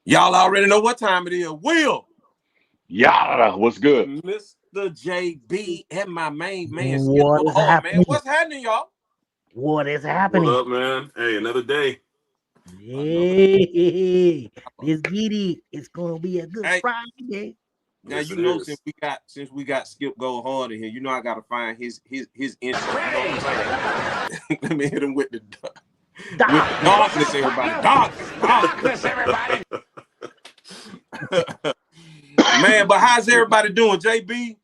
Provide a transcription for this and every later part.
Y'all already know what time it is. Will. Yeah, what's good? Mr. JB and my main man, Skip. What is Man. happening? What's happening, y'all? What is happening? What up, man? Hey, another day. Hey, this giddy. It's gonna be a good Friday. Now Yes, you it know is. since we got Skip Go Hard in here, you know I gotta find his intro. You know what I'm saying? Let me hit him with the darkness, everybody. Darkness, everybody. Man, but how's everybody doing? JB,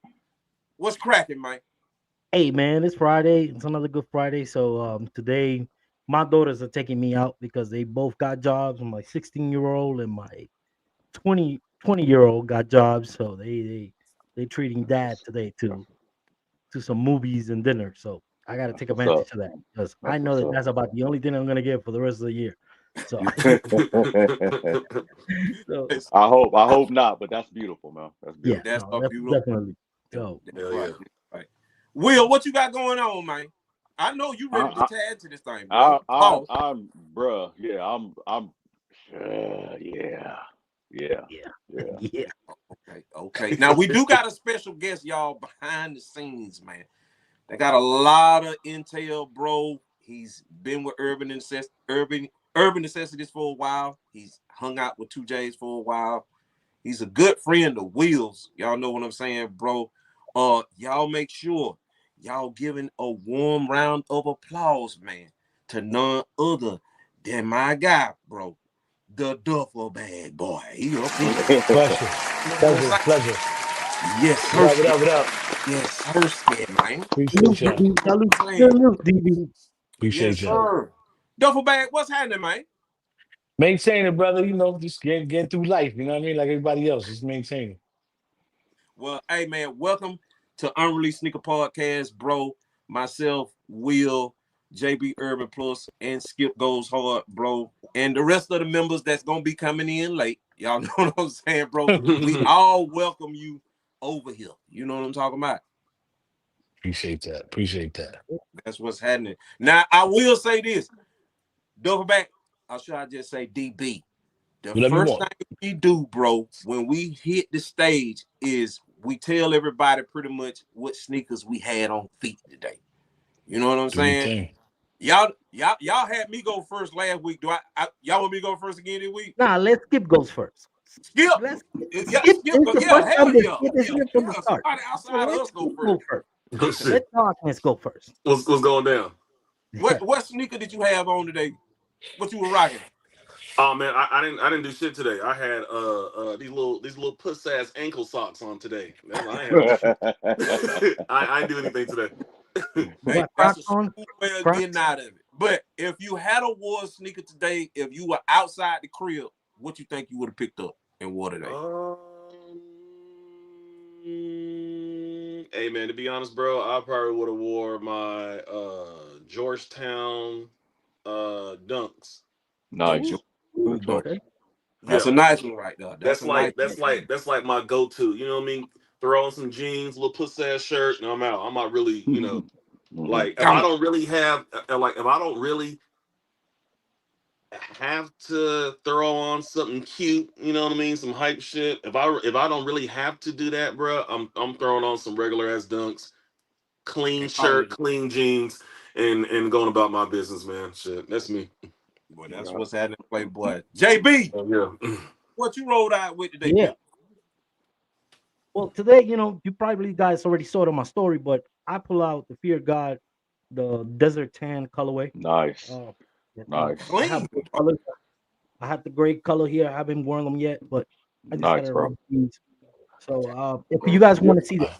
what's cracking, man? Hey man, it's Friday. It's another good Friday. So today my daughters are taking me out because they both got jobs. My 16-year-old and my 20-year-old got jobs. So they treating dad today to some movies and dinner. So I gotta take advantage of that because I know that's about the only thing I'm gonna get for the rest of the year. So, I hope not, but that's beautiful, man. That's beautiful. Yeah, that's beautiful. Definitely. So, right. Will, what you got going on, man? I know you ready to tag to this thing, bro. I'm bruh. Yeah, I'm. Yeah. Okay. Now we do got a special guest, y'all, behind the scenes, man. They got a lot of intel, bro. He's been with Urban Necessities for a while. He's hung out with 2Js for a while. He's a good friend of Will's. Y'all know what I'm saying, bro. Y'all make sure y'all giving a warm round of applause, man, to none other than my guy, bro, the duffel bag boy. Pleasure. Yes, sir. What up? Yes, sir, man. Appreciate y'all. Sir. Duffel bag, what's happening, man? Maintaining, brother. Just getting through life. You know what I mean? Like everybody else, just maintaining. Well, hey, man, welcome to Unreleased Sneaker Podcast, bro. Myself, Will, JB Urban Plus, and Skip Goes Hard, bro. And the rest of the members that's going to be coming in late. Y'all know what I'm saying, bro? We all welcome you over here. You know what I'm talking about? Appreciate that. That's what's happening. Now, I will say this. Duffleback, or should I just say DB? The first thing we do, bro, when we hit the stage is we tell everybody pretty much what sneakers we had on feet today. You know what I'm saying? Y'all had me go first last week. Do I y'all want me to go first again this week? Nah, let Skip goes first. Skip. Skip hell yeah. From the start. Somebody outside of us go first. Let darkness go first. What's going down? What sneaker did you have on today? What you were rocking? Oh man, I didn't do shit today. I had these little puss ass ankle socks on today. I didn't do anything today. Hey, that's a smooth way of getting out of it. But if you had a wore sneaker today, if you were outside the crib, what you think you would have picked up and wore today? Hey man, to be honest, bro, I probably would have wore my Georgetown dunks. Nice. That's a nice one right there. That's like my go-to. You know what I mean? Throw on some jeans, little pussy ass shirt, and I'm out. I'm not really, like if I don't really have to throw on something cute, you know what I mean? Some hype shit. If I don't really have to do that, bro, I'm throwing on some regular ass dunks, clean shirt, clean jeans, and going about my business, man. Shit, that's me. Boy, that's what's happening, Playboy. JB, yeah. What you rolled out with today? Yeah. Well, today, you probably guys already saw it on my story, but I pull out the Fear God, the Desert Tan colorway. Nice. Nice. I have the gray color here. I haven't worn them yet, but I just got it around. So if you guys want to see the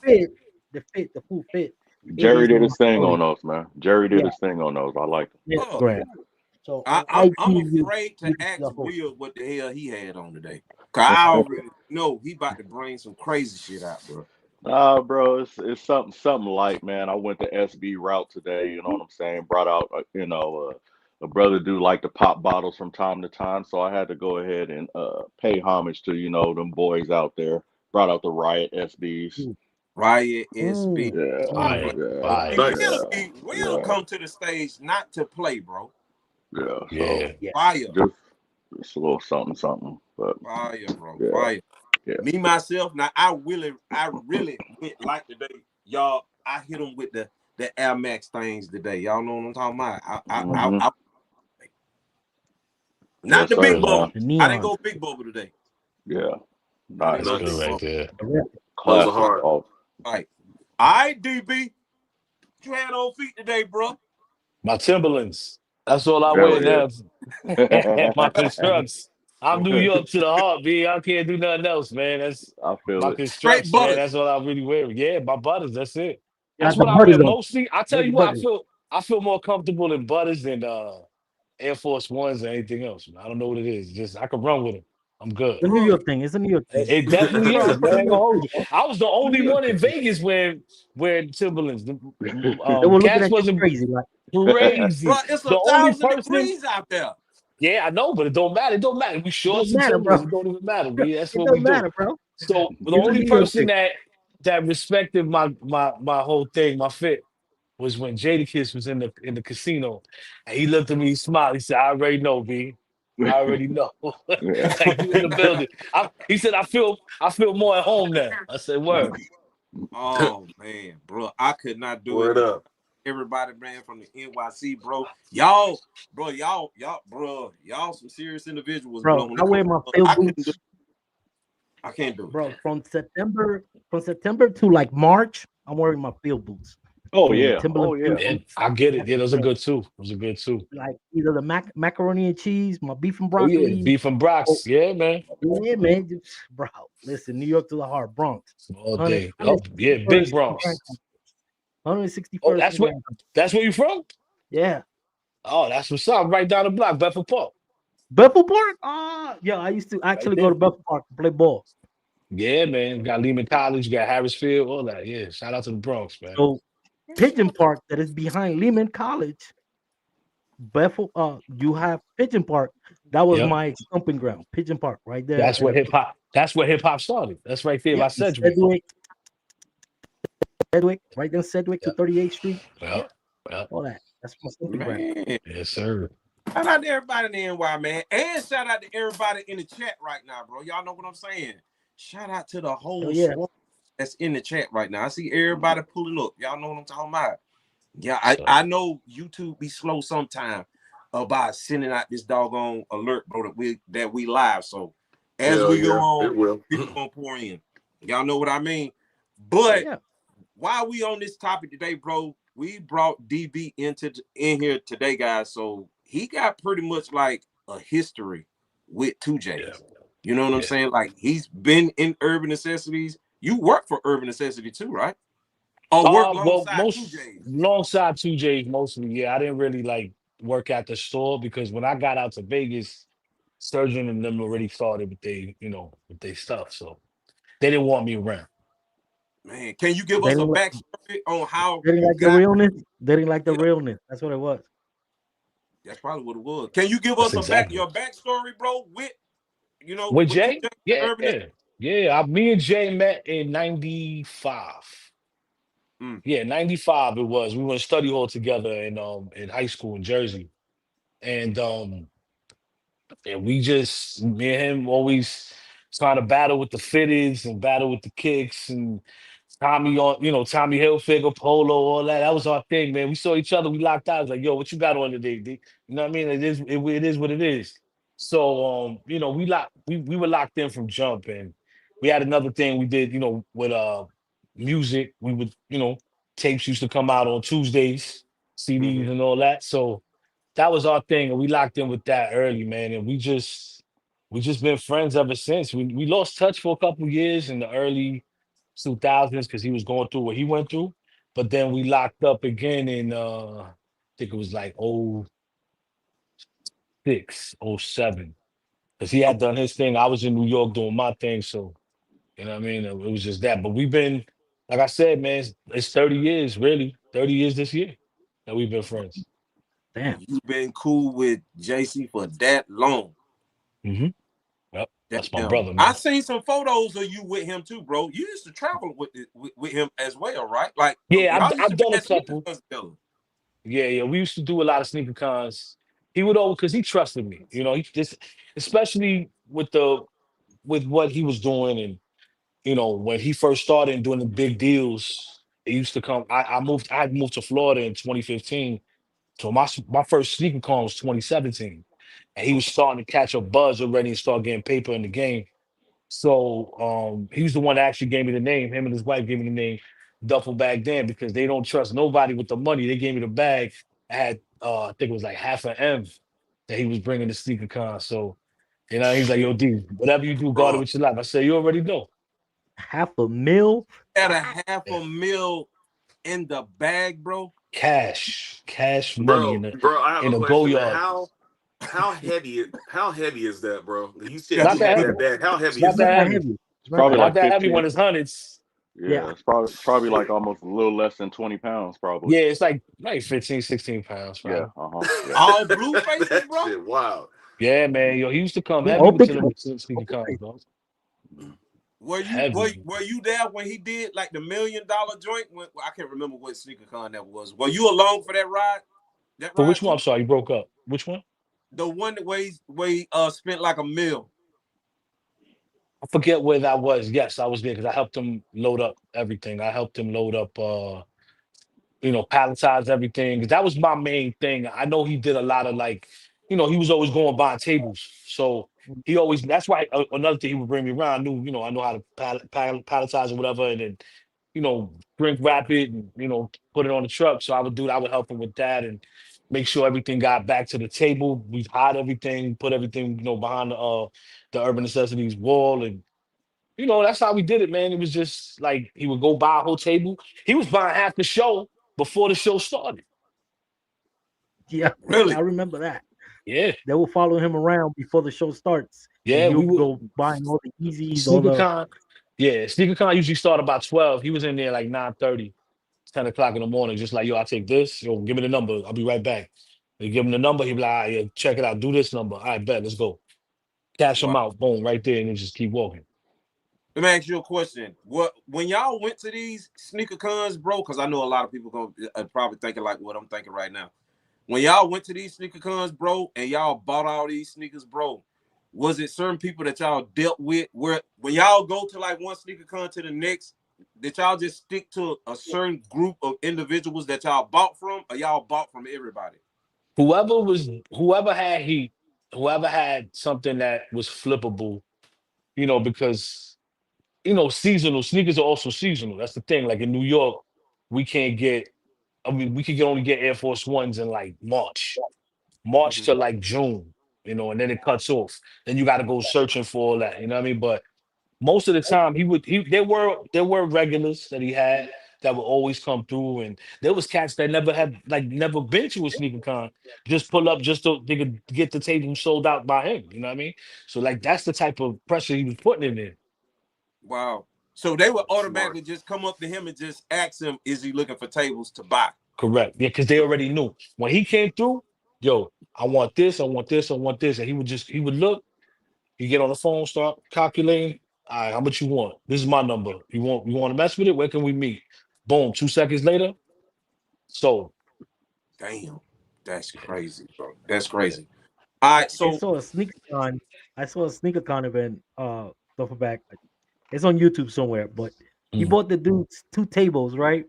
full fit. Jerry did his thing on those, man. Jerry did his thing on those. I like them. It's grand. So I'm afraid to ask Will what the hell he had on today. Cause I already know he about to bring some crazy shit out, bro. Bro, it's something light, man. I went the SB route today. You know what I'm saying? Brought out, a brother do like to pop bottles from time to time, so I had to go ahead and pay homage to them boys out there. Brought out the Riot SBs. Riot SB. We'll come to the stage not to play, bro. Yeah. Fire. It's a little something, something. But Fire, bro. yeah, Fire. yeah. Me myself. Now I really went like today, y'all. I hit them with the Air Max things today. Y'all know what I'm talking about. Hmm. Not Yes, the sir, big man. bubble. The I didn't neons. go big bubble today. Yeah, I didn't nice. go That's good big Nice. right bubble. there. Those are Classic. hard. Oh, All right. All right, DB. What you had on feet today, bro? My Timberlands. That's all I wear hell now. yeah. My constructs. I'm New York to the heart, B. I can't do nothing else, man. That's I feel my it. Straight constructs, man. butters. That's all I really wear. Yeah, my butters. That's it. Got That's the what I wear butters on. mostly. I tell Got the you what, butters. I feel more comfortable in butters than Air Force Ones or anything else. Man. I don't know what it is. Just I can run with them. I'm good. The New York thing. It's a New York It, thing. it It's a New definitely York. is, man. I ain't gonna hold you. Bro. I was the It's a New only York one in thing. Vegas wearing Timberlands. They were looking Cats at you wasn't crazy, like Bro, crazy. it's The only 1,000 person, degrees out there. yeah, I know, but it don't matter. It don't matter. We it shorts don't and matter, bro. Timberlands. It don't even matter, B. That's It what we don't do. matter, bro. So the It's a only New York person thing. that respected my whole thing, my fit, was when Jadakiss was in the casino, and he looked at me, he smiled. He said, "I already know, B. I already know." Yeah. Like you in the building. He said, "I feel more at home now." I said, "Word." Oh man, bro, I could not do it. Word up. Everybody, man, from the NYC, bro. Y'all some serious individuals, bro. Bro, When I it comes wear my to, field I couldn't do boots, it. I can't do it. bro. From September to like March, I'm wearing my field boots. Oh Boom, yeah. Timberland Oh yeah. field Yeah, boots. I get it. That's Yeah, those are bro. good too. Those are good too. Like either the macaroni and cheese, my beef and Oh yeah, broccoli. beef and Oh, brocks. Yeah, man. yeah, man. Bro, listen, New York to the heart, Bronx. All 100, day. Oh yeah, big 161st and Bronx. Grand Country. 161st Oh, and Grand Country. that's where you from? Yeah. Oh, that's what's up. Right down the block, Bedford Park. Bethel Park? Ah, yeah, I used to Right actually go to there. Bethel Park to play ball. Yeah, man. Got Lehman College, got Harrisfield, all that. Yeah. Shout out to the Bronx, man. So Pigeon Park, that is behind Lehman College, Bethel, you have Pigeon Park. That was Yep. my stomping ground. Pigeon Park, right there That's at where a hip hop. That's where hip hop started. That's right there by yep, in Sedgwick. Sedgwick, right there, Sedgwick to Yep. 38th Street. Yep. Yeah, Yep. all that. That's my stomping ground. Man, Yes, sir. shout out to everybody in the NY, man. And shout out to everybody in the chat right now, bro. Y'all know what I'm saying. Shout out to the Hell whole yeah. squad that's in the chat right now. I see everybody pulling up. Y'all know what I'm talking about. Yeah, So, I know YouTube be slow sometime about sending out this doggone alert, bro, that we live. So as Hell we go yeah, on, it will. people gonna pour in. Y'all know what I mean? Hell But yeah. while we on this topic today, bro, we brought DB in here today, guys. So he got pretty much like a history with two yeah. J's. You know what I'm Yeah. saying? Like he's been in Urban Necessities. You work for Urban Necessity too, right? Or work Well, alongside two most J's. alongside 2J's mostly. Yeah, I didn't really like work at the store because when I got out to Vegas, Surgeon and them already started with their stuff. So they didn't want me around. Man, can you give They us a didn't, backstory on how they didn't you like the got? realness. They didn't like the Yeah, realness. That's what it was. that's probably what it was. Can you give That's us exactly. your backstory, bro? With With with two Jay? J's Yeah, Urban. yeah. Yeah. Me and Jay met in 95. Mm, Yeah, 95 it was. We went to study hall together in high school in Jersey. And we just me and him always trying to battle with the fitteds and battle with the kicks and Tommy Hilfiger, Polo, all that. That was our thing, man. We saw each other, we locked eyes, like, yo, what you got on today, D? You know what I mean? It is what it is. So we were locked in from jump, and we had another thing we did, with music. We would, tapes used to come out on Tuesdays, mm-hmm. CDs and all that. So that was our thing, and we locked in with that early, man. And we just been friends ever since. We lost touch for a couple years in the early 2000s because he was going through what he went through. But then we locked up again in I think it was like '06, '07. Because he had done his thing. I was in New York doing my thing. So, you know what I mean? It was just that. But we've been, like I said, man, it's 30 years, really. 30 years this year that we've been friends. Damn. You've been cool with JC for that long. Hmm. Yep. That's my Damn. brother, I man. seen some photos of you with him too, bro. You used to travel with him as well, right? Like Yeah, y'all used I've to be done a at sneaker couple. guns together. Yeah, yeah. We used to do a lot of sneaker cons. He would always because he trusted me. You know, he just especially with what he was doing, and when he first started doing the big deals, it used to come. I had moved to Florida in 2015. So my first sneaker con was 2017. And he was starting to catch a buzz already and start getting paper in the game. So he was the one that actually gave me the name. Him and his wife gave me the name Duffel Bag Dan because they don't trust nobody with the money. They gave me the bag. I had I think it was like half an M that he was bringing to sneaker con. So he's like, yo, Shit, D, whatever you do, guard it bro. with your life. I said, you already know. $500,000. Had a half Yeah. a mil in the bag, bro. Cash money Bro, I have in a a question, man. go-yard. How heavy is that, bro? You said Not you that had heavy. that bag. How It's heavy not is It's not that that? that heavy. heavy. It's not Probably that Not like heavy. that heavy 15. when it's hundreds. Yeah, Yeah. it's probably like almost a little less than 20 pounds, probably. Yeah, it's like 15, 16 pounds, Yeah, probably. yeah. All blue faces, That bro. shit, wow. Yeah, man. Yo, he used to come Yeah. heavy All with big. to All the sneaker cons, big. bro. Were you were, Heavy. were you there when he did like the $1 million joint? I can't remember what sneaker con that was. Were you along for that ride? That For which ride one? I'm too? sorry, you broke up. Which one? The one that where he spent like a mil. I forget where that was. Yes, I was there because I helped him load up everything. I helped him load up palletize everything. 'Cause that was my main thing. I know he did a lot of like, he was always going buying tables. So he always, that's why another thing he would bring me around. I know how to palletize or whatever. And then, drink wrap it and, put it on the truck. So I would help him with that and make sure everything got back to the table. We hide everything, put everything, behind the Urban Necessities wall. And, that's how we did it, man. It was just like he would go buy a whole table. He was buying half the show before the show started. Yeah. I Really? remember that. Yeah. They will follow him around before the show starts, and Yeah, he'll we would go buying all the Yeezys, all sneaker the. con. Yeah, sneaker con usually start about 12. He was in there like 9:30, 10 o'clock in the morning, just like, yo, I'll take this. Yo, give me the number. I'll be right back. They give him the number. He be like, all right, yeah, check it out. Do this number. All right, bet. Let's go. Cash him Wow. out. Boom, right there. And then just keep walking. Let me ask you a question. When y'all went to these sneaker cons, bro? Because I know a lot of people gonna probably thinking like what I'm thinking right now. When y'all went to these sneaker cons, bro, and y'all bought all these sneakers, bro, was it certain people that y'all dealt with where when y'all go to like one sneaker con to the next, did y'all just stick to a certain group of individuals that y'all bought from, or y'all bought from everybody? Whoever had heat, whoever had something that was flippable, because seasonal sneakers are also seasonal. That's the thing. Like in New York, we can't get. I mean, we could only get Air Force Ones in like March Mm-hmm. to like June, and then it cuts off. Then you got to go searching for all that. You know what I mean? But most of the time, there were regulars that he had that would always come through, and there was cats that never been to a sneaker con, just pull up just so they could get the table sold out by him. You know what I mean? So like that's the type of pressure he was putting in there. Wow. So they would Smart. automatically just come up to him and just ask him, is he looking for tables to buy? Correct. Yeah, because they already knew when he came through. Yo, I want this, I want this, I want this, and he would look. He get on the phone, start calculating. All right, how much you want? This is my number. You want to mess with it? Where can we meet? Boom. 2 seconds later, so Damn. That's yeah, crazy, bro. That's yeah, crazy. All right. I So saw a sneaker con. I saw a sneaker con event. Duffelback. It's on YouTube somewhere, but he mm. bought the dudes 2 tables, right?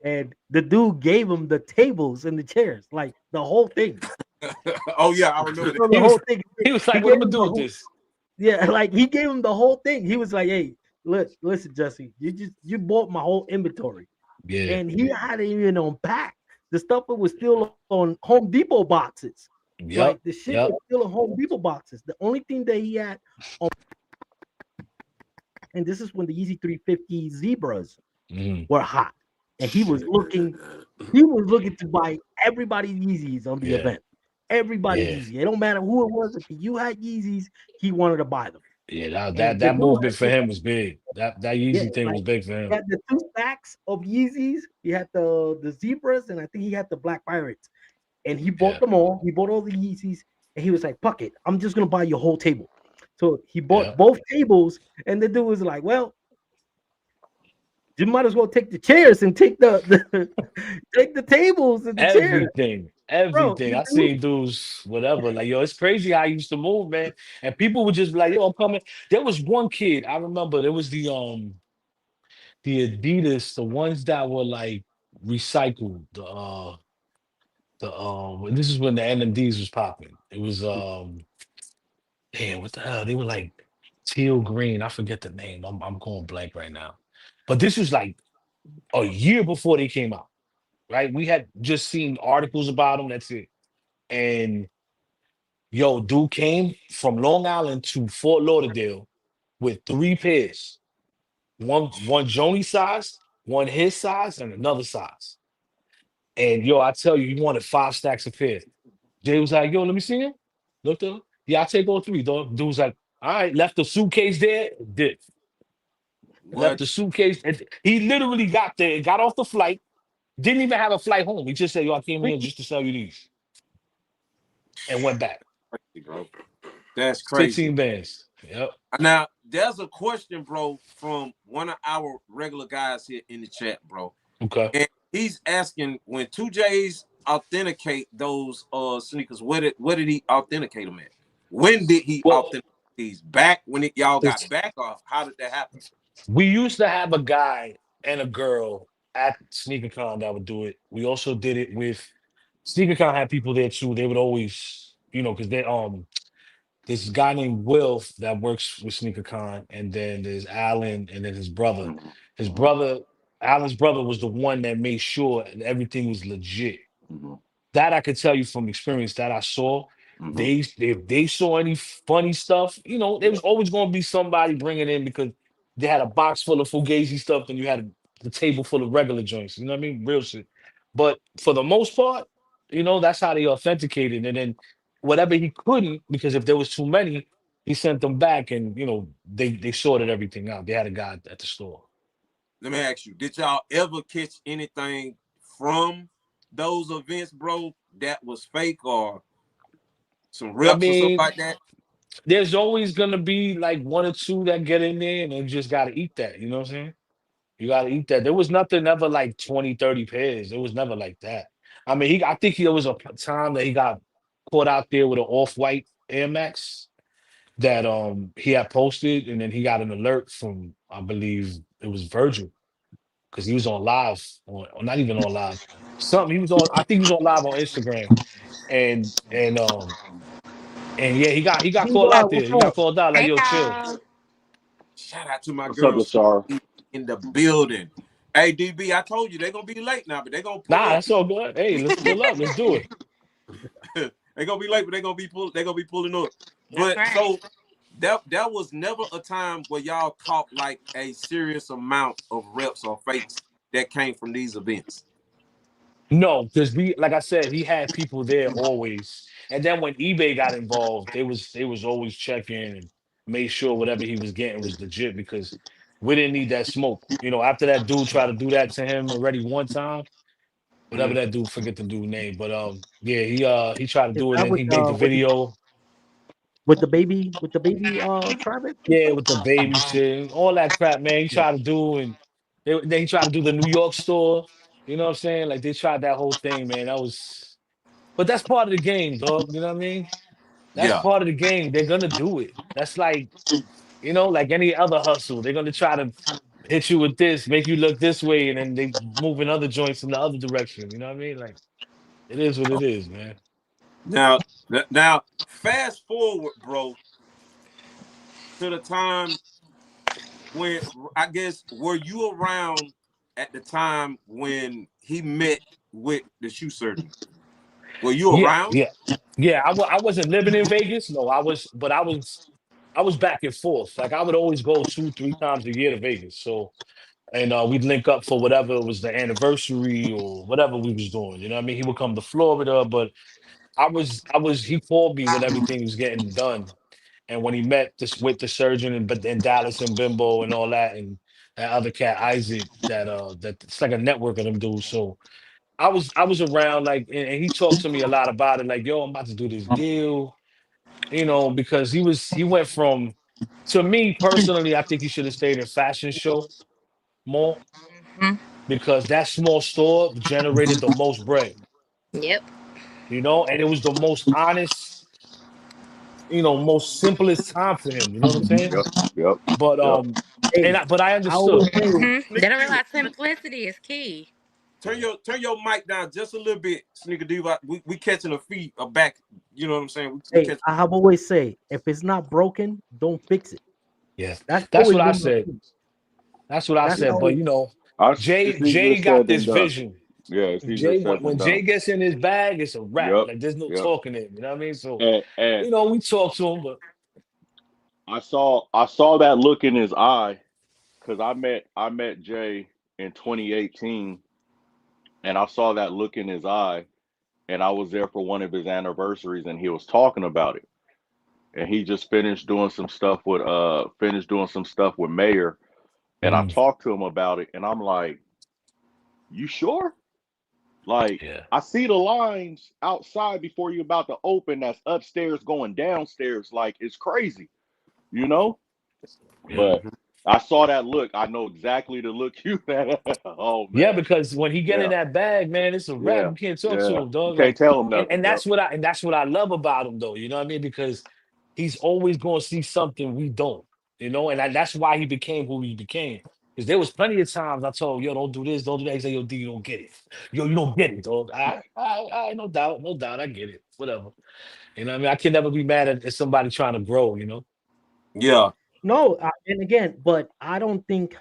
And the dude gave him the tables and the chairs, like the whole thing. oh yeah, I remember that. So the he whole was thing. he was He like, "What gave am I him do the with whole. this?" Yeah, like he gave him the whole thing. He was like, "Hey, look, listen, Jesse, you bought my whole inventory," Yeah, and he hadn't even unpacked the stuff that was still on Home Depot boxes. yep, Like the shit yep. was still in Home Depot boxes. The only thing that he had on, and this is when the Yeezy 350 Zebras Mm. were hot, and he was Shit, looking. man. He was looking to buy everybody's Yeezys on the Yeah, event. Everybody's yeah, Yeezy. It don't matter who it was. If you had Yeezys, he wanted to buy them. yeah. That that, And the that dude movement for had, him was big. That yeah, Yeezy thing like was big for he him. had the 2 stacks of Yeezys. He had the Zebras, and I think he had the Black Pirates. And he bought Yeah, them all. He bought all the Yeezys, and he was like, "Fuck it, I'm just gonna buy your whole table." So he bought yeah. both tables, and the dude was like, "Well, you might as well take the chairs and take the take the tables and the chairs." Everything. bro. everything. I seen dudes, whatever. Like, yo, it's crazy how I used to move, man. And people would just be like, yo, I'm coming. There was one kid, I remember there was the Adidas, the ones that were like recycled. This is when the NMDs was popping. It was damn, what the hell? They were like teal green. I forget the name. I'm going blank right now. But this was like a year before they came out, right? We had just seen articles about them. That's it. And yo, dude came from Long Island to Fort Lauderdale with three pairs. One Joni size, one his size, and another size. And yo, I tell you, he wanted 5 stacks of pairs. Jay was like, yo, let me see him. Looked at him. Yeah, I take all three, dog. Dude was like, all right, left the suitcase there, did. Left What? the suitcase. And he literally got there, got off the flight, didn't even have a flight home. He just said, yo, I came here just to sell you these and went back. Crazy, bro. That's crazy. 15 bands. Yep. Now, there's a question, bro, from one of our regular guys here in the chat, bro. Okay. And he's asking, when 2J's authenticate those sneakers, where did he authenticate them at? When did he Well, authenticate these? Back when y'all got it's- back, or how did that happen? we used to have a guy and a girl at SneakerCon that would do it. We also did it with SneakerCon had people there too. They would always, because they this guy named Will that works with SneakerCon, and then there's Alan, and then his brother. Mhm. His Mhm. brother, Alan's brother, was the one that made sure everything was legit. Mhm. That I could tell you from experience that I saw. Mhm. They if they saw any funny stuff, there Yeah. was always going to be somebody bringing in because they had a box full of fugazi stuff, and you had the table full of regular joints. You know what I mean? Real shit. But for the most part, that's how they authenticated. And then whatever he couldn't, because if there was too many, he sent them back, and they sorted everything out. They had a guy at the store. Let me ask you, did y'all ever catch anything from those events, bro, that was fake, or some I reps or something mean, like that? there's always gonna be like one or two that get in there and then just gotta eat that. You know what I'm saying? You gotta eat that. There was nothing ever like 20, 30 pairs. It was never like that. I mean, I think there was a time that he got caught out there with an off-white Air Max that he had posted, and then he got an alert from, I believe it was Virgil, because he was on live, or not even on live. Something he was on, I think he was on live on Instagram. And yeah, he got called out there. What's He got up? called out like, Hey yo, chill. y'all. Shout out to my What's up, girls Lashar? in the building. Hey, DB, I told you they're gonna be late now, but they're gonna pull Nah, up. that's all good. Hey, let's pull up. Let's do it. They're gonna be late, but they're gonna be pulling up. That's But right. so that was never a time where y'all caught like a serious amount of reps or fakes that came from these events. No, because like I said, he had people there always. And then when eBay got involved, they was always checking and made sure whatever he was getting was legit, because we didn't need that smoke. After that dude tried to do that to him already one time, whatever Mhm. that dude, forget the dude name, but yeah, he tried to Is do it, that and he made the with video. the baby Travis and Yeah, stuff? with the baby shit, and all that crap, man. He Yeah. tried to do, and then he tried to do the New York store. You know what I'm saying? Like they tried that whole thing, man. But that's part of the game, dog. You know what I mean? That's Yeah. part of the game. They're gonna do it. That's like, like any other hustle. They're gonna try to hit you with this, make you look this way, and then they moving other joints in the other direction. You know what I mean? Like it is what it is, man. Now, fast forward, bro, to the time when I guess were you around at the time when he met with the shoe surgeon? Were you Yeah, around? yeah, yeah. I wasn't living in Vegas. No, I was, but I was back and forth. Like I would always go 2, 3 times a year to Vegas. So, and we'd link up for whatever was the anniversary or whatever we was doing. You know what I mean? He would come to Florida, but he called me when everything was getting done. And when he met this with the surgeon, and Dallas and Bimbo and all that, and that other cat Isaac, that it's like a network of them dudes. So I was around, like, and he talked to me a lot about it, like, yo, I'm about to do this deal, because he went from, to me personally, I think he should have stayed in fashion show more, Hmm. because that small store generated the most bread. Yep. And it was the most honest, most simplest time for him. You know what I'm saying? Yep. Yep. But Yep. Hey, but I I always understood. say, They don't Sneaker, realize simplicity is key. turn your mic down just a little bit, Sneaker Diva. We catching a feet a back. You know what I'm saying? We hey, catch. I have always say, if it's not broken, don't fix it. Yeah, That's that's always what I been my said. thing. That's what I That's said. Yeah. But always It's easier Jay got said this than done. vision. Yeah, it's easier Jay, said than when done. Jay gets in his bag, it's a wrap. Yep. Like there's no Yep. talking to him. You know what I mean? So, And we talk to him, but I saw that look in his eye because I met Jay in 2018, and I saw that look in his eye, and I was there for one of his anniversaries, and he was talking about it, and he just finished doing some stuff with Mayor, and I mm, talked to him about it, and I'm like, you sure? Like, yeah, I see the lines outside before you about to open that's upstairs going downstairs. Like, it's crazy, you know? yeah. But I saw that look. I know exactly the look you had. Oh Yeah, man. because when he get in Yeah. that bag, man, it's a wrap. Yeah. You can't talk to Yeah. him, You dog. can't Like, tell him and, nothing. and Yep. that's what I love about him, though. You know what I mean? Because he's always going to see something we don't. That's why he became who he became. Because there was plenty of times I told him, yo, don't do this, don't do that. He said, yo, D, you don't get it. Yo, you don't get it, dog. No doubt, no doubt, I get it. Whatever. You know what I mean? I can never be mad at somebody trying to grow. Yeah. no, and again, but I don't think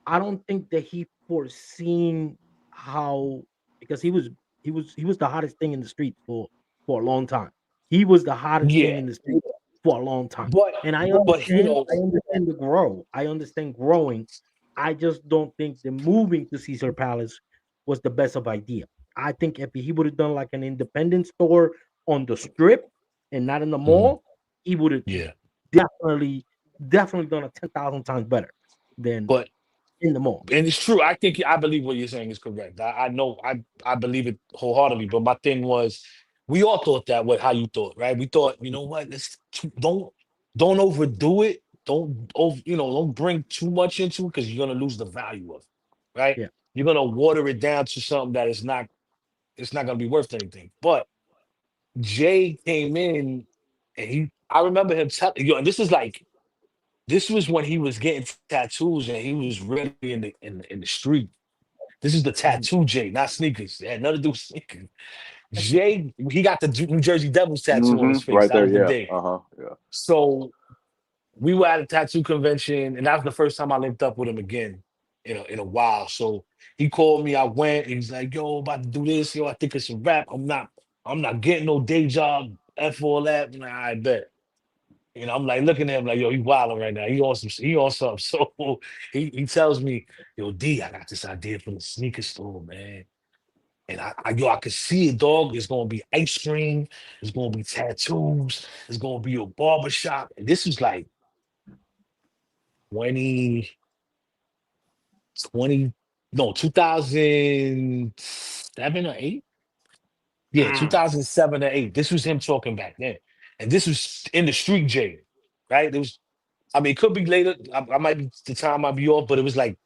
that he foreseen how, because he was the hottest thing in the street for a long time. He was the hottest thing Yeah, in the street for a long time. but And I but understand, I understand the grow. I understand growing. I just don't think the moving to Caesar Palace was the best of idea. I think if he would have done like an independent store on the strip and not in the mhm, mall, he would have yeah, definitely, definitely done it 10,000 times better than but in the mall. and it's true. I believe what you're saying is correct. I know I believe it wholeheartedly. But my thing was, we all thought that way. How you thought, right? We thought, you know what? Don't overdo it. Don't bring too much into it because you're gonna lose the value of it, right? Yeah. You're gonna water it down to something that is not. It's not gonna be worth anything. But Jay came in, and I remember him telling you, and this was when he was getting tattoos and he was really in the street. This is the Mhm. tattoo Jay, not sneakers. It had nothing to do with sneakers. Jay, he got the New Jersey Devils tattoo on his face. Right That there. was the Yeah. day. Uh-huh. Yeah. So we were at a tattoo convention, and that was the first time I linked up with him again in a while. So he called me. I went. And he's like, "Yo, about to do this. Yo, I think it's a wrap. I'm not getting no day job. F all that." And I bet. I'm like looking at him like, yo, he wilding right now. He on something. So he tells me, yo, D, I got this idea for the sneaker store, man. And I could see it, dog. It's gonna be ice cream, it's gonna be tattoos, it's gonna be a barber shop. And this was like 20, 20, no, 2007 or 8. Yeah, Mm. 2007 or 8. This was him talking back then. And this was in the street J, right? It was, I mean, it could be later. I might be the time might be off, but it was like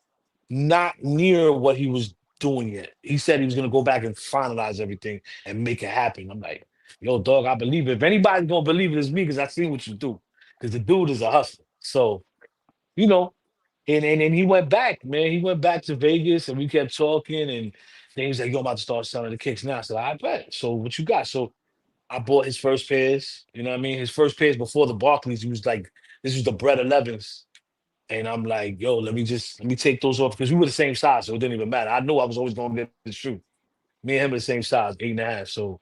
not near what he was doing yet. He said he was gonna go back and finalize everything and make it happen. I'm like, yo, dog, I believe it. If anybody's gonna believe it, it's me because I seen what you do. Because the dude is a hustler. So, you know, and he went back, man. He went back to Vegas and we kept talking and then he was like, yo, I'm about to start selling the kicks now. I said, I bet. So what you got? So I bought his first pairs. You know what I mean? His first pairs before the Barclays, he was like, this was the Bread 11s. And I'm like, yo, let me take those off because we were the same size, so it didn't even matter. I knew I was always going to get the shoe. Me and him are the same size, 8.5. So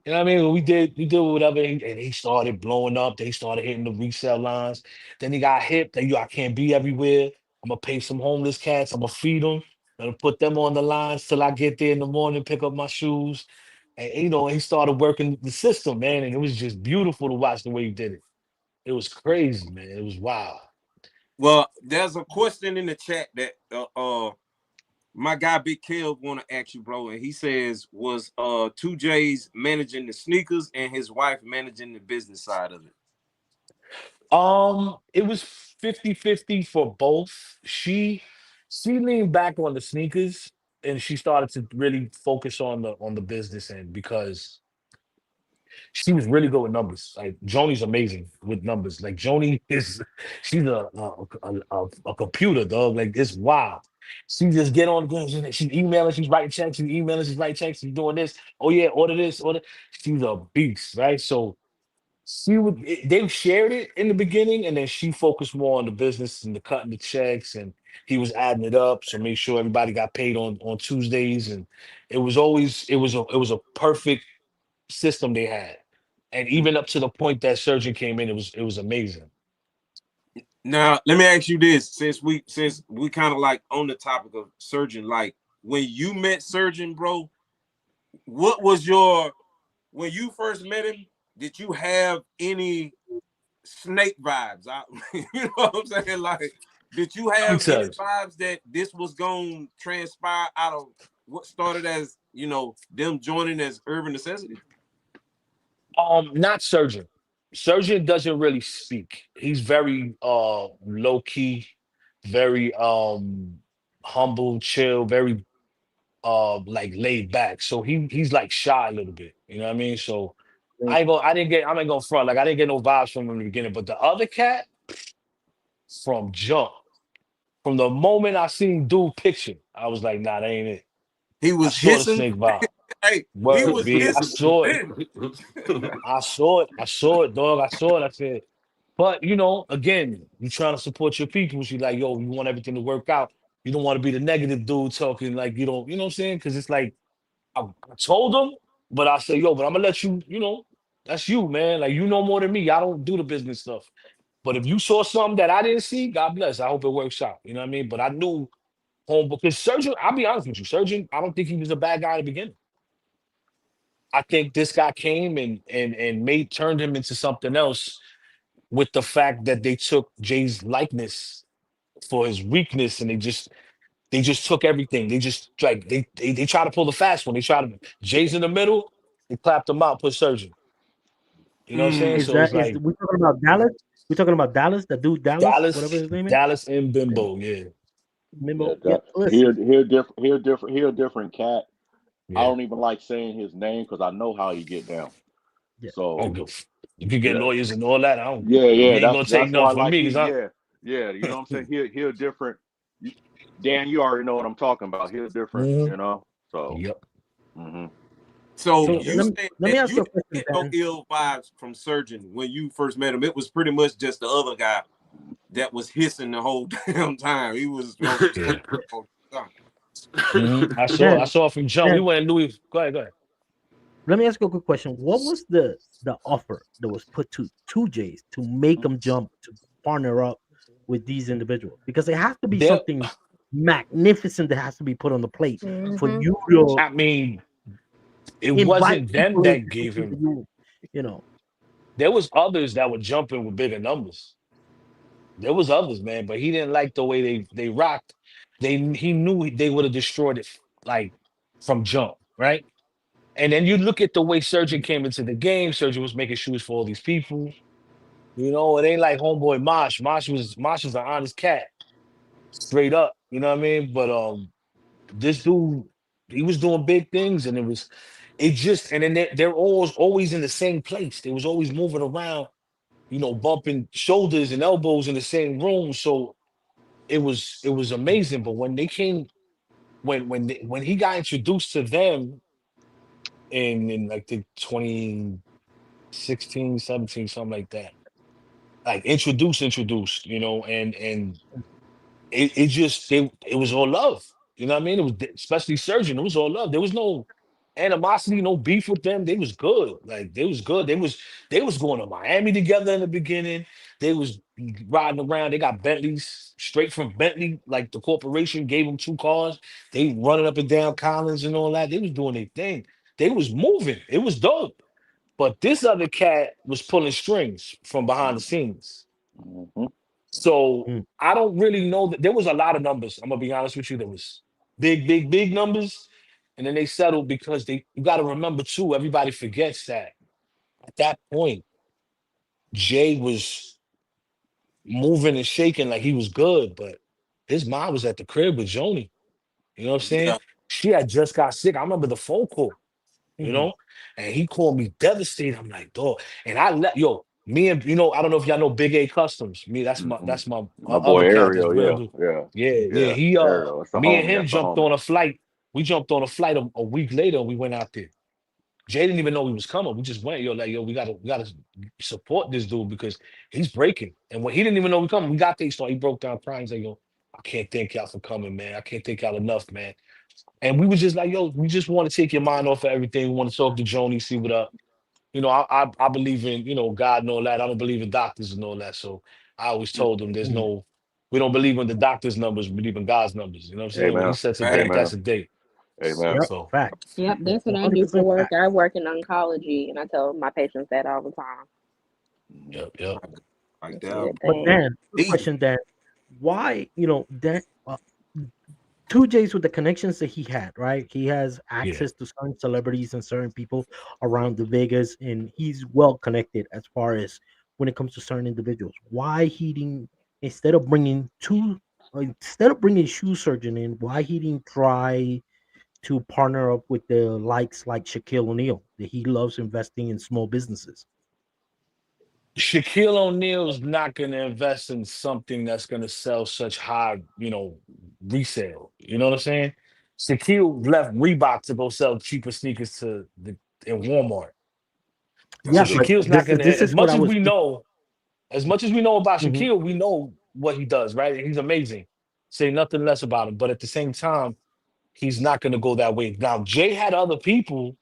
you know what I mean? We did whatever, and he started blowing up. They started hitting the resale lines. Then he got hip that yo, I can't be everywhere. I'm gonna pay some homeless cats. I'm gonna feed them. I'm gonna put them on the lines till I get there in the morning, pick up my shoes. And he started working the system, man. And it was just beautiful to watch the way he did it. It was crazy, man. It was wild. Well, there's a question in the chat that my guy Big Kev want to ask you, bro, and he says, was 2J's managing the sneakers and his wife managing the business side of it? It was 50-50 for both. She leaned back on the sneakers and she started to really focus on the business end because she was really good with numbers. Like Joni's amazing with numbers. Like Joni is, she's a computer dog. Like it's wild. She just get on the she's emailing, she's writing checks, she's emailing, she's writing checks, she's doing this. Oh yeah, order this, order. She's a beast, right? So they shared it in the beginning, and then she focused more on the business and the cutting the checks, and he was adding it up, so make sure everybody got paid on Tuesdays, and it was a perfect system they had, and even up to the point that surgeon came in, it was amazing. Now, let me ask you this: since we kind of like on the topic of surgeon, like when you met surgeon, bro, what was your when you first met him? Did you have any snake vibes? You know what I'm saying? Like, did you Let me have tell any you, vibes that this was going to transpire out of what started as, them joining as Urban Necessities? not surgeon. Surgeon doesn't really speak. He's very low key, very humble, chill, very like laid back. So he's like shy a little bit. You know what I mean? So I ain't gonna front. Like I didn't get no vibes from him in the beginning. But the other cat from jump, from the moment I seen dude picture, I was like, nah, that ain't it. He I was saw the hissing. snake vibe. Hey, he Word was B. I hissing saw it. then. I saw it. I saw it, dog. I saw it. I said, but again, you trying to support your people. She's like, yo, you want everything to work out. You don't want to be the negative dude talking like you don't, you know what I'm saying? Because it's like I told him, but I said, yo, but I'm gonna let you, that's you, man. Like you know more than me. I don't do the business stuff. But if you saw something that I didn't see, God bless. I hope it works out. You know what I mean? But I knew home because Surgeon, I'll be honest with you, Surgeon, I don't think he was a bad guy in the beginning. I think this guy came and made turned him into something else with the fact that they took Jay's likeness for his weakness and they just took everything. They just like they try to pull the fast one. They try to Jay's in the middle, they clapped him out, put Surgeon. You know what I'm saying? Mm. Is So that it's is like we talking about Dallas? We talking about Dallas, the dude Dallas, whatever Dallas, his name is. Dallas and Bimbo, yeah. Mimo. Yeah, Yeah, that listen. he a different cat. I Yeah. don't even like saying his name because I know how he get down. Yeah. I don't So give you could get yeah, lawyers and all that. I don't yeah, you yeah. ain't That's gonna take that's why nothing from like me he because I yeah, yeah. You know what I'm saying? He a different. you- Dan, you already know what I'm talking about. He a different. Mhm. You know. So Yep. hmm So So Yep. you let said me that ask you you a didn't question, get no Dan. ill vibes from Surgeon when you first met him. It was pretty much just the other guy that was hissing the whole damn time. He was on some Yeah. straight all the time. I Dan, saw it from jump. We Dan, went in Louis. Go ahead, go ahead. let me ask you a quick question. What was the offer that was put to two Jays to make them jump to partner up with these individuals? Because it has to be There, something magnificent that has to be put on the plate for Mm-hmm. you to I mean, it invite wasn't them people into that gave something him. that you know. There was others that were jumping with bigger numbers. There was others, man, but he didn't like the way they rocked. He knew they would have destroyed it like from jump, right? And then you look at the way Surgeon came into the game. Surgeon was making shoes for all these people. It ain't like homeboy Mosh. Mosh was an honest cat, straight up. You know what I mean? But this dude, he was doing big things, and and then they're always in the same place. They was always moving around, bumping shoulders and elbows in the same room. So it was amazing. But when they came, when he got introduced to them in like the 2016, 17, something like that, like introduced, and it was all love. You know what I mean? It was especially Surgeon. It was all love. There was no animosity, no beef with them. They was good. Like they was good. They was going to Miami together in the beginning. They was riding around. They got Bentleys straight from Bentley. Like the corporation gave them two cars. They running up and down Collins and all that. They was doing their thing. They was moving. It was dope. But this other cat was pulling strings from behind the scenes. hmm So Mm. I don't really know that there was a lot of numbers. I'm gonna be honest with you. There was big, big, big numbers, and then they settled because you got to remember too. Everybody forgets that at that point, Jay was moving and shaking like he was good, but his mom was at the crib with Joni. You know what I'm saying? Yeah. She had just got sick. I remember the phone call. you know? And he called me devastated. I'm like, dog. And I let me and I don't know if y'all know Big A Customs. Me, Hmm. that's my My boy other cat that's Ariel, real yeah, dude. yeah, Yeah. yeah. He Ariel, that's a me and homie. him That's a jumped homie. on a flight. We jumped on a flight a week later and we went out there. Jay didn't even know he was coming. We just went, we gotta support this dude because he's breaking. And when he didn't even know we coming, we got there, he broke down crying. He's like, yo, I can't thank y'all for coming, man. I can't thank y'all enough, man. And we was just like, yo, we just want to take your mind off of everything. We want to talk to Joni, see what up. I believe in, God and all that. I don't believe in doctors and all that. So I always told him we don't believe in the doctor's numbers, we believe in God's numbers. You know what I'm saying? When he Amen. sets a date, Fact. Amen. that's a date. Amen. Yep, So facts. Yep, that's what I do for 100% work. facts. I work in oncology, and I tell my patients that all the time. Mhm. yep. Like It's a that. good But thing. Dan, quick Easy. question, Dan. Why, Dan, 2J's with the connections that he had, right? He has Yeah. access to certain celebrities and certain people around the Vegas, and he's well connected as far as when it comes to certain individuals. Why he didn't instead of bringing shoe surgeon in? Why he didn't try to partner up with the likes like Shaquille O'Neal? That he loves investing in small businesses. Shaquille O'Neal's not going to invest in something that's going to sell such high, resale. You know what I'm saying? Shaquille left Reebok to go sell cheaper sneakers in Walmart. So Yeah, Gotcha. but Shaquille's not going this to, as is what much I as was. we know, about Mhm. Shaquille, we know what he does, right? He's amazing. Say nothing less about him. But at the same time, he's not going to go that way. Now, Jay had other people,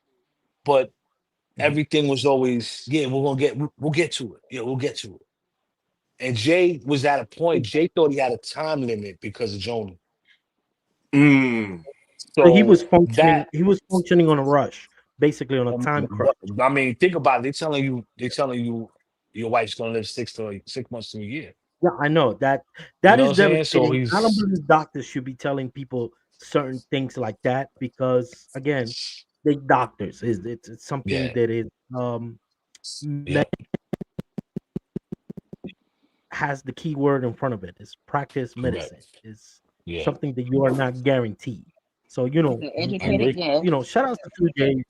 but Mhm. everything was always, yeah, we'll get to it. Yeah, we'll get to it. And Jay was at a point, Jay thought he had a time limit because of Joni. Mm. So he So was functioning. that He was functioning on a rush, basically on a time crunch. but I mean, think about it. They're telling you your wife's gonna live 6 months to a year. Yeah, I know that You that know what is I'm saying? So devastating. I don't he's believe doctors should be telling people certain things like that because again, they doctors is it's something yeah, that is me- yeah, has the key word in front of it. It's practice correct. medicine. It's Yeah, something that you are not guaranteed. So It's an I educated agree. guess. shout outs to 2J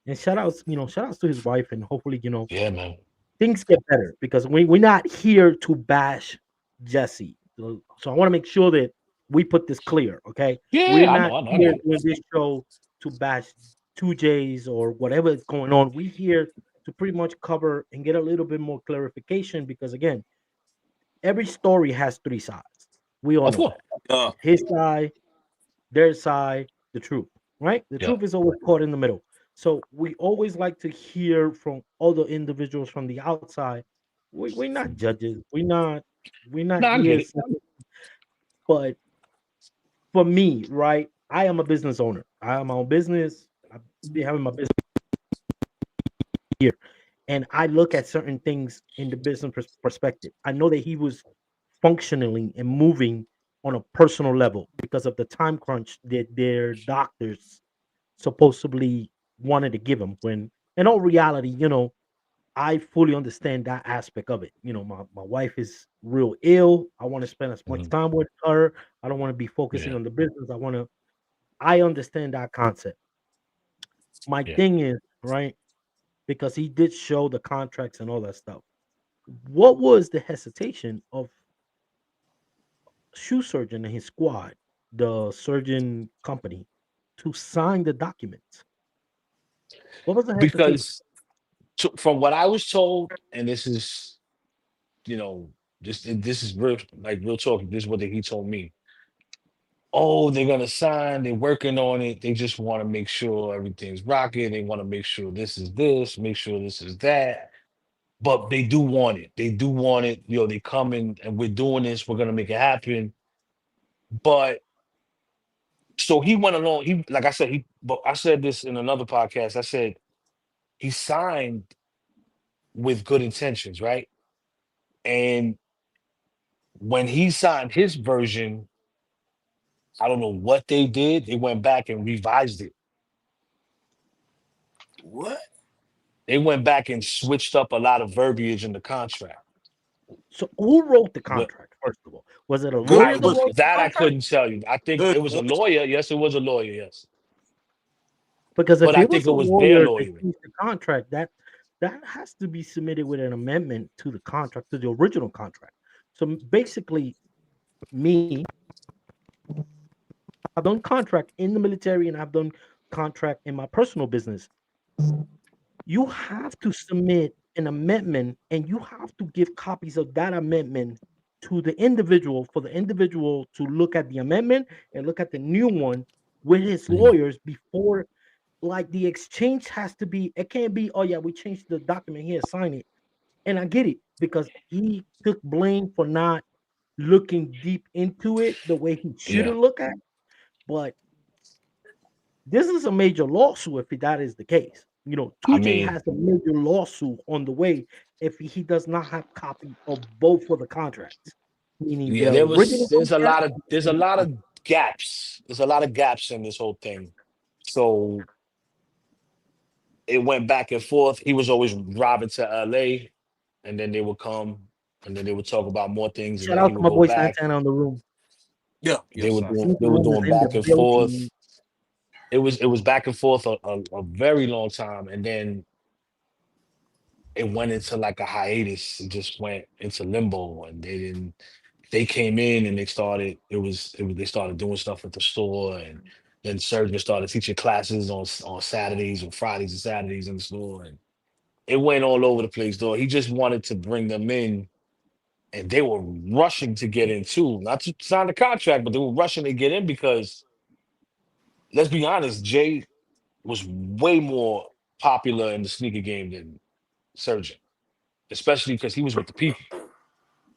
and shout outs to his wife and hopefully Yeah, man. things get better because we're not here to bash Jesse. So I want to make sure that we put this clear, okay? We're Yeah, I not know, I know, I here get it. doing this show to bash 2Js or whatever is going on. We're here to pretty much cover and get a little bit more clarification because again, every story has three sides. We all Of know course. that. Yeah. His side, their side, the truth, right? The Yeah. truth is always caught in the middle. So we always like to hear from other individuals from the outside. We're not judges. We're not No, I here. get it. But for me, right, I am a business owner. I have my own business. I've been having my business here, and I look at certain things in the business perspective. I know that he was functioning and moving on a personal level because of the time crunch that their doctors supposedly wanted to give him when in all reality, I fully understand that aspect of it. My wife is real ill. I want to spend as much Mhm. time with her. I don't want to be focusing Yeah, on the business. I understand that concept. My yeah. thing is, right, because he did show the contracts and all that stuff. What was the hesitation of shoe surgeon and his squad, the surgeon company, to sign the documents? What was the hesitation? Because from what I was told, and this is, you know, this is real, like real talk. This is what he told me. Oh, they're gonna sign. They're working on it. They just want to make sure everything's rocking. They want to make sure this is this, make sure this is that. But they do want it. They do want it. They coming and we're doing this. We're gonna make it happen. But so he went along. He, like I said, but I said this in another podcast. I said he signed with good intentions, right? And when he signed his version, I don't know what they did. They went back and revised it. What? They went back and switched up a lot of verbiage in the contract. So who wrote the What contract? First of all, was it a Good lawyer I that wrote pussy. the that I contract? couldn't tell you. I think Good it was a pussy. lawyer. Yes, it was a lawyer. Yes, Because But if I it think was it a was their lawyer that lawyer. changed the contract, that has to be submitted with an amendment to the contract, to the original contract. So basically, me, I've done contract in the military and I've done contract in my personal business. You have to submit an amendment and you have to give copies of that amendment to the individual for the individual to look at the amendment and look at the new one with his Mhm. lawyers before, like, the exchange has to be, it can't be, oh yeah, we changed the document here, sign it. And I get it because he took blame for not looking deep into it the way he should Yeah. have looked at. But this is a major lawsuit if that is the case. 2J I has a mean, major lawsuit on the way if he does not have copy of both of the contracts, meaning the yeah, original contract. there's a lot of gaps. There's a lot of gaps in this whole thing. So it went back and forth. He was always driving to LA, and then they would come, and then they would talk about more things, and Shout then he out to would my go boy back. Santana on the room. Yeah, yes, sir. They Sneaker were room is doing in the back and forth. building. It was back and forth a very long time, and then it went into like a hiatus. It just went into limbo, and they came in and they started doing stuff at the store, and then surgeons started teaching classes on Saturdays and Fridays and Saturdays in the store, and it went all over the place. Though he just wanted to bring them in, and they were rushing to get in too, not to sign the contract, but they were rushing to get in because let's be honest, Jay was way more popular in the sneaker game than Surgeon, especially because he was with the people.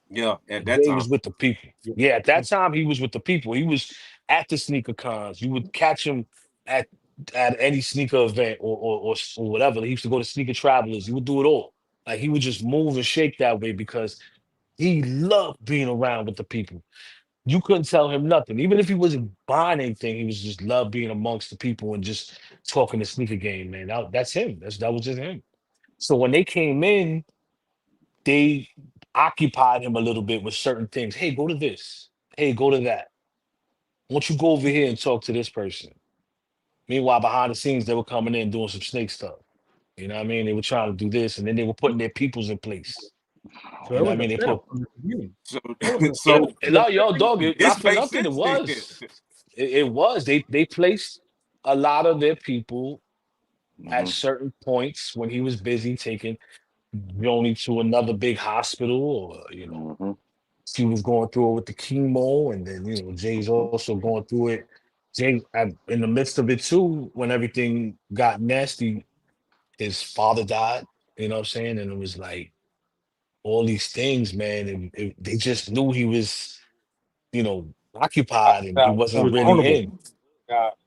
Yeah, at that Jay time. was with the people. Yeah. Yeah, at that time he was with the people. He was at the sneaker cons. You would catch him at any sneaker event or whatever. He used to go to sneaker travelers. He would do it all. Like he would just move and shake that way because he loved being around with the people. You couldn't tell him nothing. Even if he wasn't buying anything, he was just loved being amongst the people and just talking the sneaker game, man. That's him. That was just him. So when they came in, they occupied him a little bit with certain things. Hey, go to this. Hey, go to that. Why don't you go over here and talk to this person? Meanwhile, behind the scenes, they were coming in doing some snake stuff. You know what I mean? They were trying to do this, and then they were putting their peoples in place. So You it know what I was a mean? They put setup from the beginning. So, It was a yeah, setup so from the no, yo, very dog, beginning. not this for makes nothing. It sense then. was. It was. They placed a lot of their people at Hmm. certain points when he was busy taking Joni to another big hospital, or Hmm. she was going through it with the chemo, and then Jay's also going through it. In the midst of it too, when everything got nasty, his father died. You know what I'm saying? And it was like all these things, man. And they just knew he was, occupied, and he He wasn't was really vulnerable. in.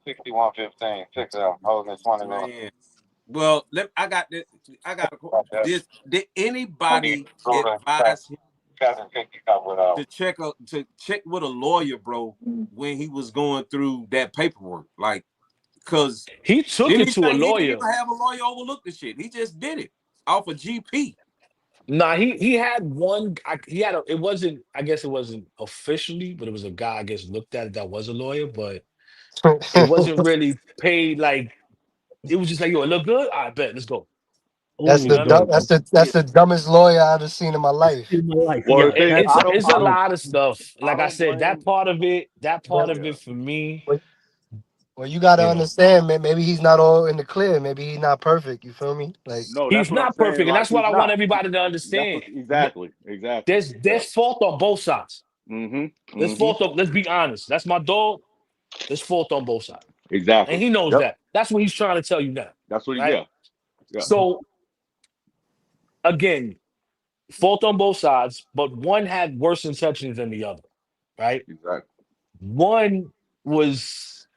61-15, 6-0, holding 20 minutes. Man. Well, I got this. I got That's this. Did when you anybody go to advise him 750 cup with to check with a lawyer, bro, when he was going through that paperwork? Like, cause He took didn't it he to a think he didn't lawyer. even have a lawyer overlook the shit? He just did it off a GP. Nah, he had one. He had a. It wasn't. I guess it wasn't officially, but it was a guy. I guess looked at it that was a lawyer, but it wasn't really paid. Like it was just like, yo, it look good. I bet. Let's go. Oh, You know what I mean? dog. Yeah. that's the dumbest lawyer I've ever seen in my life. In my life, Well, the yeah. thing, That's It's a dope. lot of stuff. I Like I don't said, blame. that part But of Yeah. it for me, Well, well, you got to you know, understand, man. Maybe he's not all in the clear. Maybe he's not perfect. You feel me? Like, No, that's he's what I'm not saying. perfect, and Like that's what he's I want not. everybody to That's understand. what exactly. Yeah. There's fault on both sides. Hmm. There's Hmm. fault on. Let's be honest. That's my dog. There's fault on both sides, and Exactly. he knows Yep. that. That's what he's trying to tell you now, That's what. right? Yeah. Yeah. So again, fault on both sides, but one had worse intentions than the other, right? Exactly. One was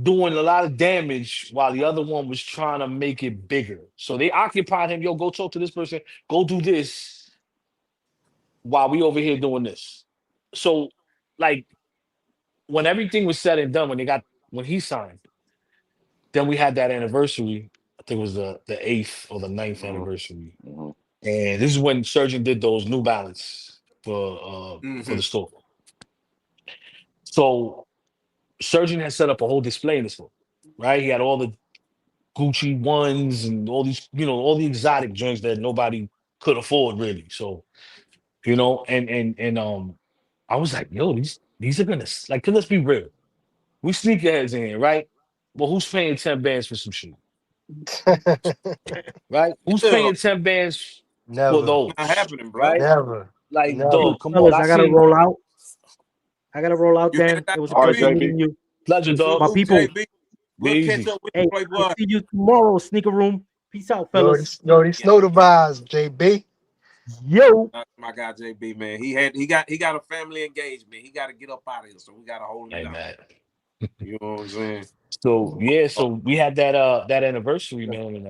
doing a lot of damage while the other one was trying to make it bigger. So they occupied him. Yo, go talk to this person. Go do this while we over here doing this. So, like, when everything was said and done, when he signed, then we had that anniversary. I think it was the eighth or the ninth Hmm. anniversary, Hmm. and this is when Surgeon did those New Balance for Mm-hmm. the store. So Surgeon had set up a whole display in the store, right? He had all the Gucci ones and all these, all the exotic joints that nobody could afford really. So, and I was like, yo, these are gonna like, 'cause let's be real. We sneakerheads in here, right? Well, who's paying 10 bands for some shit? Right? Who's Yeah, paying 10 bands for Never, not those? happening, bro. Right? never, Like, never. Hey, dog, come on. fellas, I I gotta seen roll out. I gotta roll out, You ain't Dan. got It was a to All right, pleasure be. JB. meeting you. pleasure, dog. My Salute, people. JB. Be We'll catch easy. up with you, Hey, I'll Playboy. see you tomorrow, sneaker room. Peace out, fellas. You already Yeah, know the vibes, JB. Yo. my guy JB, man. He got a family engagement. He got to get up out of here, so we got to hold him Hey, down. man. You know what I'm saying? So yeah, Oh, so we had that anniversary, man, and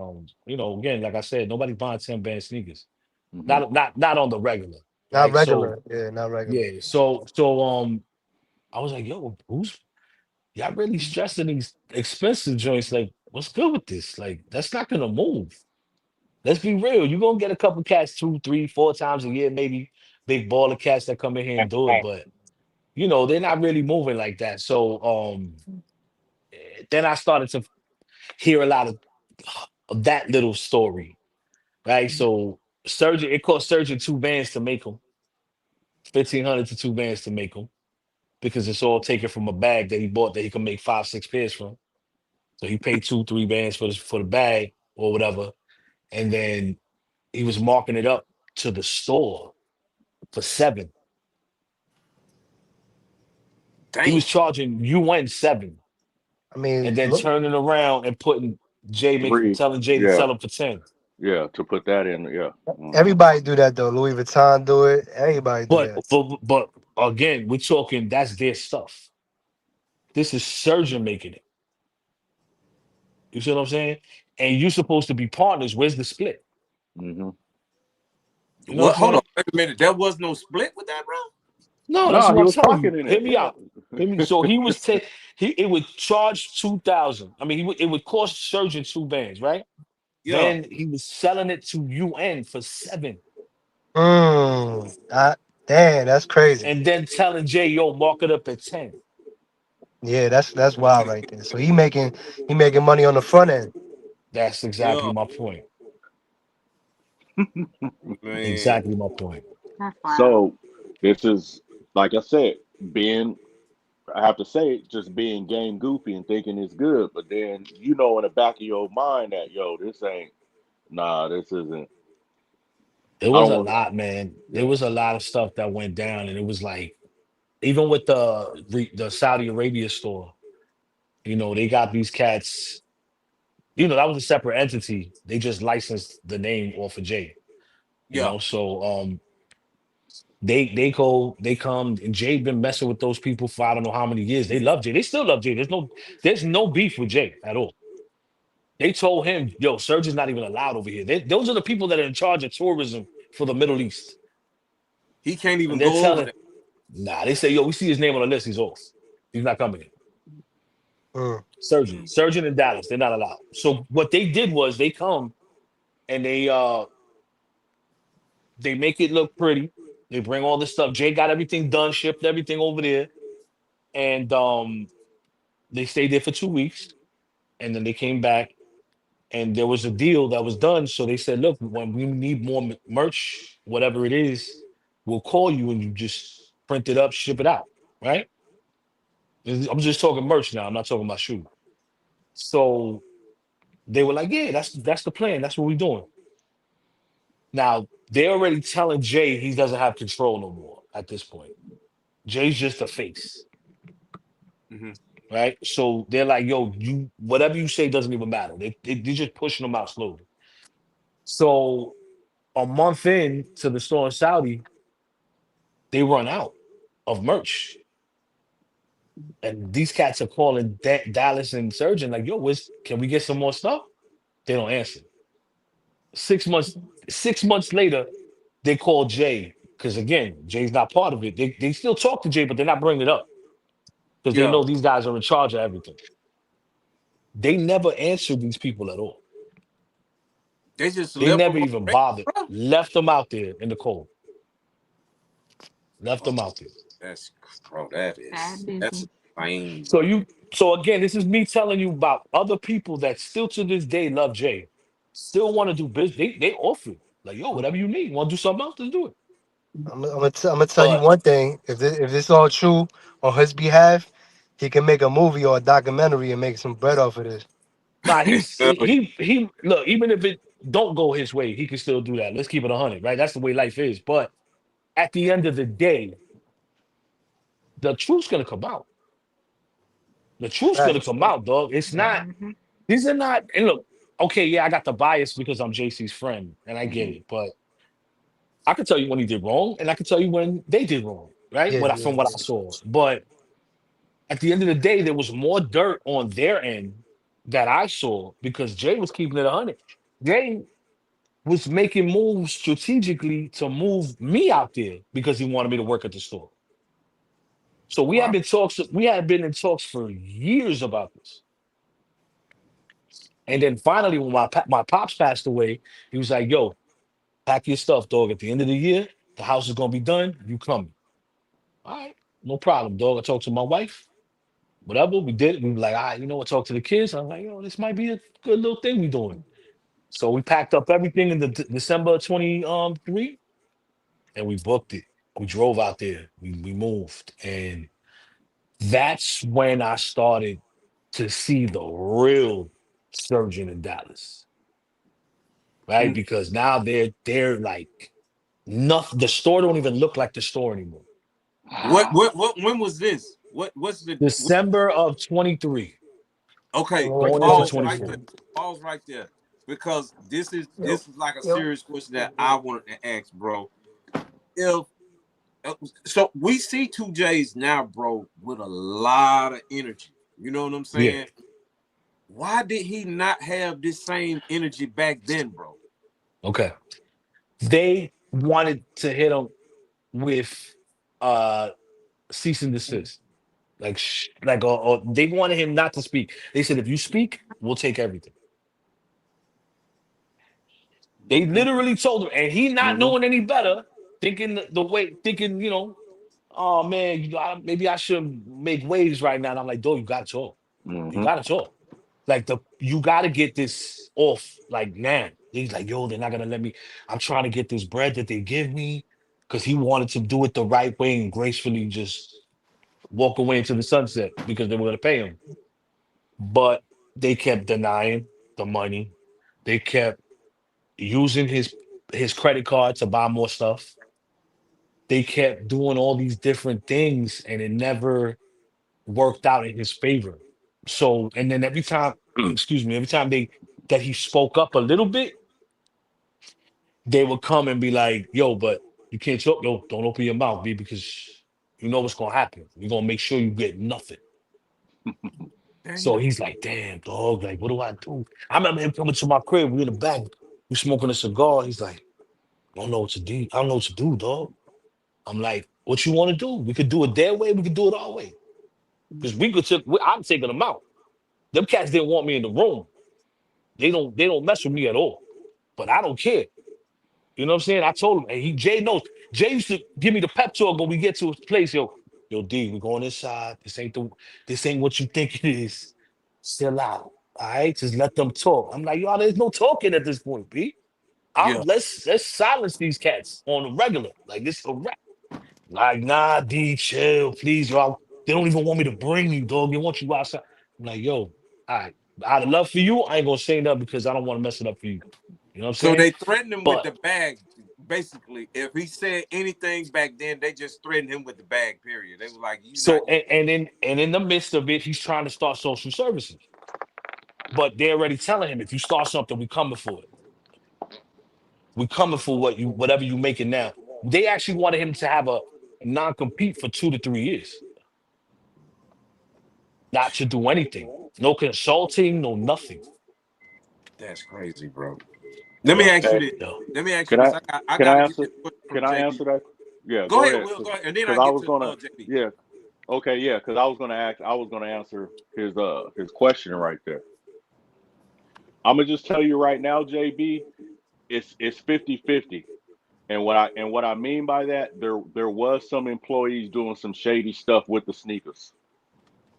again, like I said, nobody's buying 10 band sneakers. Hmm. Not on the regular, Not right? So regular. Yeah, not regular. yeah, so I was like, yo, who's y'all really stressing these expensive joints? Like, what's good with this? Like, that's not gonna move. Let's be real. You're gonna get a couple cats 2, 3, 4 times a year, maybe big baller cats that come in here and do it, but they're not really moving like that. So then I started to hear a lot of that little story, right? So surgeon, it cost surgeon 2 bands to make them, 1,500 to 2 bands to make them, because it's all taken from a bag that he bought that he can make 5, 6 pairs from. So he paid 2, 3 bands for the bag or whatever, and then he was marking it up to the store for 7. He damn. was charging UN 7, I mean, and then look, turning around and putting Three. telling Jay to Yeah. sell them for 10. Yeah. To put that in. Yeah. Hmm. everybody do that though. Louis Vuitton do it. Everybody do But that. but again, we're talking that's their stuff. This is surgeon making it. You see what I'm saying? And you're supposed to be partners. Where's the split? Hmm. You know what I'm What? Hold on. saying? Wait a minute. There was no split with that, bro. No, that's No, what he I'm was telling you. pocketing Hear it. me out. Hear me. So he was he it would charge 2,000. I mean, it would cost surgeon 2 bands, right? Yeah. Then he was selling it to UN for 7, Damn, that's crazy. and then telling Jay, yo, mark it up at 10. Yeah, that's wild right there. So he making money on the front end. That's exactly Yeah. my point. Man. Exactly my point. That's wild. So this is, like I said, being, I have to say, just being game goofy and thinking it's good, but then in the back of your mind that, yo, this ain't, nah, this isn't. It I was don't a want. lot, man. There Yeah. was a lot of stuff that went down, and it was like, even with the Saudi Arabia store, they got these cats. That was a separate entity. They just licensed the name off of Jay. Yeah. So they come, and Jay been messing with those people for I don't know how many years. They love Jay. They still love Jay. There's no beef with Jay at all. They told him, yo, Serge is not even allowed over here. Those are the people that are in charge of tourism for the Middle East. He can't And even they're go over telling, there. nah, they say, yo, we see his name on the list. He's off. He's not coming in. Mm. Mm. Surgeon in Dallas, they're not allowed. So what they did was they come and they make it look pretty. They bring all this stuff. Jay got everything done, shipped everything over there, and they stayed there for 2 weeks, and then they came back, and there was a deal that was done. So they said, look, when we need more merch, whatever it is, we'll call you and you just print it up, ship it out, right? I'm just talking merch now. I'm not talking about shoes. So they were like, yeah, that's the plan. That's what we're doing. Now they're already telling Jay he doesn't have control no more at this point. Jay's just a face, Hmm. right? So they're like, yo, you whatever you say doesn't even matter. They're just pushing them out slowly. So a month in to the store in Saudi, they run out of merch. And these cats are calling Dallas and Surgeon like, yo, can we get some more stuff? They don't answer. 6 months, 6 months later, they call Jay. Because again, Jay's not part of it. They still talk to Jay, but they're not bringing it up because they Yeah. know these guys are in charge of everything. They never answered these people at all. They just They left never him on even red, bothered. bro. Left them out there in the cold. Left Oh, them out there. that's bro. That Bad is that's business. Lame, So bro. you, so again, this is me telling you about other people that still to this day love Jay, still want to do business. They offer it. Like, yo, whatever you need. Want to do something else? Let's do it. I'm gonna tell you But one thing. If this all true on his behalf, he can make a movie or a documentary and make some bread off of this. nah, he's Hell he look, even if it don't go his way, he can still do that. Let's keep it 100, right? That's the way life is. But at the end of the day, the truth's gonna come out. The truth's gonna Facts. come out, dog. It's not, Mhm. these are not, and look, okay, yeah, I got the bias because I'm JC's friend, and I get Mhm. it, but I can tell you when he did wrong, and I can tell you when they did wrong, right? Yeah, What yeah, from what yeah. I saw. But at the end of the day, there was more dirt on their end that I saw because Jay was keeping it 100. Jay was making moves strategically to move me out there because he wanted me to work at the store. So Wow. we had been in talks for years about this. And then finally, when my pops passed away, he was like, "Yo, pack your stuff, dog. At the end of the year, the house is gonna be done. You coming? All right, no problem, dog." I talked to my wife. Whatever we did, we were like, "All right, you know what? Talk to the kids." I'm like, "Yo, this might be a good little thing we doing." So we packed up everything in the December 23, and we booked it. We drove out there. We moved, and that's when I started to see the real surgeon in Dallas, right? Mm. Because now they're like nothing. The store don't even look like the store anymore. When was this? What's the December of 23, okay, What going year into was pause that? right there. 24. Pause right there. Because this is Yo, like a yo. serious question that I wanted to ask, bro. If so we see two J's now, bro, with a lot of energy. You know what I'm Yeah. saying? Why did he not have this same energy back then, bro? Okay. They wanted to hit him with uh cease and desist. Like or they wanted him not to speak. They said if you speak, we'll take everything. They literally told him, and he not Mm-hmm. knowing any better, thinking the way, thinking, oh man, maybe I should make waves right now. And I'm like, dog, you gotta talk. You Mm-hmm. gotta talk. Like you gotta get this off like now. He's like, yo, they're not gonna let me. I'm trying to get this bread that they give me because he wanted to do it the right way and gracefully just walk away into the sunset because they were gonna pay him. But they kept denying the money. They kept using his credit card to buy more stuff. They kept doing all these different things and it never worked out in his favor. So, and then every time, excuse me, every time that he spoke up a little bit, they would come and be like, yo, but you can't talk, yo, don't open your mouth, B, because you know what's gonna happen. We're gonna make sure you get nothing. So Damn. he's like, damn, dog, like, what do I do? I remember him coming to my crib, we in the back, we smoking a cigar. He's like, I don't know what to do. I don't know what to do, dog. I'm like, what you want to do? We could do it their way, we could do it our way. Because I'm taking them out. Them cats didn't want me in the room. They don't mess with me at all. But I don't care. You know what I'm saying? I told him, and Jay knows. Jay used to give me the pep talk when we get to his place. Yo, D, we're going inside. This ain't what you think it is. Still out. All right, just let them talk. I'm like, yo, there's no talking at this point, B. Yeah. Let's silence these cats on the regular. Like this a rap. Like, nah, D, chill, please, yo. They don't even want me to bring you, dog. They want you outside. I'm like, yo, all right. Out of love for you, I ain't gonna say nothing because I don't want to mess it up for you. You know what I'm So saying? they threatened him with But the bag. Basically, if he said anything back then, they just threatened him with the bag. Period. They were like, "You not so getting." and in the midst of it, he's trying to start social services. But they're already telling him if you start something, we coming for it. We coming for whatever you making now. They actually wanted him to have a non-compete for 2 to 3 years, not to do anything. No consulting, no nothing. That's crazy, bro. Let me Yo, ask you Hey, this. yo. Let me ask you can this. I I can got I to get answer? this question from Can I JB. answer that? Yeah, Go go ahead, ahead. Will. Go ahead, and then I Because I get was to gonna. JB. Yeah. Okay. Yeah. Because I was gonna answer his question right there. I'm gonna just tell you right now, JB. It's 50-50. And what I mean by that, there was some employees doing some shady stuff with the sneakers.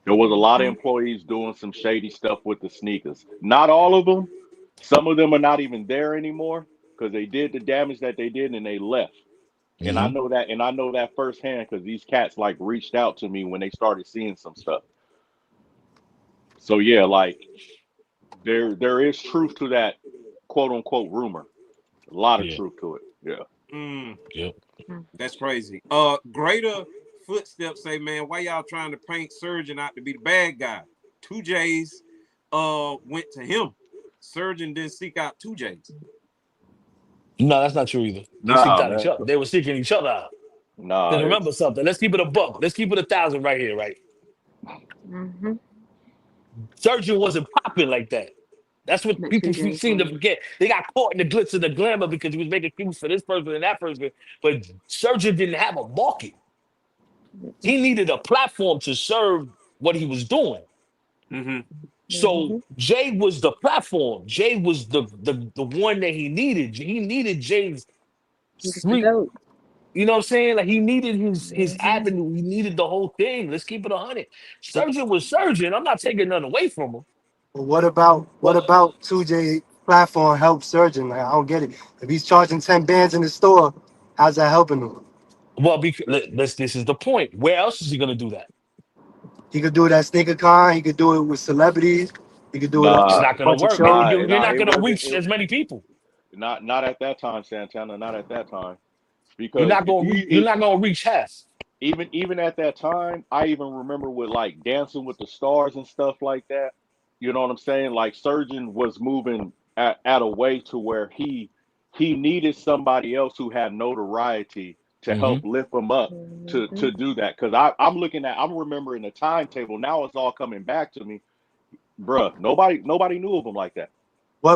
There was a lot of Mhm. employees doing some shady stuff with the sneakers. Not all of them. Some of them are not even there anymore because they did the damage that they did and they left. And I Hmm. know that, and I know that firsthand because these cats like reached out to me when they started seeing some stuff. So yeah, like there is truth to that quote unquote rumor. A lot of Yeah. truth to it. Yeah. Mm, Yep. that's crazy. Greater Footsteps say, man, why y'all trying to paint Surgeon out to be the bad guy? Two J's went to him. Surgeon didn't seek out two J's. No, that's not true either. They seeked Nah, out each man. other. They were seeking each other out. Nah, Because remember it's something. Let's keep it a buck. Let's keep it 1,000 right here, right? Mhm. Surgeon wasn't popping like that. That's what But people two J's seem to was. forget. They got caught in the glitz and the glamour because he was making cues for this person and that person. But Surgeon didn't have a market. Mhm. He needed a platform to serve what he was doing. Mm-hmm. So Mhm. Jay was the platform. Jay was the one that he needed. He needed Jay's He was the street. goat. You know what I'm saying? Like he needed his Mhm. avenue. He needed the whole thing. Let's keep it 100. Surgeon was Surgeon. I'm not taking nothing away from him. But what about 2J platform help surgeon? Like, I don't get it. If he's charging 10 bands in the store, how's that helping him? Well, this is the point. Where else is he gonna do that? He could do it at Sneaker Con. He could do it with celebrities. He could do it It's at nah, a not gonna bunch of work. shows. You're not it gonna wasn't reach it as many people. not at that time, Santana, not at that time. You're Because not gonna reach. You're not gonna reach half. even at that time, I even remember with like Dancing with the Stars and stuff like that. You know what I'm saying? Like Surgeon was moving at a way to where he needed somebody else who had notoriety to Hmm. help lift him up Mhm. to do that. Because I'm remembering the timetable. Now it's all coming back to me, bruh. Nobody knew of him like that.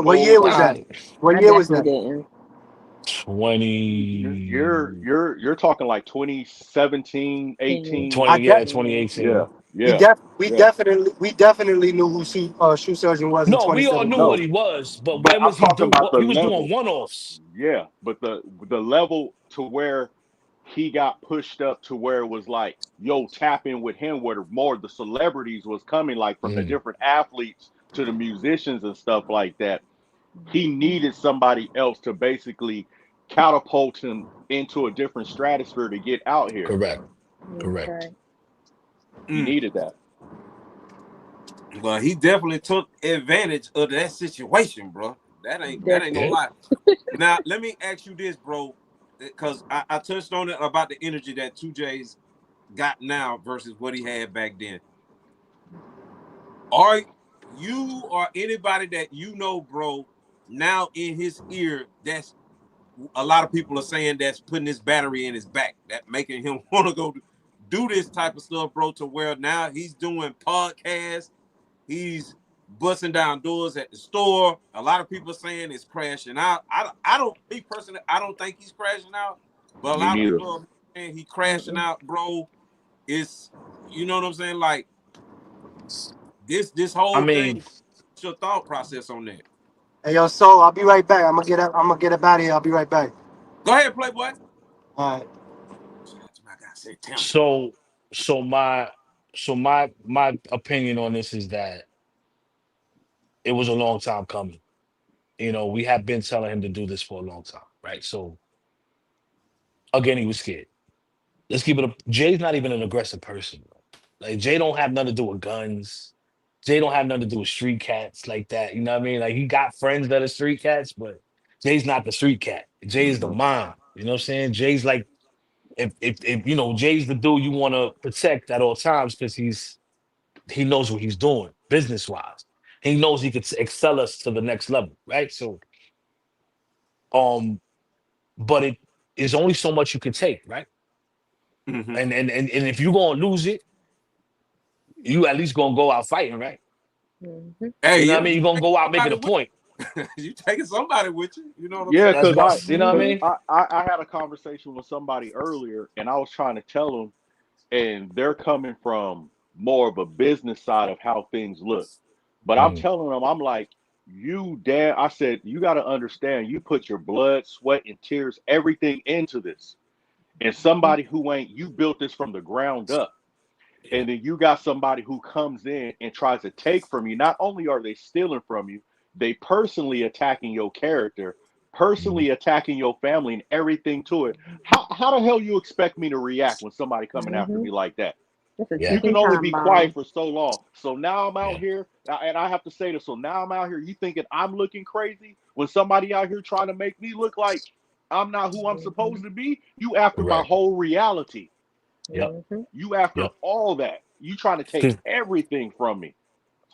What year was Nobody. that? I What I year was definitely that? didn't. 20, You're talking like 2017, 10. 20, I yeah, de- Yeah. 2018. yeah, yeah, yeah. we definitely knew who shoe surgeon was in No, we all knew 2017. what No, he was, but but when I'm was he talking doing? about the He was doing level. one-offs. Yeah, but the level to where he got pushed up to where it was like, yo, tap in with him, where more of the celebrities was coming, like from the Mm, different athletes to the musicians and stuff like that. He Mhm. needed somebody else to basically catapult him into a different stratosphere to get out here. correct, That's correct. right. He Mm. needed that. Well, he definitely took advantage of that situation, bro. That ain't no Yeah. Definitely. lie. Now, let me ask you this, bro, because I touched on it about the energy that two J's got now versus what he had back then. Are you or anybody that you know, bro, now in his ear? That's a lot of people are saying that's putting his battery in his back, that making him want to go do this type of stuff, bro. To where now he's doing podcasts, he's busting down doors at the store. A lot of people are saying it's crashing out. I don't, me personally, I don't think he's crashing out, but a Me lot of neither. people are saying he crashing Mm-mm. out, bro. It's, you know what I'm saying, like this I whole thing. mean, What's your thought process on that? Hey yo, so I'll be right back. I'm gonna get up out of here. I'll be right back. Go ahead, Playboy. All right. Shout out to my guy Santana. so so my my opinion on this is that it was a long time coming. We have been telling him to do this for a long time, right? So again, he was scared. Let's keep it up. Jay's not even an aggressive person, bro. Like Jay don't have nothing to do with guns. Jay don't have nothing to do with street cats like that. You know what I mean? Like he got friends that are street cats, but Jay's not the street cat. Jay is the mom. You know what I'm saying? Jay's like if Jay's the dude you want to protect at all times because he knows what he's doing business wise. He knows he could excel us to the next level, right? So um, but it is only so much you can take, right? Mm-hmm. And if you're gonna lose it, you at least gonna go out fighting, right? Mhm. Hey, You know what I yeah, mean? you You're gonna taking go out making somebody a with point. you. You taking somebody with you. You know what I'm Yeah, saying? That's because why, you know what I Mhm. mean. I had a conversation with somebody earlier, and I was trying to tell them, and they're coming from more of a business side of how things look. But I'm mm, telling them, I'm like, you damn. I said, you got to understand, you put your blood, sweat, and tears, everything into this, and Mhm. somebody who ain't, you built this from the ground up. Yeah. And then you got somebody who comes in and tries to take from you. Not only are they stealing from you, they personally attacking your character, Mhm. personally attacking your family and everything to it. How the hell you expect me to react when somebody coming after Mm-hmm. me like that? It's a You Yeah. can ticking only time be quiet bomb. for so long. So now I'm out Yeah. here, and I have to say this. So now I'm out here. You thinking I'm looking crazy when somebody out here trying to make me look like I'm not who I'm Mm-hmm. supposed to be? You after my Right. whole reality. Yep. Mm-hmm. You after Yep. all that. You trying to take 'Cause- everything from me.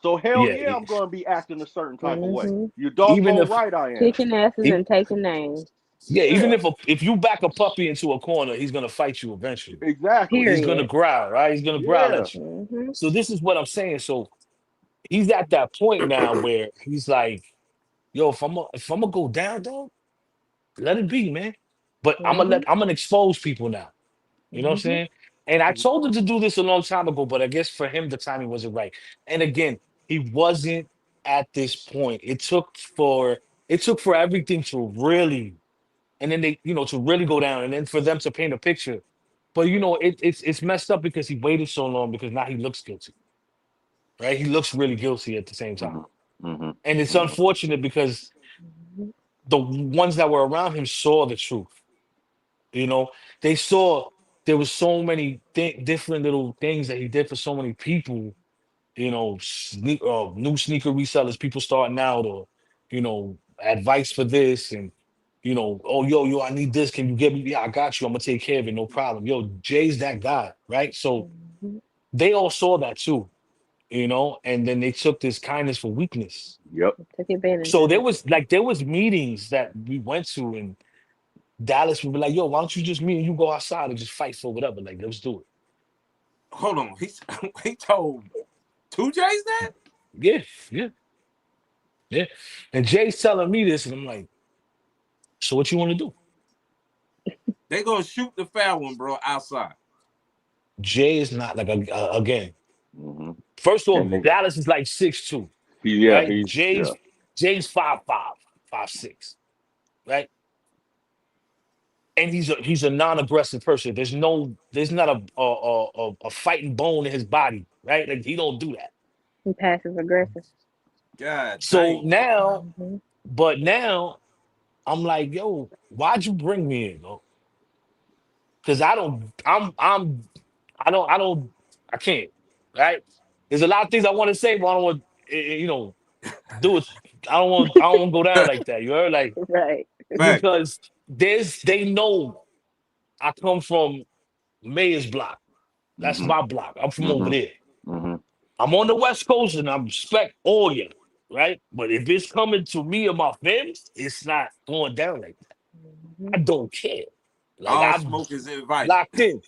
So hell Yeah. yeah, I'm going to be acting a certain type of way. Mm-hmm. You're Even doggone if, right I am. Kicking asses e- and taking names. yeah, even Yeah, if you back a puppy into a corner, he's gonna fight you eventually. exactly. He's gonna Period. growl, right? He's gonna growl Yeah. at you. Mm-hmm. So this is what I'm saying. So he's at that point now where he's like, yo, if I'm gonna go down, dog, let it be, man. But Mm-hmm. I'm gonna expose people now. You know what I'm Mm-hmm. saying? And I told him to do this a long time ago, but I guess for him the timing wasn't right. And again, he wasn't at this point. It took for everything to really, and then they, to really go down, and then for them to paint a picture. But it's messed up because he waited so long because now he looks guilty, right? He looks really guilty at the same time. Hmm. Hmm. And it's Hmm. unfortunate because Mm-hmm. the ones that were around him saw the truth. You know, they saw there was so many different little things that he did for so many people. New sneaker resellers, people starting out, or advice for this, and oh yo, I need this. Can you get me? Yeah, I got you. I'm gonna take care of it. No problem. Yo, Jay's that guy, right? So Mm-hmm. they all saw that too, and then they took this kindness for weakness. Yep. Took advantage So of there it. was meetings that we went to, and Dallas would be like, yo, why don't you just me and you go outside and just fight for whatever? Like, let's do it. Hold on. He told two J's that Yeah, yeah, yeah. And Jay's telling me this, and I'm like, so what you want to do? they gonna shoot the foul one, bro, outside. Jay is not like again. Hmm. First off, And then Dallas is like 6'2", yeah, right? he's yeah. Jay's 5'5", 5'6", right? And he's a non-aggressive person. There's not a fighting bone in his body, right? Like he don't do that. He passive aggressive. God So dang. now, Mm-hmm. but now I'm like, yo, why'd you bring me in, bro? Because I can't, right? There's a lot of things I want to say, but I don't want, do it. I don't want to go down like that. You heard? Like, Right. Fact. because they know I come from Mayor's block. That's Hmm. my block. I'm from over Hmm. there. Hmm. I'm on the West Coast and I respect all you, right? But if it's coming to me or my family, it's not going down like that. Mm-hmm. I don't care. Like All I'm smoke is invited. locked in.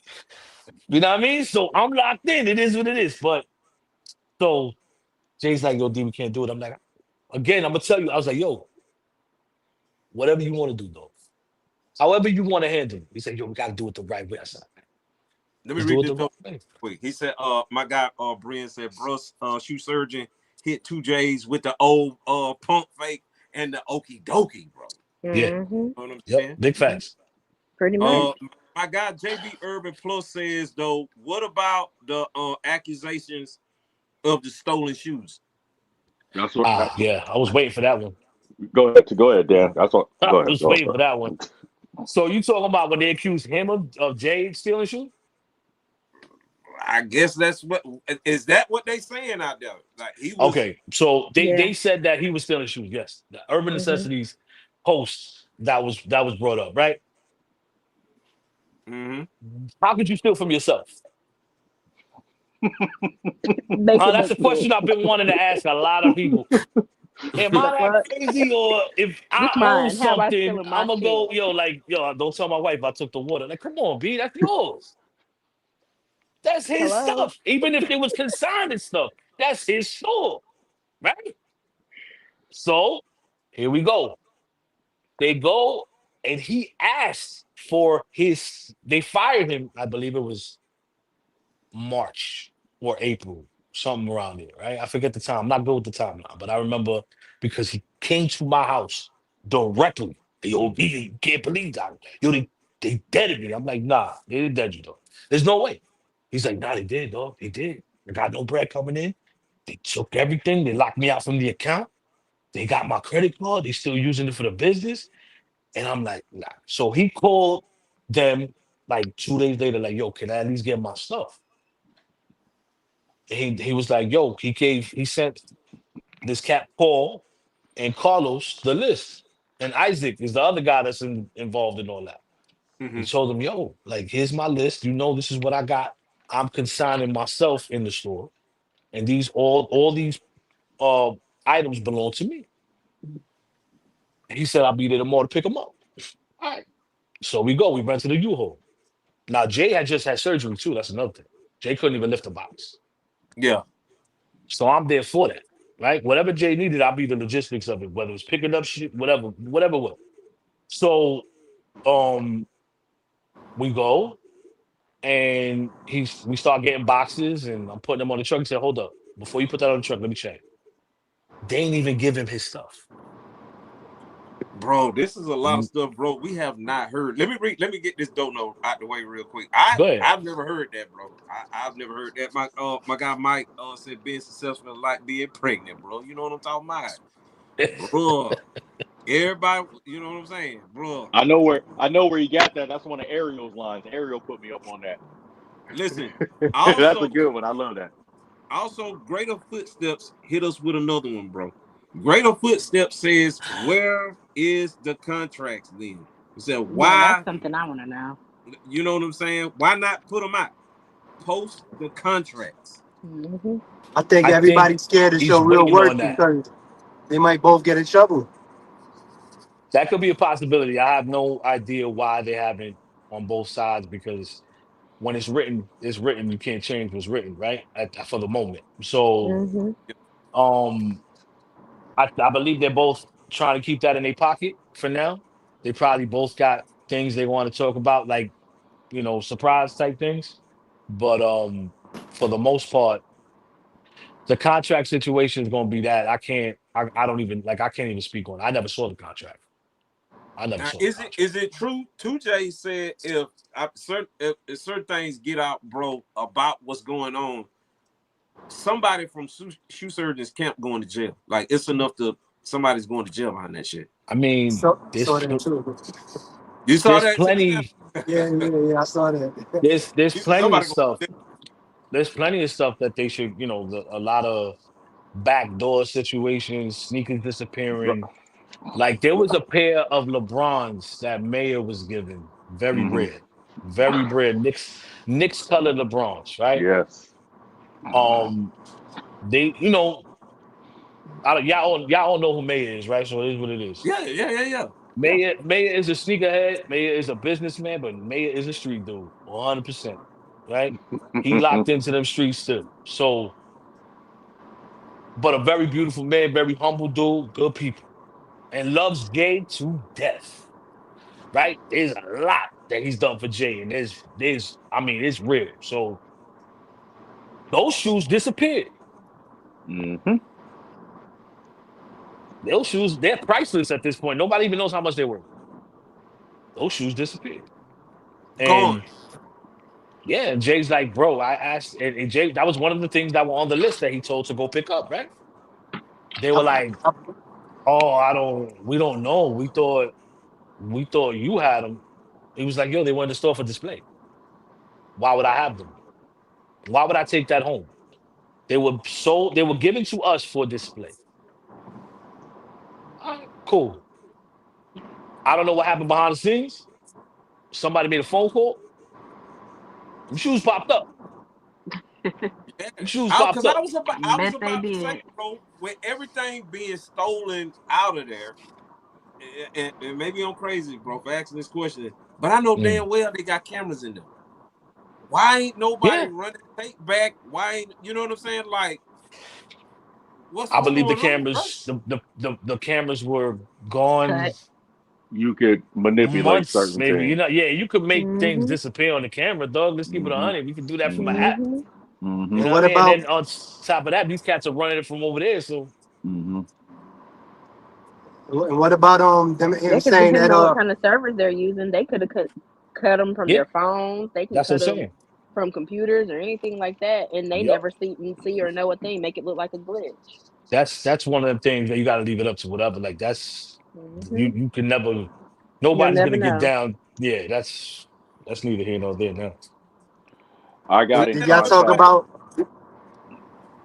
You know what I mean? So I'm locked in. It is what it is. But so Jay's like, yo, D, we can't do it. I'm like, again, I'm gonna tell you, I was like, yo, whatever you want to do, though. However you want to handle it. He said, yo, we gotta do it the right way. I said, Let me let's do read it this the right up way. quick. He said, my guy Brian said, Bruss shoe surgeon hit two J's with the old pump fake and the okie dokie, bro. Yeah. Mm-hmm. You know what I'm Yep. saying? Big facts. Pretty much. Uh my guy JB Urban Plus says though, what about the accusations of the stolen shoes? That's what. Ah, That's what. yeah. I was waiting for that one. Go ahead, Dan. That's what. I Go ahead. was Go waiting for ahead. that one. So you talking about when they accused him of Jay stealing shoes? I guess that's what is that what they saying out there? Like he was Okay, so they Yeah. they said that he was stealing shoes. Yes, the Urban Mm-hmm. Necessities host that was brought up, right? mm-hmm. How could you steal from yourself? Make it That's make a question sense. I've been wanting to ask a lot of people. Am The I that fuck? crazy, or if This I own mine. How about something, stealing my I'm gonna shit? go, like, don't tell my wife I took the water. Like, come on, B, that's yours. That's his Hello? stuff. Even if it was consigned stuff, that's his store, right? So here we go. They go and he asked for his. They fired him. I believe it was March or April, something around there, right? I forget the time. I'm not good with the time now, but I remember because he came to my house directly. Yo, you can't believe that. Yo, they deaded me. I'm like, nah, they didn't dead you though. There's no way. He's like, nah, they did, dog. They did. I got no bread coming in. They took everything. They locked me out from the account. They got my credit card. They still using it for the business. And I'm like, nah. So he called them like 2 days later, like, yo, can I at least get my stuff? He was like, yo, he sent this cat Paul and Carlos the list. And Isaac is the other guy that's involved in all that. He Mm-hmm. told him, yo, like, here's my list. You know, this is what I got. I'm consigning myself in the store. And these all these uh items belong to me. And he said, I'll be there tomorrow to pick them up. All right. So we go. We rent to the U-Haul. Now, Jay had just had surgery too. That's another thing. Jay couldn't even lift a box. Yeah. So I'm there for that. Right? Whatever Jay needed, I'll be the logistics of it, whether it's picking up shit, whatever it was. So um we go and we start getting boxes and I'm putting them on the truck. He said, hold up, before you put that on the truck, let me check. They ain't even give him his stuff. Bro, this is a lot of stuff, bro. We have not heard. Let me get this dono out the way real quick. I've never heard that, bro. I've never heard that. My guy Mike said being successful is like being pregnant, bro. You know what I'm talking about? Bro. Everybody, you know what I'm saying, bro. I know where he got that. That's one of Ariel's lines. Ariel put me up on that. Listen, that's a good one. I love that. Also, Greater Footsteps hit us with another one, bro. Greater Footsteps says, where is the contracts then? He said, why? Yeah, that's something I want to know. You know what I'm saying? Why not put them out? Post the contracts. Mm-hmm. I think everybody's scared to show real work because they might both get in trouble. That could be a possibility. I have no idea why they haven't on both sides because when it's written, it's written. You can't change what's written, right? For the moment. So, I believe they're both trying to keep that in their pocket for now. They probably both got things they want to talk about, like, surprise type things. But for the most part, the contract situation is going to be that I don't even I can't even speak on it. I never saw the contract. Now, is it true? 2J said if certain things get out, bro, about what's going on, somebody from shoe surgeons camp going to jail. Like it's enough to somebody's going to jail behind that shit. I mean, saw that too. You saw that? Plenty. Yeah, I saw that. There's plenty of stuff. There's plenty of stuff that they should, a lot of backdoor situations, sneakers disappearing. Like there was a pair of LeBrons that Mayer was given, very rare, very rare. Knicks color LeBrons, right? Yes. They, y'all all know who Mayer is, right? So it is what it is. Yeah. Mayer is a sneakerhead. Mayer is a businessman, but Mayer is a street dude, 100%. Right? He locked into them streets too. So, but a very beautiful man, very humble dude, good people, and loves Jay to death. Right? There's a lot that he's done for Jay, and it's real. So those shoes disappeared. Those shoes, they're priceless at this point. Nobody even knows how much they're worth. Those shoes disappeared. And yeah, and Jay's like, bro, I asked, and Jay, that was one of the things that were on the list that he told to go pick up, right? They were like, oh, we don't know. We thought you had them. He was like, yo, they were in the store for display. Why would I have them? Why would I take that home? They were given to us for display. All right, cool. I don't know what happened behind the scenes. Somebody made a phone call. The shoes popped up. Shoes popped up. I was about to say, bro, with everything being stolen out of there, and maybe I'm crazy, bro, for asking this question, but I know damn well they got cameras in them. Why ain't nobody running take back? Why ain't, you know what I'm saying? Like, I believe the cameras, the cameras were gone. You could manipulate months, certain maybe. things. You could make things disappear on the camera, dog. Let's keep it 100. We can do that from an app. You know what I mean? And then on top of that, these cats are running it from over there. So. And what about them saying that what kind of servers they're using? They could have cut them from their phones. They can cut them from computers or anything like that, and they Yep. never see or know a thing. Make it look like a glitch. That's one of them things that you got to leave it up to whatever. Like that's Hmm. you can never. You'll Nobody's never gonna get know. down. Yeah, that's neither here nor there now. I got in Did And y'all let's talk go contact. ahead. about?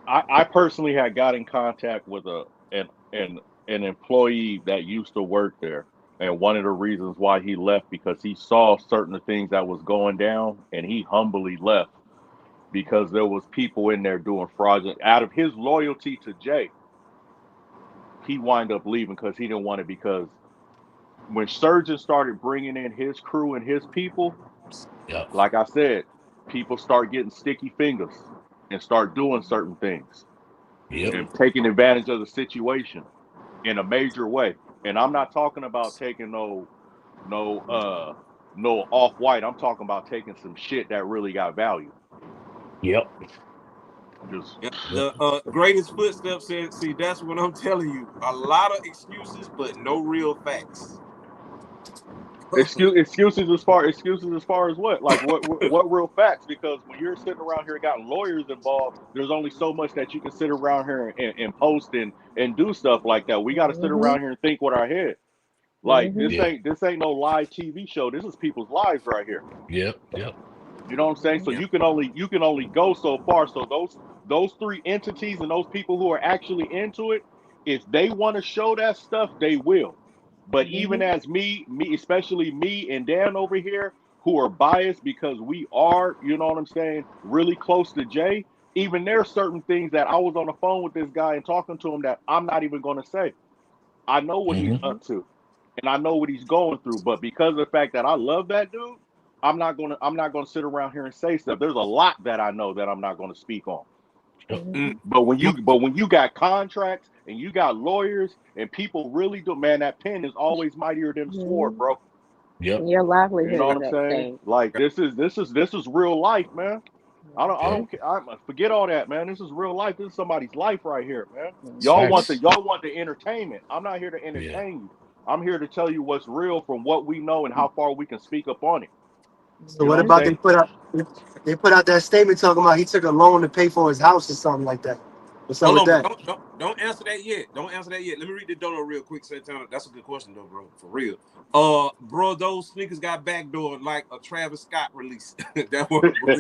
I personally had got in contact with an employee that used to work there, and one of the reasons why he left because he saw certain things that was going down, and he humbly left because there was people in there doing fraudulent. Out of his loyalty to Jay, he wind up leaving because he didn't want it. Because when Surgeon started bringing in his crew and his people, Yep. like I said, people start getting sticky fingers and start doing certain things Yep. and taking advantage of the situation in a major way. And I'm not talking about taking no no off white. I'm talking about taking some shit that really got value. Yep. Just Yeah, Yep. the greatest footsteps said, see, that's what I'm telling you. A lot of excuses, but no real facts. excuses as far as what, like what real facts? Because when you're sitting around here got lawyers involved, there's only so much that you can sit around here and post and do stuff like that. We got to sit Hmm. around here and think with our head. Like Hmm. Yeah. this ain't no live TV show. This is people's lives right here. Yep. Yep. You know what I'm saying? So Yeah. you can only go so far. So those three entities and those people who are actually into it, if they want to show that stuff, they will. But even Hmm. as me, especially me and Dan over here, who are biased because we are, you know what I'm saying, really close to Jay, even there are certain things that I was on the phone with this guy and talking to him that I'm not even going to say. I know what he's Hmm. Hmm. up to and I know what he's going through. But because of the fact that I love that dude, I'm not gonna sit around here and say stuff. There's a lot that I know that I'm not gonna speak on. Yep. Hmm. But when you got contracts and you got lawyers and people really do, man, that pen is always mightier than the sword, Hmm. bro. Yep. Your You know livelihood what is I'm at saying? stake. Like this is real life, man. I Yep. Hmm. don't forget all that, man. This is real life. This is somebody's life right here, man. It's Hmm. facts. Y'all want the entertainment. I'm not here to Yeah. entertain you. I'm here to tell you what's real from what we know and how far we can speak up on it. So You know what what I'm about Hmm. saying? they put out that statement talking about he took a loan to pay for his house or something like that. What's up Hold with on, but that? don't answer that yet. Don't answer that yet. Let me read the dono real quick, Santana. That's a good question though, bro. For real. Bro, those sneakers got backdoored like a Travis Scott release. That one, bro.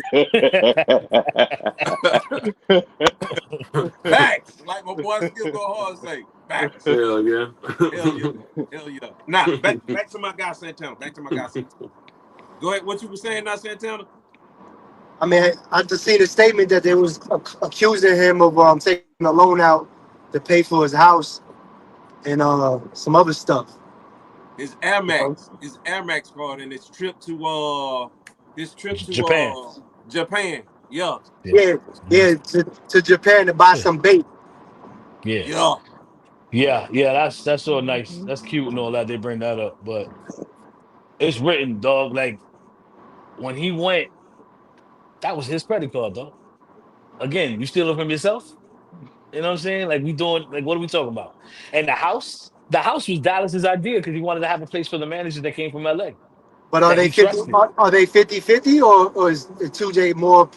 Facts. Like my boy Skip go hard say. Facts. Hell yeah. Hell yeah. Hell yeah. Now back to my guy Santana. Back to my guy Santana. Go ahead. What you were saying now, Santana? I mean, I just seen a statement that they was accusing him of taking a loan out to pay for his house and some other stuff. His Air You know? Max, his Air Max card, and his trip to Japan. Japan. Yeah, Yeah. Yeah, Mhm. yeah, to Japan to buy Yeah. some bait. Yeah. yeah. Yeah. Yeah. That's so nice. Hmm. That's cute and all that. They bring that up, but it's written, dog. Like when he went, that was his credit card, dog. Again, you stealing from yourself. You know what I'm saying? Like we doing. Like what are we talking about? And the house. The house was Dallas's idea because he wanted to have a place for the managers that came from LA But are that they he 50? trusted. Are they 50-50 or is 2J more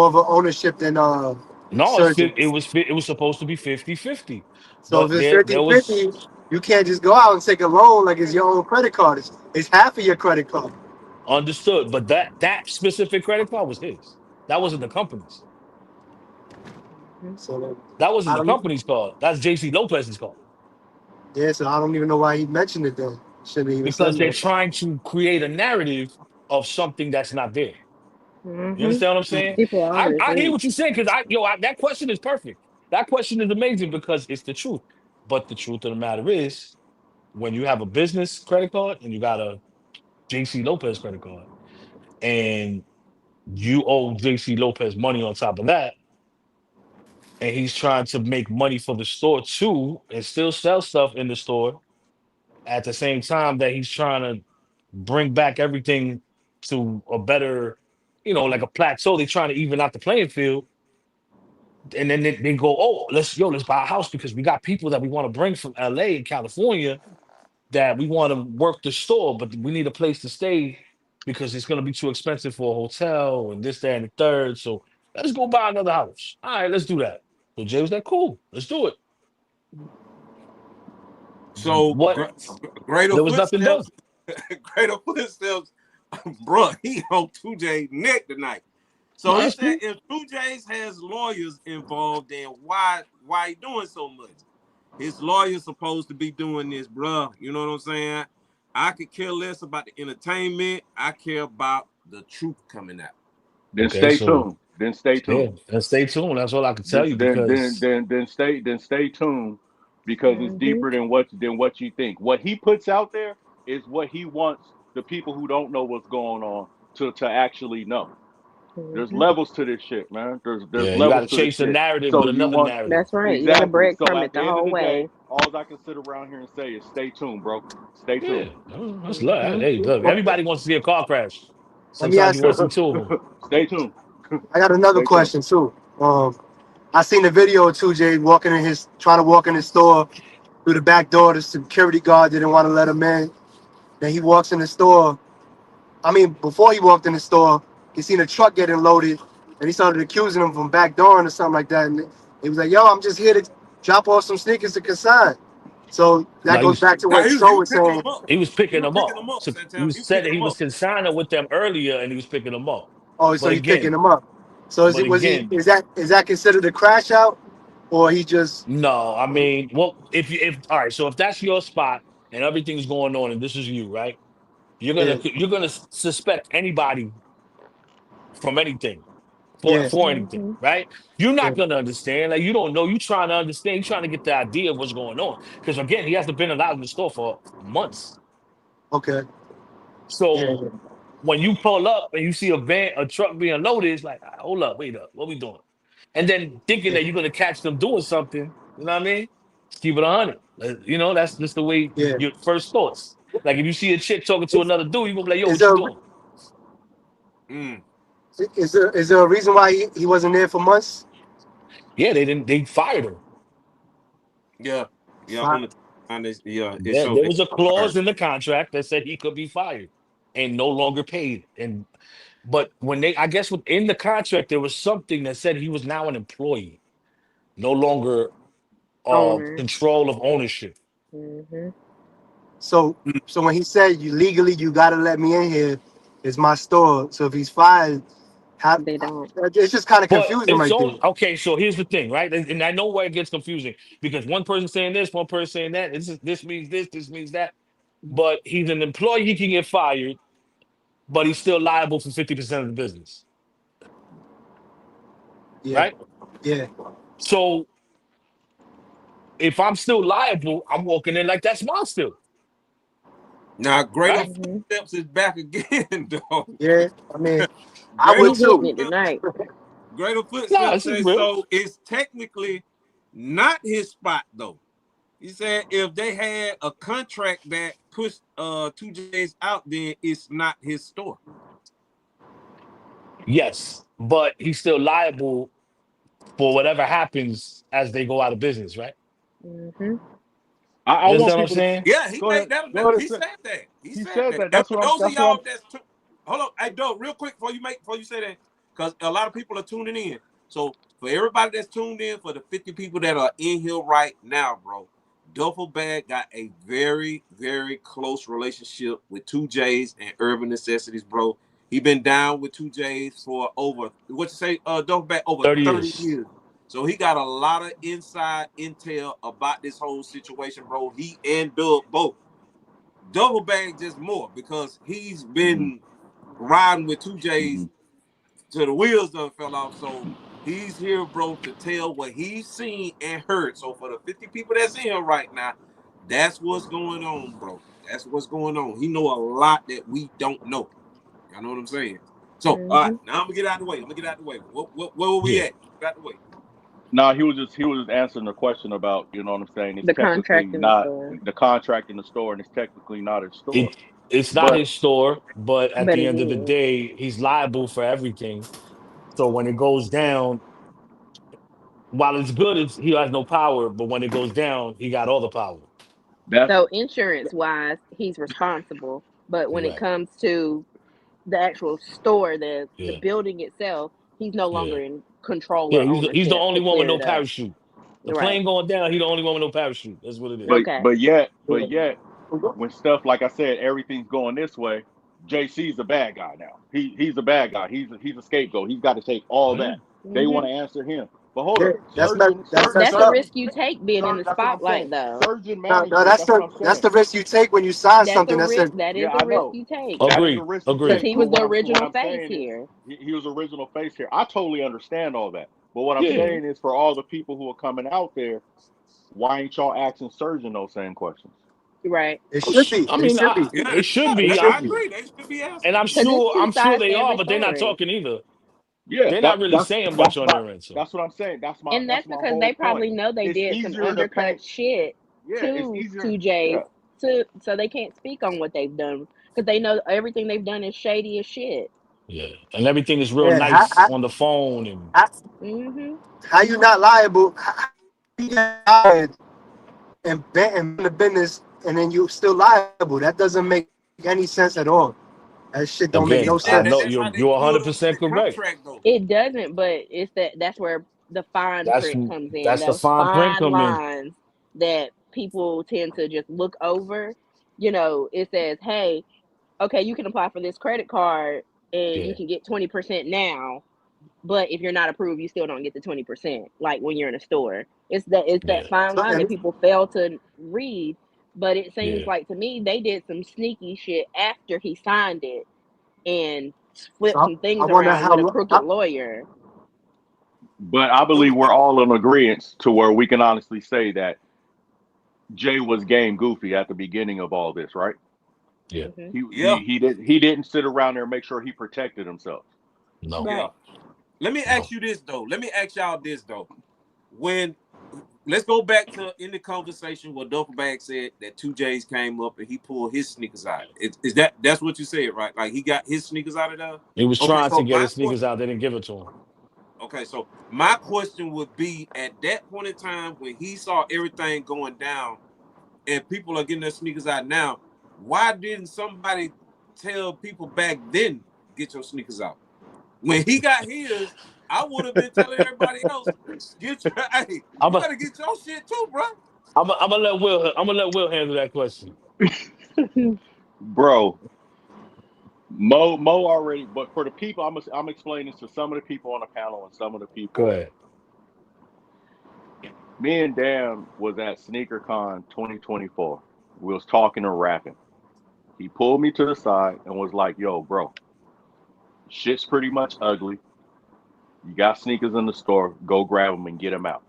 of an ownership than No, Surgeon? it was supposed to be 50-50. So if But it's there 50-50, was you can't just go out and take a loan like it's your own credit card. It's half of your credit card. understood, but that specific credit card was his. That wasn't the company's. Hmm. So That wasn't I the don't. company's card. That's JC Lopez's card. Yeah, so I don't even know why he mentioned it then. Shouldn't have even said Because they're that. trying to create a narrative of something that's not there. You Hmm. understand what I'm saying? People are always I hear weak. what you're saying because that question is perfect. That question is amazing because it's the truth. But the truth of the matter is, when you have a business credit card and you got a JC Lopez credit card, and you owe JC Lopez money on top of that, and he's trying to make money for the store too, and still sell stuff in the store at the same time that he's trying to bring back everything to a better, like a plateau. They're trying to even out the playing field. And then they go, oh, let's buy a house because we got people that we want to bring from LA and California that we want to work the store, but we need a place to stay because it's gonna be too expensive for a hotel and this, that, and the third. So let's go buy another house. All right, let's do that. So Jay was like, cool, let's do it. So What? greater There was nothing done. footsteps, greater footsteps, bruh. He on 2J's neck tonight. So No, he that's said cool. if 2J's has lawyers involved, then why he doing so much? His lawyer's supposed to be doing this, bruh. You know what I'm saying? I could care less about the entertainment. I care about the truth coming out. Then Okay, stay so tuned. Then stay yeah, tuned. and stay tuned. That's all I can tell Then you then then because then stay tuned because it's Mm-hmm. deeper than what you think. What he puts out there is what he wants the people who don't know what's going on to actually know. There's Mm-hmm. levels to this shit, man. There's yeah, you got to levels to this chase the shit. narrative So with you another want narrative. That's right. You got to exactly. So breadcrumb at it the the end of whole the day, way. all I can sit around here and say is stay tuned, bro. Stay tuned. Yeah, that's love. Mm-hmm. Hey, look, Well, everybody wants to see a car crash. let me Sometimes you ask want you. to see two of them. Stay tuned. I got another Stay tuned. question too. I seen the video of 2J trying to walk in his store through the back door. The security guard didn't want to let him in. Then he walks in the store. I mean, before he walked in the store, he seen a truck getting loaded, and he started accusing him from backdooring or something like that. And he was like, "Yo, I'm just here to drop off some sneakers to consign." So that No, goes back to Now what he Stro was was picking saying. them up. he was He picking was them picking up. them up, So Santel. you He was said that picking he them was up. consigning with them earlier, and he was picking them up. Oh, so But he picking again, him up. So but again, is that considered a crash out, or he just no. I mean, well, if all right, so if that's your spot and everything's going on, and this is you, right? yeah You're gonna suspect anybody from anything yeah for anything, Mm-hmm. right? You're yeah not gonna understand. Like you don't know. You trying to understand. You trying to get the idea of what's going on. Because again, he hasn't been allowed in the store for months. okay yeah So when you pull up and you see a truck being loaded, it's like, "Ah, hold up, wait up, what we doing?" And then thinking yeah that you're gonna catch them doing something, you know what I mean? Just keep it 100. You know, that's just the way yeah. your first thoughts. Like if you see a chick talking to another dude, you gonna be like, "Yo, Is what you there doing?" Mm. is there a reason why he wasn't there for months? Yeah, they didn't. They fired him. Yeah, yeah. Fine. On the on this, yeah, it There, showed there that was a fire. clause in the contract that said he could be fired and no longer paid. And but when they, I guess within the contract, there was something that said he was now an employee, no longer Owner. control of ownership. Mm-hmm. So so when he said you legally you gotta let me in here, it's my store. So if he's fired, how They don't. it's just kind of But confusing it's right there. all okay. So here's the thing, right? And I know where it gets confusing because one person saying this, one person saying that. This means this means that. But he's an employee; he can get fired, but he's still liable for 50% of the business, Yeah, right? yeah, So if I'm still liable, I'm walking in like that's mine still, Now, greater right? Mm-hmm. footsteps is back again, though. yeah. I mean, I Greater would He hitting too. it footsteps, tonight. greater No, footsteps this is say real. so. It's technically not his spot though. He said if they had a contract that pushed 2J's out, then it's not his store. Yes, but he's still liable for whatever happens as they go out of business, right? Mm-hmm. I You want understand what I'm people to saying? Yeah, he go made ahead. that. Go ahead and He say. said that. He He said said that. that. And for those of y'all hold on, hey, Doug, real quick before you say that, because a lot of people are tuning in. So for everybody that's tuned in, for the 50 people that are in here right now, bro, Duffel Bag got a very, very close relationship with 2J's and Urban Necessities, bro. He been down with 2J's for over what you say, Duffel Bag over 30 30 years. years. So he got a lot of inside intel about this whole situation, bro. He and Doug both. Double bag just more because he's hmm been riding with two hmm J's to the wheels done fell off. So he's here, bro, to tell what he's seen and heard. So for the 50 people that's in here right now, that's what's going on, bro. That's what's going on. He know a lot that we don't know. You know what I'm saying? So, all right, Mm-hmm. now I'm gonna get out of the way. Where were we Yeah. at? Get out the way. No, he was just answering the question about, you know what I'm saying. It's The technically contract in the not store, the contract in the store, and it's technically not his store. It's not But his store, but at but the it end of the is. day, he's liable for everything. So when it goes down, while it's good, he has no power. But when it goes down, he got all the power. that's So insurance wise, he's responsible. But when it Correct. comes to the actual store, the Yeah, building itself, he's no yeah, longer in control yeah. or He's the ownership only to one with clear no it up. parachute. The Right. plane going down, he the only one with no parachute. That's what it is. But Okay. but yet, but yet, when stuff like I said, everything's going this way. JC's a bad guy now. He's a bad guy. He's a scapegoat. He's got to take all Yeah, that. They want Hmm. to answer him. But hold Yeah, up, yeah. that's That's messed the up. risk you take being in the That's what I'm spotlight, saying. though. Surgeon No, managers. that's That's what the I'm that's saying. the risk you take when you sign That's something a that says risk. That is Yeah, a I risk know. you take. That is a Agreed. risk you Because Agreed. take. he But was the what original I'm face saying is here. he was original face here. I totally understand all that. But what I'm Yeah. Hmm. saying is for all the people who are coming out there, why ain't y'all asking Surgeon those same questions? Right. it should be. I It mean, should be. Yeah, they should It be. should I be. agree. They should be And asking. Because it's two I'm sure sides to they are, every but they're not story. talking either. Yeah, They're not that really saying that's much on my their end. So that's what I'm saying. And That's that's my because whole they point. probably know they It's did some easier to undercut paint. shit Yeah, it's to easier. to Jay's Yeah, so they can't speak on what they've done because they know everything they've done is shady as shit. yeah, and everything is real Yeah. nice on the phone, and How, Hmm. how you not liable? How you get hired and the business, and then you still liable? That doesn't make any sense at all. That shit don't make But no he again, I said sense. that know that's how they you're do it on the 100% correct. contract, though. It doesn't, but it's that's where the fine That's print comes in. that's the Those fine print fine come in. lines that people tend to just look over. It says, "Hey, okay, you can apply for this credit card and you Yeah, can get 20% now, but if you're not approved, you still don't get the 20%." Like when you're in a store, it's that yeah, fine So, line that and people fail to read. But it seems yeah. like to me they did some sneaky shit after he signed it and flipped so some I things wonder around how. with a crooked lawyer. but I So believe we're all in agreement to where we can honestly say that Jay was game goofy at the beginning of all this, right? Yeah. Hmm. yeah, He didn't sit around there and make sure he protected himself. No. yeah. Right. Let me ask No. you this though. Let me ask y'all this though. When let's go back to in the conversation where Duffelbag said that two J's came up and he pulled his sneakers out. Is that's what you said, right? Like he got his sneakers out of there? He was Okay, trying to so get his sneakers out. They didn't give it to him. my question would be at that point in time when he saw everything going down and people are getting their sneakers out now, why didn't somebody tell people back then get your sneakers out? When he got his, I would have been telling everybody else, get your hey, I'm you a, better get your shit too, bro. I'm gonna let Will. I'm gonna let Will handle that question. Bro, Mo already, but for the people, I'm explaining this to some of the people on the panel and some of the Go people. ahead. Me and Dan was at SneakerCon 2024. We was talking and rapping. He pulled me to the side and was like, "Yo, bro, shit's pretty much ugly. You got sneakers in the store. Go grab them and get them out."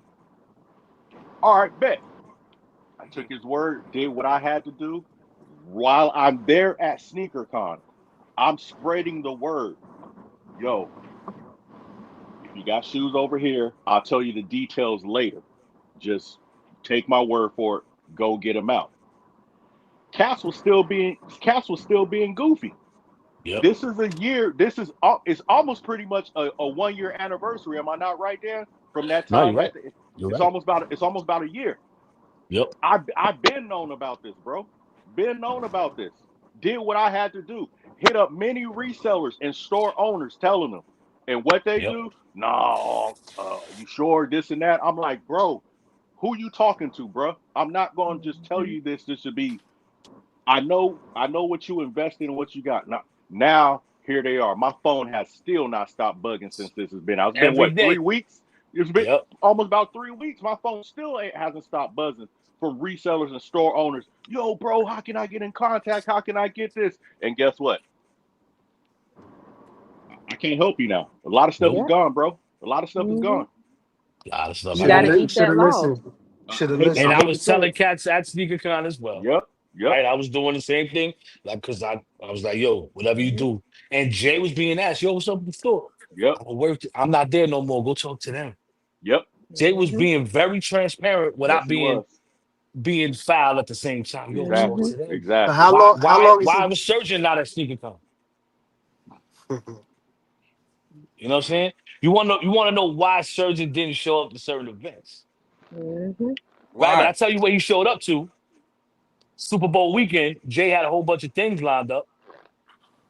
All right, bet. I took his word, did what I had to do. While I'm there at SneakerCon, I'm spreading the word. Yo, if you got shoes over here, I'll tell you the details later. Just take my word for it. Go get them out. Cass was still being goofy. Yep. This is a year. It's almost pretty much a 1 year anniversary. Am I not right, Dan? From that No, you're time right. You're right. it's almost about a year. Yep. I've been known about this, bro. Been known about this. Did what I had to do. Hit up many resellers and store owners, telling them, and what they Yep. do. No, you sure this and that? I'm like, bro, who you talking to, bro? I'm not going to just tell Hmm. you this. This should be. I know what you invested and what you got. Now here they are. My phone has still not stopped bugging since this has been out. It's been Every what, day. 3 weeks? It's been Yep. almost about 3 weeks. My phone still hasn't stopped buzzing from resellers and store owners. Yo, bro, how can I get in contact? How can I get this? And guess what? I can't help you now. A lot of stuff Nope. is Yep. gone, bro. A lot of stuff is Hmm. gone. A lot of stuff You Should got to gone. eat have that loss. listened. Should have I And listened. I hate to was say telling it. cats at SneakerCon as well. Yep, yep, Right. I was doing the same thing. Like, cause I was like, yo, whatever you Hmm. do. And Jay was being asked, yo, what's up with the store? yep, I'm not there no more. Go talk to them. yep. Jay was Hmm. being very transparent Yes, without he was. being foul at the same time. Yo, talk Hmm. Exactly, to them. So exactly. how Why long? How why long is why he? was Surgeon not at SneakerCon? You know what I'm saying? You want to know why Surgeon didn't show up to certain events, Hmm. right? But I Why? tell you what he showed up to Super Bowl weekend. Jay had a whole bunch of things lined up.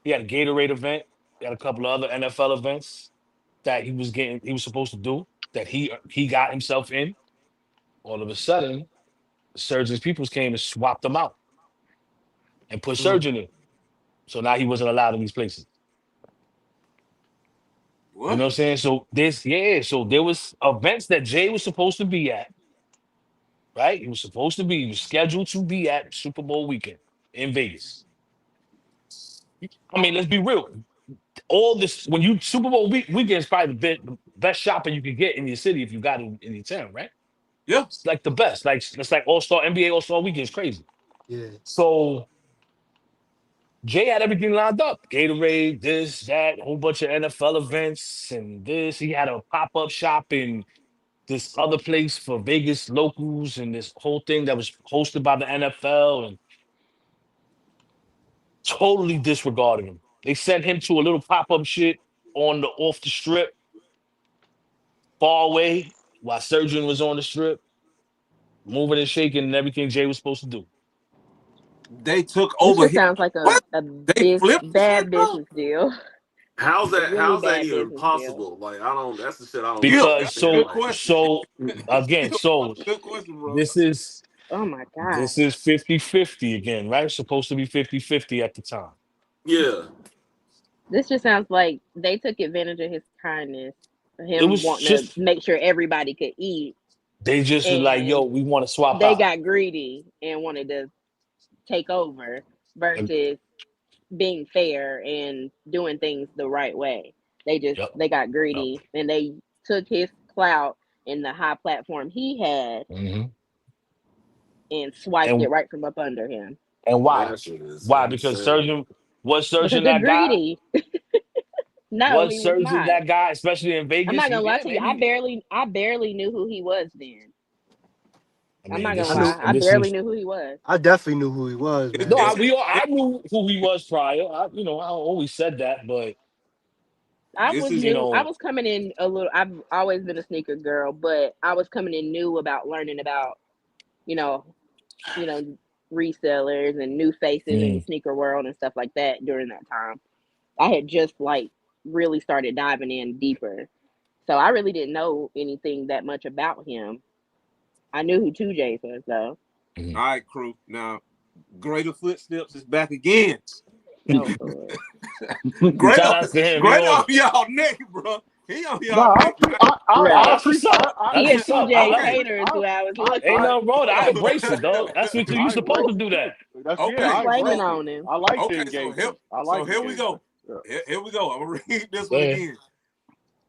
He had a Gatorade event. He had a couple of other NFL events that he was supposed to do that he got himself in. All of a sudden, Surgeon's peoples came and swapped him out and put Mm. Surgeon in. So now he wasn't allowed in these places. You know What? what I'm saying? So so there was events that Jay was supposed to be at, right? He was scheduled to be at Super Bowl weekend in Vegas. I mean, let's be real. All this when you Super Bowl weekend is probably the best shopping you can get in your city if you got it in your town, right? Yeah. It's like the best. Like it's like All-Star NBA All-Star weekend is crazy. Yeah. So Jay had everything lined up. Gatorade, this, that, a whole bunch of NFL events and this. He had a pop-up shop in this other place for Vegas locals and this whole thing that was hosted by the NFL and totally disregarded him. They sent him to a little pop-up shit on the off the strip, far away, while Surgeon was on the strip, moving and shaking and everything Jay was supposed to do. They took This over just here. sounds like What? a They flipped the bad shit though? business deal. How's A that? really How's that bad even business deal. possible? Like, I don't. That's the shit I don't Still, Because that's a understand. good Like, question. so It's again, still so a good question, bro. this is Oh my god. this is 50-50 again, right? It's supposed to be 50-50 at the time. yeah, This just sounds like they took advantage of his kindness, It him was wanting to just make sure everybody could eat, they just was like, yo, and we want to swap they out. got greedy and wanted to take over Yep. versus being fair and doing things the right way. They got Yep. greedy and they took his clout and the high platform he had hmm and swiped it And right from up under him why? that shit is Why? Because insane. Surgeon was because Surgeon they're that guy? greedy. No, Was he was Surgeon not. that guy, especially in I'm Vegas? not gonna lie Yeah, to you. I maybe. barely knew who he was then. I I'm mean, not gonna I this knew. is lie. I and this barely is knew who he was. I definitely knew who he was, It, no, man. it's I it, knew who he was prior. I always said that, but I this was is you new. I know, was coming in a little. I've always been a sneaker girl, but I was coming in new about learning about you know, you know, resellers and new faces in the mm, sneaker world and stuff like that during that time. I had just like really started diving in deeper. So I really didn't know anything that much about him. I knew who 2J's was though. mm. all right, crew. Now, Greater Footsteps is back again. Oh Lord. Greater, Shout out to him. He Greater on on it. y'all neck, bro. He on No, y'all neck. I Right. That's what's appreciate. up. That's He a what's up. I 2J's love Okay, it. hater is who I was Ain't looking. nothing wrong with it. I embrace it, dog. That's what you I supposed embrace to do that. it. That's yeah. okay. Quit I flaming embrace So, it. on him. I like the okay. So here, engagement. I like here we go. engagement. Yeah. Here we go. I'm gonna read this one Yeah. again.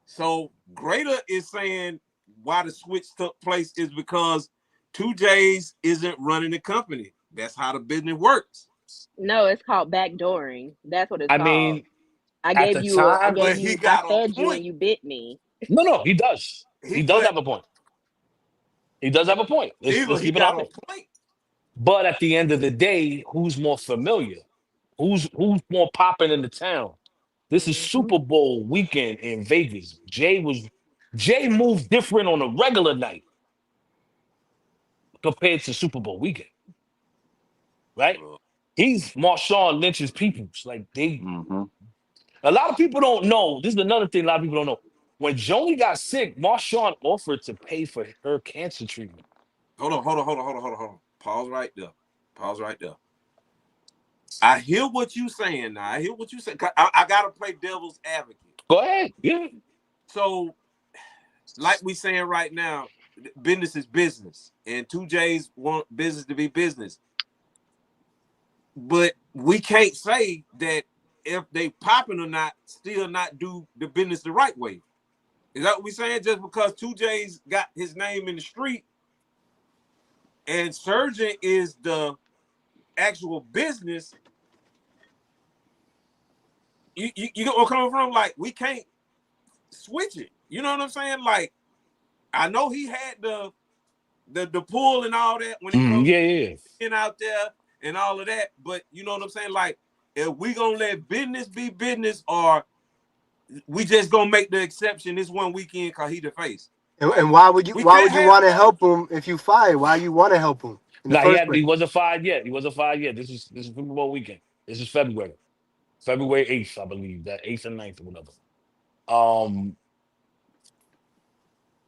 So Greater is saying why the switch took place is because 2J's isn't running the company. That's how the business works. No, it's called backdooring. That's what it's I called. mean, at the time, But he I got a fed you point. and you bit me. no, he does. He He does but have a point. He does have a point. either Let's he keep it got a honest. point. But at the end of the day, who's more familiar? Who's more popping in the town? This is Hmm. Super Bowl weekend in Vegas. Jay moved different on a regular night compared to Super Bowl weekend, right? Bro. He's Marshawn Lynch's peoples. Like Mm-hmm. a lot of people don't know. This is another thing a lot of people don't know. When Joni got sick, Marshawn offered to pay for her cancer treatment. Hold on. Pause right there. Pause right there. I hear what you saying now. I hear what you say. I gotta play devil's advocate. Go ahead. Yeah. So, like we saying right now, business is business, and 2J's want business to be business. But we can't say that if they popping or not, still not do the business the right way. Is that what we saying? Just because 2J's got his name in the street and Surgeon is the actual business, you get where I'm coming from? Like, we can't switch it. You know what I'm saying? Like, I know he had the pull and all that when it comes Yeah. in out there and all of that, but you know what I'm saying? Like, if we gonna let business be business, or we just gonna make the exception this one weekend because he the face. Like, And why would you? we Why can't would you have want to both. help him if you fired? Why you want to help him in the No, first place? he wasn't fired yet. He wasn't fired yet. This is Super Bowl weekend. This is February. February 8th, I believe, that 8th and 9th or whatever. Um,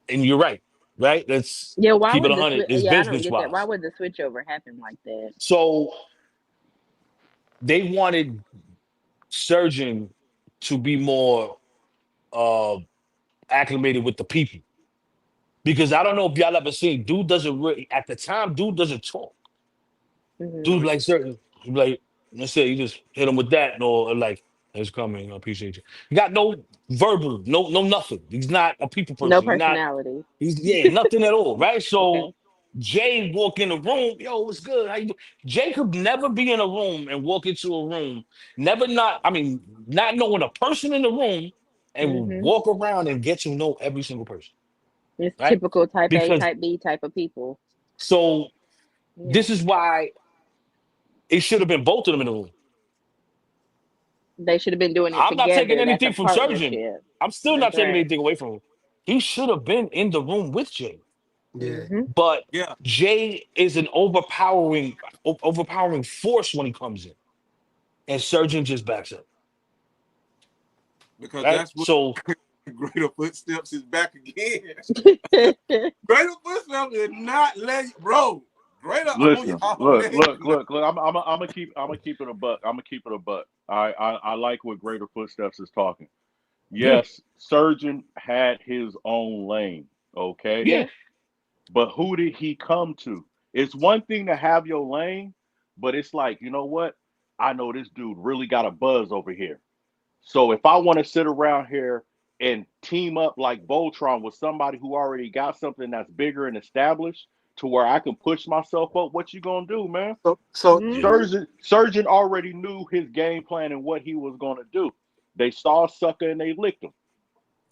and you're right, right? Let's Yeah, why keep it would the 100. switch? It's Yeah, I don't business get that. Why wise. would the switchover happen like that? So they wanted Surgeon to be more uh acclimated with the people. Because I don't know if y'all ever seen, dude doesn't really, at the time, dude doesn't talk. Hmm. Dude, like certain, like, let's say you just hit him with that, or like, it's coming, I appreciate you. He got no verbal, no nothing. He's not a people No person. personality. Yeah, nothing at all, right? So Okay. Jay walk in the room, yo, what's good? How you doing? Jay could never be in a room and walk into a room, never not, I mean, not knowing a person in the room and Hmm. walk around and get to know every single person, It's right? typical type A, Because type B type of people. so Yeah. this is why it should have been both of them in the room. They should have been doing it I'm not taking together. That's a anything from Surgeon. partnership. I'm still That's not taking right. anything away from him. He should have been in the room with Jay. Yeah. Hmm. But Yeah, Jay is an overpowering force when he comes in, and Surgeon just backs up. because Right. that's what So Greater Footsteps is back again. Greater Footsteps is not letting, bro. Greater on Listen, y'all look, neck. look, look, look. I'm gonna keep it a buck. I'm gonna keep it a buck. I like what Greater Footsteps is talking. yeah, Yes, Surgeon had his own lane, okay? yeah, Yeah. But who did he come to? It's one thing to have your lane, but it's like, you know what? I know this dude really got a buzz over here. So if I want to sit around here and team up like Voltron with somebody who already got something that's bigger and established to where I can push myself up, what you gonna do, man? So yeah. Hmm. Surgeon already knew his game plan and what he was gonna do. They saw a sucker and they licked him.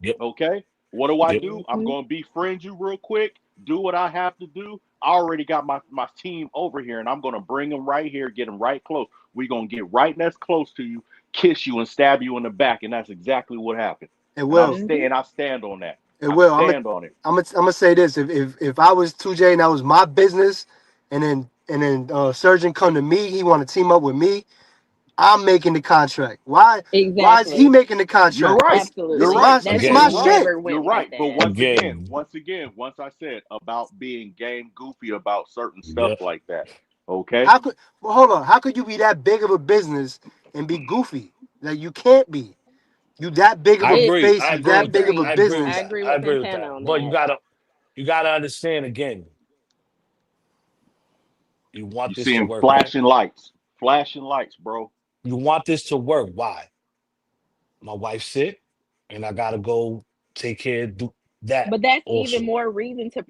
Yep, Okay. What do I yep. do? I'm Hmm. gonna befriend you real quick. Do what I have to do. I already got my team over here, and I'm gonna bring them right here, get them right close. We're gonna get right next close to you, kiss you, and stab you in the back, and that's exactly what happened. it And will. I stand on that. It I will. stand on it. I'm gonna say this. If I was 2J and that was my business, and then Surgeon come to me, he want to team up with me. I'm making the contract. Why is he Exactly. making the You're contract? right. It's You're Absolutely. my right. That it's should You're my have Again, right. shit. never You're went like right. But that. again, once I said about being game goofy about certain stuff yep. like that. Okay. How could well hold on? How could you be that big of a business and be goofy? Like you can't be. You that big of I a It. agree. face. I You agree I that with big that. of a agree. I agree with I business. that. agree I with agree with Santana that. on But that. you gotta understand again. You You want this see to him work, right? flashing lights, bro. You want this to work. Why? My wife's sick, and I gotta go take care of that But that's even also. more reason to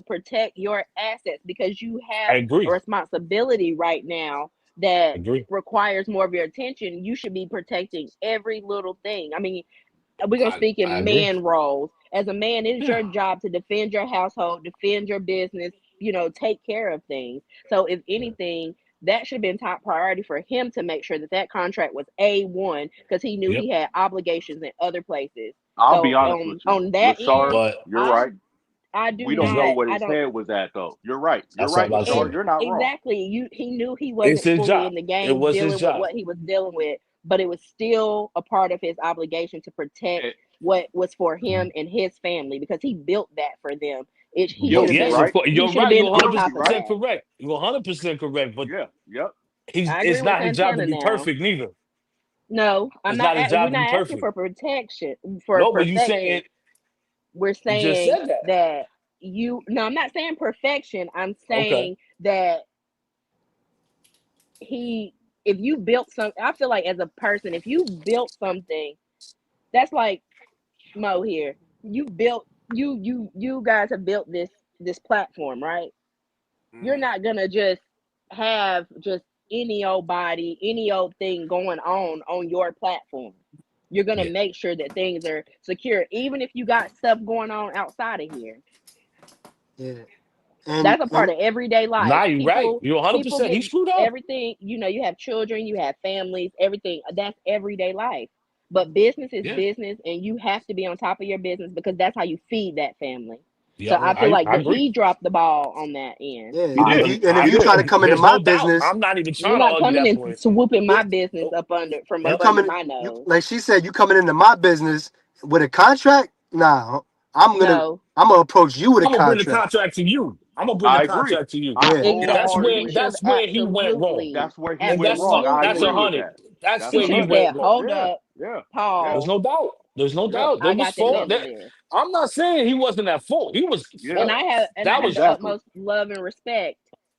protect your assets because you I have a agree. responsibility right now I that agree. requires more of your attention. You should be protecting every little thing. I mean, we're gonna speak I in agree. man roles. As a man, it is Yeah. your job to defend your household, defend your business, take care of things. So if Yeah. anything, that should have been top priority for him to make sure that that contract was A1 because he knew Yep. he had obligations in other places. I'll be So honest with you. on that end, Lashard, But you're I right. I do We don't know not. what I his don't. head was at though. You're right. You're that's all right, I'm about to Lashard. It, say. You're not wrong. exactly. He knew he It's wasn't his fully job. in the It game was his dealing with job. what he was dealing with, but it was still a part of his obligation to protect Eh, what was for Mhm. him and his family because he built that for them. He Yo, should But have he yes, been of right. course, he you're should have right. been You're on Yo, he top of right. 100% that. correct. You're 100% correct. But Yeah. Yep. I agree it's with not his job to Santana be now. perfect neither. No, I'm It's not. not his We're job to be not asking perfect. for protection for No, but you perfection. saying We're you just saying said that. that you. No, I'm not saying perfection. I'm Okay. saying that he if you built some I feel like as a person if you built something that's like Mo here you built you guys have built this platform, right? You're Mhm. not gonna just have just any old body, any old thing going on your platform. You're gonna Yeah. make sure that things are secure even if you got stuff going on outside of here. Yeah. And That's a part and of everyday life. Nah, you're right. You're People 100%. get He screwed up. everything, you have children, you have families, everything. That's everyday life. But business is Yeah. business and you have to be on top of your business because that's how you feed that family. So I feel like I agree. he dropped the ball on that end. Yeah, He did. and if He you try to did. come into There's my no doubt. business, I'm not even You're trying to not argue coming that and point. swooping yeah, my business Nope. from you Yep. up under coming, my you nose. like she said, you coming into my business with a contract. Nah, No, I'm gonna approach you with a I'm gonna bring the contract. contract to you. I'm gonna bring the I agree. contract to you. I Yeah, That's wholeheartedly where he agree. should have he went wrong. absolutely, That's where he And went wrong. I that's agree a with absolutely. hundred. that. That's That's He where a should he have hundred. went said, wrong. "Hold Yeah, up, yeah, yeah, There's pause. no doubt. There's no yeah, doubt. There I was got to fault. handle this." I'm not saying he wasn't at fault. He was yeah. And fault. I That have was the Exactly. utmost love and respect,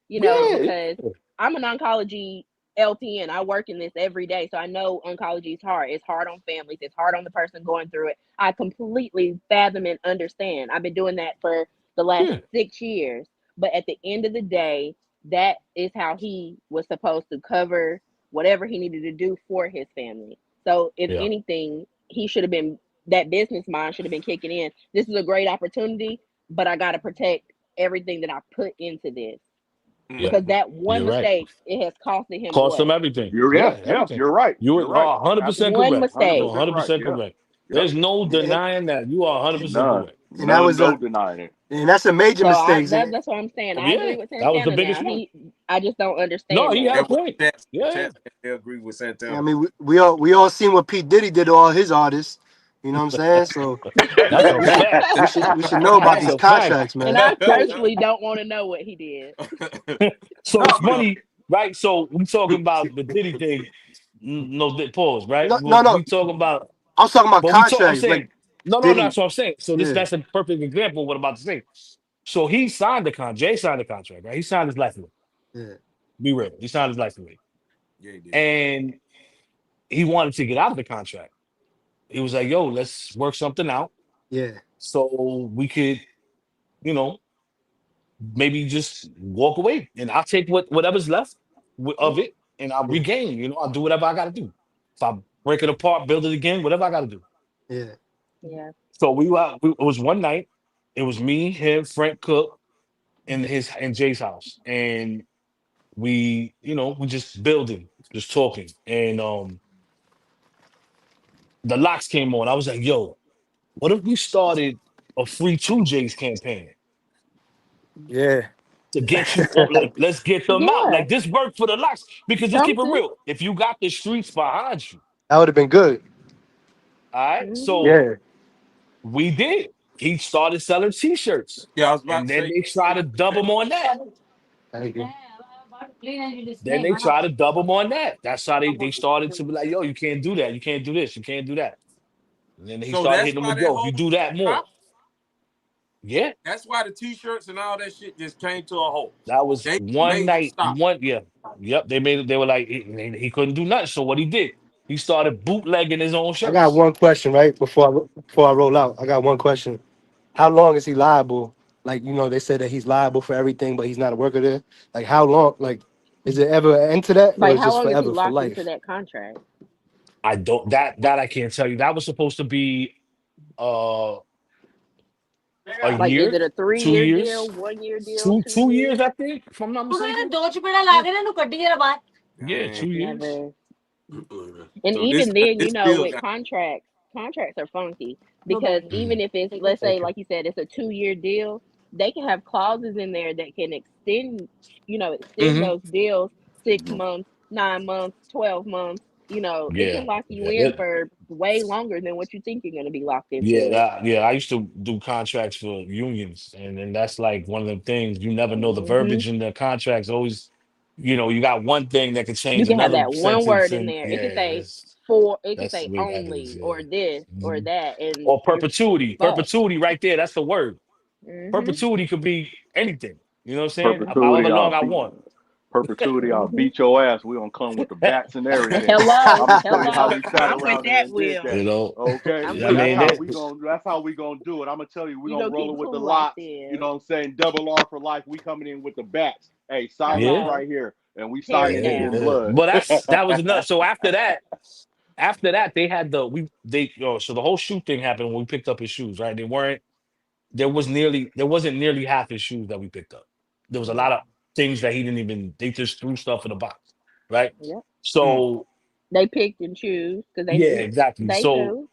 yeah. because I'm an oncology LPN. I work in this every day, so I know oncology is hard. It's hard on families. It's hard on the person going through it. I completely fathom and understand. I've been doing that for the last Yeah. 6 years. But at the end of the day, that is how he was supposed to cover whatever he needed to do for his family. So if Yeah. anything, he should have been, that business mind should have been kicking in. This is a great opportunity, but I got to protect everything that I put into this, Yeah. because that one You're right. mistake, it has costed him Cost him what? everything. You're Yeah, yeah. everything. You're right. You You're right. are 100% Absolutely. One correct. Hundred You're mistake. percent right. 100% Yeah. correct. Yep. There's no and, denying that. You are 100% None. correct. that None. was No denying it. and that's a major So mistake. that's what I'm saying. Oh, I yeah. agree with That was the Santana biggest now. one. I just don't No, understand he that. had a That was point. the Yeah. chat. They agree with I Santana. mean, we all seen what Pete Diddy did to all his artists. You know what I'm saying? So That's a fact. we should know about That's these a fact. contracts, And man. I personally don't want to know what he did. So No, it's but funny, right? So we talking about the Diddy thing. No, pause, right? No, no, no. We talking about, I was talking about but we talk. I'm contracts, like saying, no. Diddy. That's what I'm saying. So Yeah, that's a perfect example of what I'm about to say. So he signed the contract. Jay signed the contract, right? He signed his life away. yeah, Be real. He signed his life away, Yeah, he did. and he wanted to get out of the contract. He was like, "Yo, let's work something out yeah. so we could, you know, maybe just walk away, and I'll take whatever's left of it, and I'll Yeah, regain. I'll do whatever I got to do. If I break it apart, build it again, whatever I got to do." yeah, Yeah. So it was one night. It was me, him, Frank Cook, in Jay's house, and we just building, just talking, and the locks came on. I was like, "Yo, what if we started a free 2J's campaign yeah. to get you on? Like, let's get them out. Yeah. Like, this worked for the locks because just keep it Something. real. If you got the streets behind you, That would have been good. all right. Hmm. So Yeah. we did. He started selling T-shirts, Yeah, I was about and to then say. they tried to double him on that. Thank you. Then they try to double them on that. That's how they started to be like, "Yo, you can't do that. You can't do this. You can't do that." And then he So started that's hitting them why with, that "Yo, if you whole do that more." dropped. Yeah, That's why the t-shirts and all that shit just came to a halt. that was They one made him night. stop. Yeah, yep. They made it. They were like, he couldn't do nothing. So what he did, he started bootlegging his own I got shirts. one question, right? Before I roll out, I got one question. How long is he liable? Like, they said that he's liable for everything, but he's not a worker there. Like, how long? Like, is it ever an end to that, or Like, is it how just long is he forever for locked into life? that contract? I don't that I can't tell you. That was supposed to be uh a Like, is year, it a 3 year deal, 2 years, 1 year deal, two 2 years? years, I think, if I'm not mistaken. Yeah. Yeah, Dang. 2 years. Never. And So this even then, this still with got. contracts are funky, because even Mhm. if it's, let's say, like you said, it's a 2 year deal, they can have clauses in there that can extend Mhm. those deals six Mhm. months, 9 months, 12 months. It Yeah. can lock you Yeah. in for way longer than what you think you're going to be locked Yeah, into. I used to do contracts for unions, and then that's like one of the things you never know the Hmm. verbiage in the contracts. Always, you got one thing that could You change can have another that one sentence, word in and there. yeah, It could say it's, it could that's say the way that is. only, Yeah. or this or Mhm. that, and Or you're perpetuity, fucked. right there. That's the word. Hmm. Perpetuity could be anything. You know what I'm saying? However Perpetuity. long I want. Perpetuity. I'll Hmm. beat your ass. We gonna come with the bats and everything. Hello, I'm gonna show you how hello. we sat I'm with around there that, and did Will. that. You know, Okay, I'm I with that's mean, how that. that, we gonna. That's how we gonna do it. I'm gonna tell you, we You gonna gonna roll keep it with the who locked locks. You in? know what I'm saying? Double R for life. We coming in with the bats. Hey, sign this yeah, Hello. right here, and we Tear signing it it in down. yeah. blood. But that was enough. So after that, they had so the whole shoe thing happened when we picked up his shoes, right? There wasn't nearly half his shoes that we picked up. There was a lot of things that he didn't even, they just threw stuff in the box, right? Yep. Mm. So They picked and choose because yeah, exactly. they So do.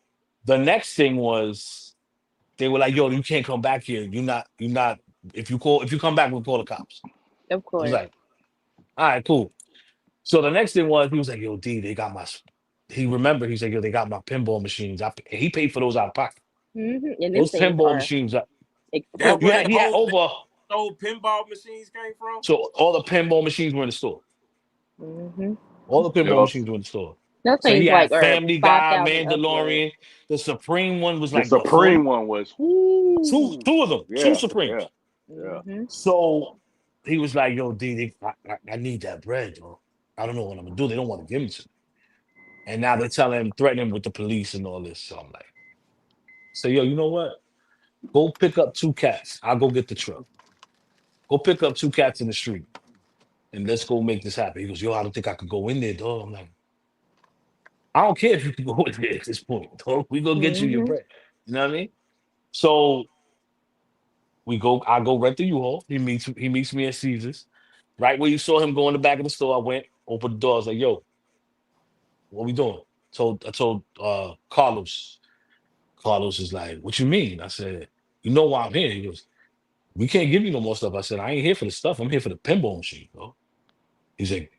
the next thing was they were like, "Yo, you can't come back here. You're not. If you come back, we'll call the cops." Of I was course. like, "All right, cool." So the next thing was he was like, "Yo, D, they got my." He remembered. He's like, "Yo, they got my pinball machines. He paid for those out of pocket. And them Those things pinball are machines. That You where expensive. that had he had whole that over. old pinball machines came from. So all the pinball machines were in the store. hmm All the pinball Yup. machines were in the store. Those So he things had like are Family Guy, 5,000 upwards. Mandalorian. The Supreme one was The like what, 40? Supreme one was Two, whoo. two of them, two Yeah, yeah, Supremes. yeah. hmm So he was like, "Yo, D, I need that bread, bro. I don't know what I'm gonna do. They don't want to give me to me." And now they're telling him, threatening him with the police and all this. So I'm like, "So yo, you know what? Go pick up two cats. I'll go get the truck. Go pick up two cats in the street and let's go make this happen." He goes, "Yo, I don't think I could go in there, dog." I'm like, "I don't care if you can go in there at this point, dog. We gonna get you your hmm bread." You know what I mean? So I go rent the U-Haul. He meets me at Caesars. Right where you saw him go in the back of the store, I went, opened the door. I was like, "Yo, what we doing?" I told Carlos. Carlos is like, "What you mean?" I said, "You know why I'm here?" He goes, "We can't give you no more stuff." I said, "I ain't here for the stuff. I'm here for the pinball machine, bro." He's like,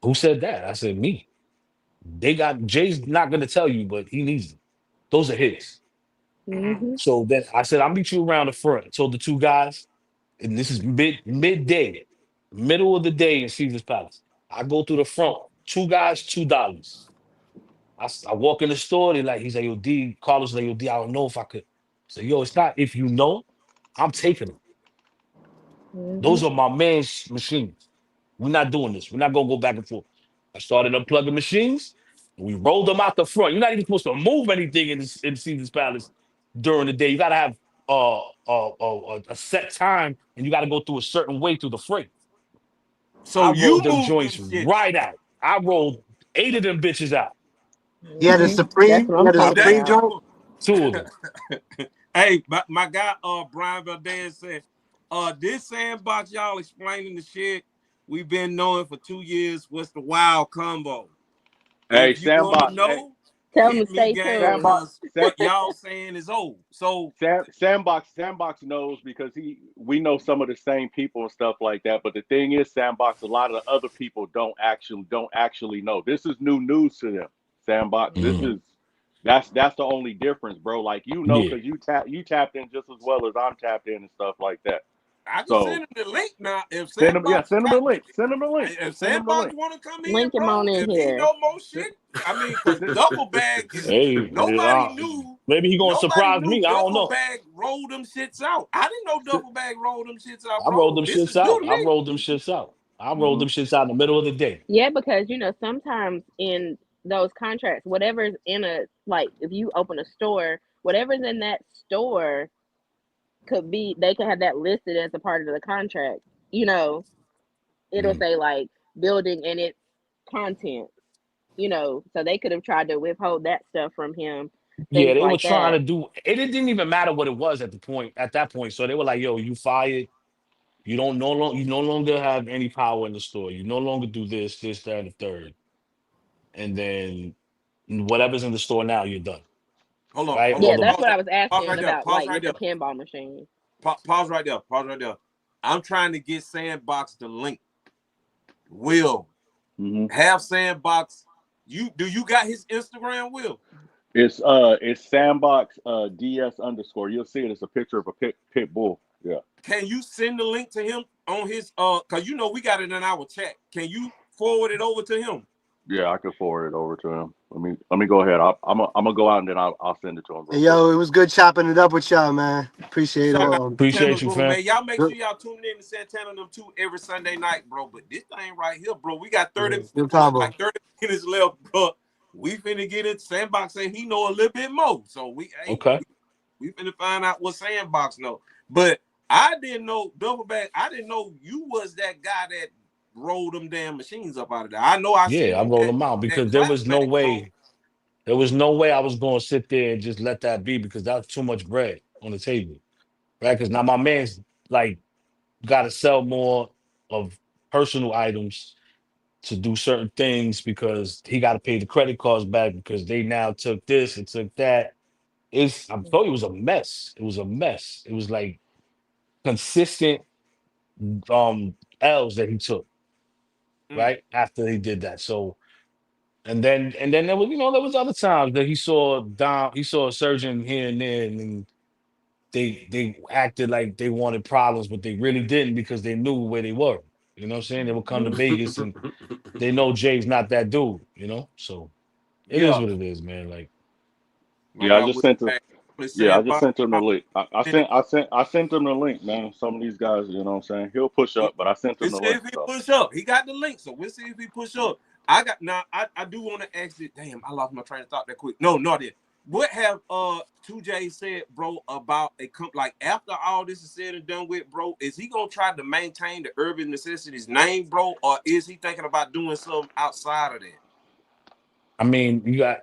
"Who said that?" I said, "Me." They got Jay's not gonna tell you, but he needs them. Those are his. hmm So then I said, "I'll meet you around the front." I told the two guys, and this is midday, middle of the day in Caesar's Palace. I go through the front, two guys, $2. I walk in the store, he's like, "Yo, D, Carlos like, yo, D, I don't know if I could." So, yo, it's not if you know, I'm taking them. hmm Those are my man's machines. We're not doing this. We're not gonna go back and forth. I started unplugging machines, and we rolled them out the front. You're not even supposed to move anything in Caesar's Palace during the day. You gotta have a set time, and you gotta go through a certain way through the freight. I So you rolled them moved them joints shits. right out. I rolled 8 of them bitches out. He had a That's Supreme. what He I'm had a So talking that's Supreme about. joint. Two of them. hey, my guy Brian Valdez said, this sandbox y'all explaining the shit we've been knowing for 2 years. What's the wild combo? Hey, If you want to Sandbox. Hey, know, Tell them hit to me, stay gang, tuned. Sandbox. because what y'all saying is old. So Sandbox knows because we know some of the same people and stuff like that. But the thing is, Sandbox, a lot of the other people don't actually know. This is new news to them. Sandbox. This Mhm. hmm is that's the only difference, bro. Like Yeah. because you tapped in just as well as I'm tapped in and stuff like that. I can So send him the link now. If send them, yeah, Sandbox send them the got, link. Send them the link. if Send them the Sandbox link. want to come in, Link him bro, on in if he here. know more Send, shit, I mean, because send, Duffel Bag is Hey, nobody knew. maybe he gonna Nobody surprise knew me. I don't Duffel know. Bag rolled them shits out. I didn't know send, Duffel Bag rolled them shits out, I rolled bro. them This shits is new out. to I me. rolled them shits out. I rolled mhm. them shits out in the middle of the day. Yeah, because sometimes in those contracts, whatever's in a like if you open a store, whatever's in that store they could have that listed as a part of the contract. You know, it'll Mhm. say like building and its contents. So they could have tried to withhold that stuff from him, Yeah, things they were like trying that. to do it. It didn't even matter what it was at that point. So they were like, "Yo, you fired. You no longer have any power in the store. You no longer do this, that, and the third. And then whatever's in the store now, you're done." Hold on, Right? hold All Yeah, on, the that's pause what I that, was pause asking right there, about, pause like right with the there, pinball machine. pause right there, pause right there. I'm trying to get Sandbox the link. Will Mhm. have Sandbox. You got his Instagram, Will? It's Sandbox DS underscore. You'll see it. It's a picture of a pit bull. Yeah. Can you send the link to him on his because we got it in our chat. Can you forward it over to him? Yeah, I could forward it over to him. Let me go ahead. I'm gonna go out and then I'll send it to him Hey, real quick. yo, it was good chopping it up with y'all, man. Appreciate Shout out all. to Santana's appreciate you, room, fam. man. Y'all make sure Good, y'all tune in to Santana and them too every Sunday night, bro. But this thing right here, bro, we got good combo. like 30 minutes left, bro. We finna get it. Sandbox saying he know a little bit more. So Okay. we finna find out what Sandbox know. But I didn't know Double Back. I didn't know you was that guy that rolled them damn machines up out of there. I know I Yeah, seen I you rolled at them out because Clapback, bro. there was no way I was going to sit there and just let that be because that's too much bread on the table, right? Because now my man's like got to sell more of personal items to do certain things because he got to pay the credit cards back because they now took this and took that. I'm telling you, it was a mess. It was a mess. It was like consistent L's that he took Mm. right after he did that. So and then there was, there was other times that he saw a surgeon here and there, and then they acted like they wanted problems, but they really didn't because they knew where they were. You know what I'm saying? They would come to Vegas and they know Jay's not that dude, So it is Yeah, what it is, man. Like, my Yeah, I guy just was sent back. Yeah, I just Sandbox. sent him the link. I sent him the link, man. Some of these guys, you know what I'm saying? He'll push up, but I sent him We'll the see link. if he So push up. He got the link, so we'll see if he push up. I do want to ask it. Damn, I lost my train of thought that quick. No, not yet. What have 2J said, bro, about like after all this is said and done with, bro? Is he gonna try to maintain the Urban Necessities name, bro, or is he thinking about doing something outside of that? I mean, you got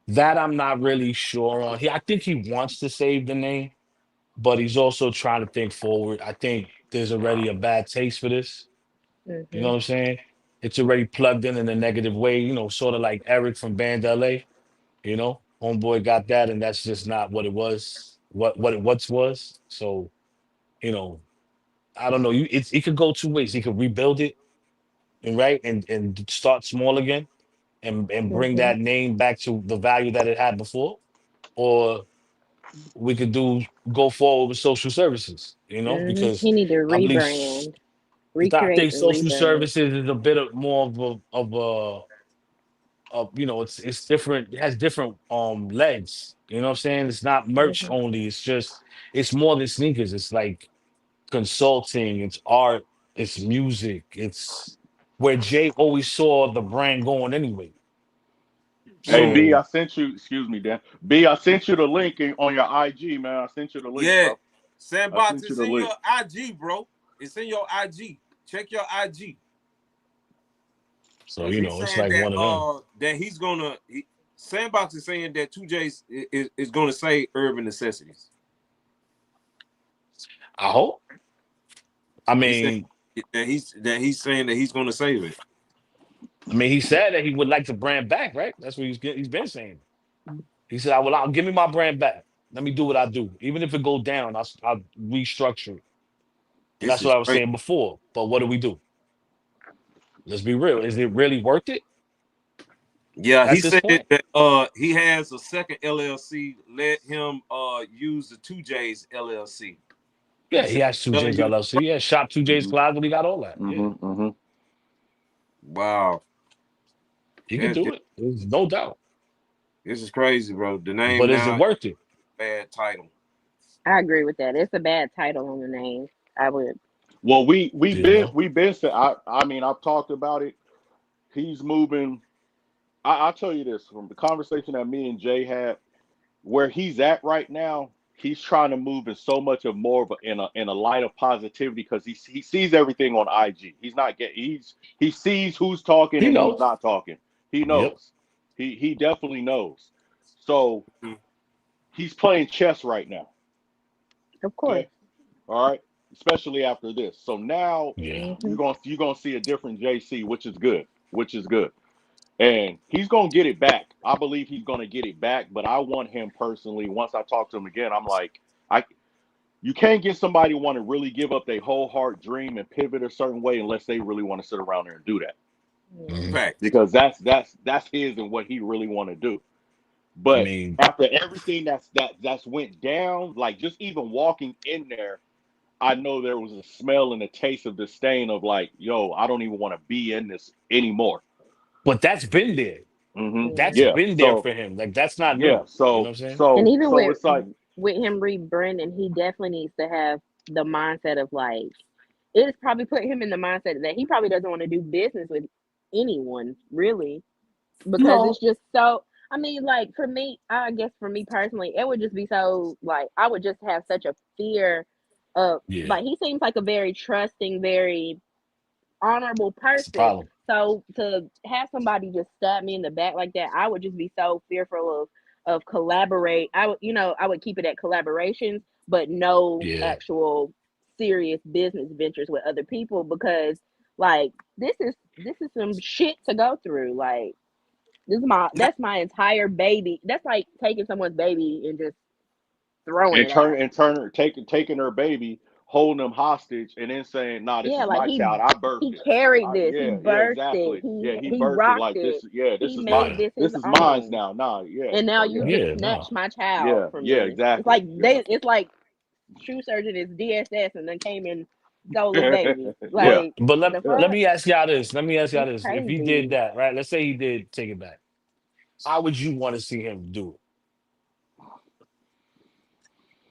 that I'm not really sure on. I think he wants to save the name, but he's also trying to think forward. I think there's already a bad taste for this. You know Mm-hmm. what I'm saying? It's already plugged in a negative way, sort of like Eric from Band LA, Homeboy got that, and that's just not what it was, what it once was. So, you know, I don't know. It could go two ways. He could rebuild it and and start small again and bring Mm-hmm. that name back to the value that it had before, or we could go forward with social services, Mm-hmm. because He need to I believe rebrand, I recreate, think and social rebrand. services is a bit more it's different. It has different legs. You know what I'm saying? It's not merch Mm-hmm. only. It's more than sneakers. It's like consulting. It's art. It's music. It's where Jay always saw the brand going anyway. hey Mm. B, So I sent you, excuse me, Dan. B, I sent you the link on your IG, man. I sent you the link, Yeah, bro. I Sandbox, sent you it's the in link. your IG, bro. It's in your IG. Check your IG. so Cause he's it's saying like that one of them. that he's gonna Sandbox is saying that 2J is gonna say Urban Necessities. I hope. I He said mean, that he's saying that he's gonna save it. he said that he would like to brand back, right? That's what he's been saying. He said, I'll give me my brand back. Let me do what I do. Even if it go down, I'll restructure it. And This that's what is I was great. saying before. But what do we do? Let's be real. Is it really worth it Yeah, he at this said point? that he has a second LLC. Let him use the 2J's LLC. He Yeah, he said has two gonna J's use LLC. Yeah, shop two J's Mm-hmm. Closet. He got all that. Yeah, Mm-hmm. wow. he could That, do it. There's no doubt. this is crazy, bro. The name But is it now worth it? bad title. I agree with that. It's a bad title on the name. I would. Well, we You know? we've been saying. I mean, I've talked about it. He's moving. I'll tell you this from the conversation that me and Jay had. Where he's at right now, he's trying to move in so much of more of in a light of positivity because he sees everything on IG. He's not getting he sees who's talking He and who's knows. not talking. He Yep. knows. He definitely knows. So Mhm. he's playing chess right now. Of course. Okay. All right. Especially after this. So now Yeah. Mm-hmm. you're gonna see a different JC, which is good. Which is good. And he's gonna get it back. I believe he's gonna get it back. But I want him personally. Once I talk to him again, I'm like, I you can't get somebody who want to really give up their whole heart dream and pivot a certain way unless they really want to sit around there and do that. Mhm. Facts. Because that's his and what he really want to do. I But mean, after everything that's went down, like just even walking in there, I know there was a smell and a taste of disdain of like, yo, I don't even want to be in this anymore. but that's been there. That's Mm-hmm. Yeah. been there So for him. Like that's not yeah. new. You know what So I'm saying? And so even so it's like with him rebranding, he definitely needs to have the mindset of like it's probably put him in the mindset that he probably doesn't want to do business with anyone really because it's No. just so. I mean, like for me, I guess for me personally, it would just be so like I would just have such a fear of Yeah. like he seems like a very trusting, very honorable That's the person. problem. So to have somebody just stab me in the back like that, I would just be so fearful of collaborate. I would, I would keep it at collaborations, but no Yeah. actual serious business ventures with other people because like this is some shit to go through. Like Now, That's my entire baby. That's like taking someone's baby and just throwing And it out. taking her baby, holding them hostage, and then saying, "Nah, this Yeah, is like my child. I birthed he it. carried I, this. He yeah, yeah, birthed it. exactly. Yeah, he He birthed it. rocked Like it. this. Yeah, He my made this his this is mine's own. now. Nah, yeah. And now So you yeah, just Yeah, snatched no. my child yeah, from yeah, me. It's exactly. like Yeah, it's like shoe surgeon is DSS and then came and stole his baby. yeah. Like But the let fuck? me ask y'all this. Let me ask y'all It's this. If he did crazy. that, right? Let's say he did take it back. How would you want to see him do it?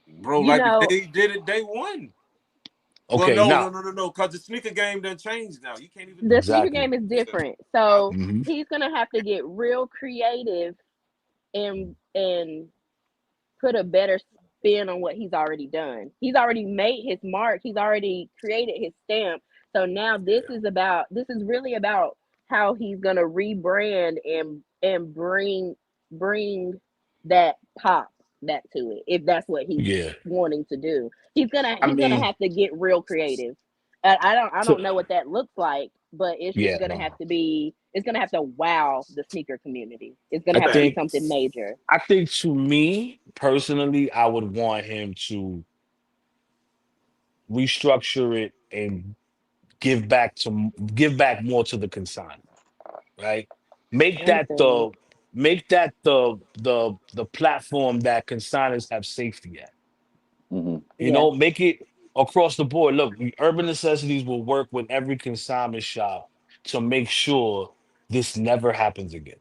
bro, You like know, they did it day one. Well, Okay, now no, because the sneaker game done changed now. You can't even do the that. sneaker exactly. game is Yeah. different. So Hmm. he's gonna have to get real creative and put a better spin on what he's already done. He's already made his mark. He's already created his stamp. So now this is really about how he's gonna rebrand and bring that pop back to it if that's what he's Yeah. wanting to do. I He's gonna mean, have to get real creative. And I so don't know what that looks like, but it's just yeah, gonna have no. to be it's gonna have to wow the sneaker community. It's gonna I have to be think something major. I think to me personally, I would want him to restructure it and give back more to the consignment, right? Make that Something. the the platform that consigners have safety at. Hmm. You Yeah. know, make it across the board. Look, Urban Necessities will work with every consignment shop to make sure this never happens again,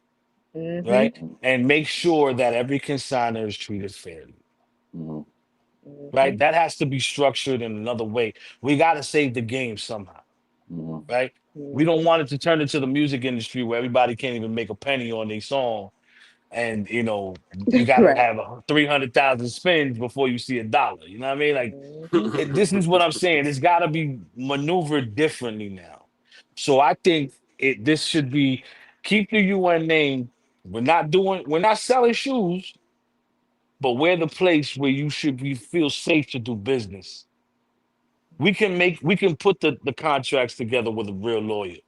Mhm. right? And make sure that every consigner is treated fairly, Hmm. right? Mhm. That has to be structured in another way. We got to save the game somehow, Hmm. right? We don't Mhm. want it to turn into the music industry where everybody can't even make a penny on their song, and you got to Right. have 300,000 spins before you see a dollar. You know what I mean? Like, Mhm. this is what I'm saying. It's got to be maneuvered differently now. So I think this should be keep the UN name. We're not selling shoes, but we're the place where you should be feel safe to do business. We can put the contracts together with a real lawyer,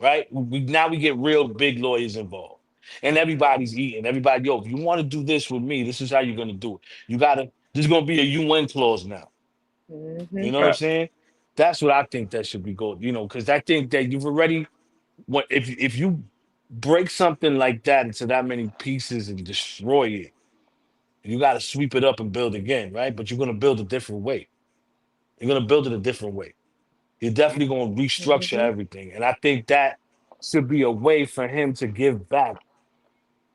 right? Now we get real big lawyers involved. And everybody's eating. Everybody, yo, if you want to do this with me, this is how you're gonna do it. There's gonna be a UN clause now. You Mhm. know what I'm Right. saying? That's what I think that should be going, because I think that you've already if you break something like that into that many pieces and destroy it, you got to sweep it up and build again, right? But you're gonna build a different way. You're gonna build it a different way. You're definitely gonna restructure Mhm. everything. And I think that should be a way for him to give back,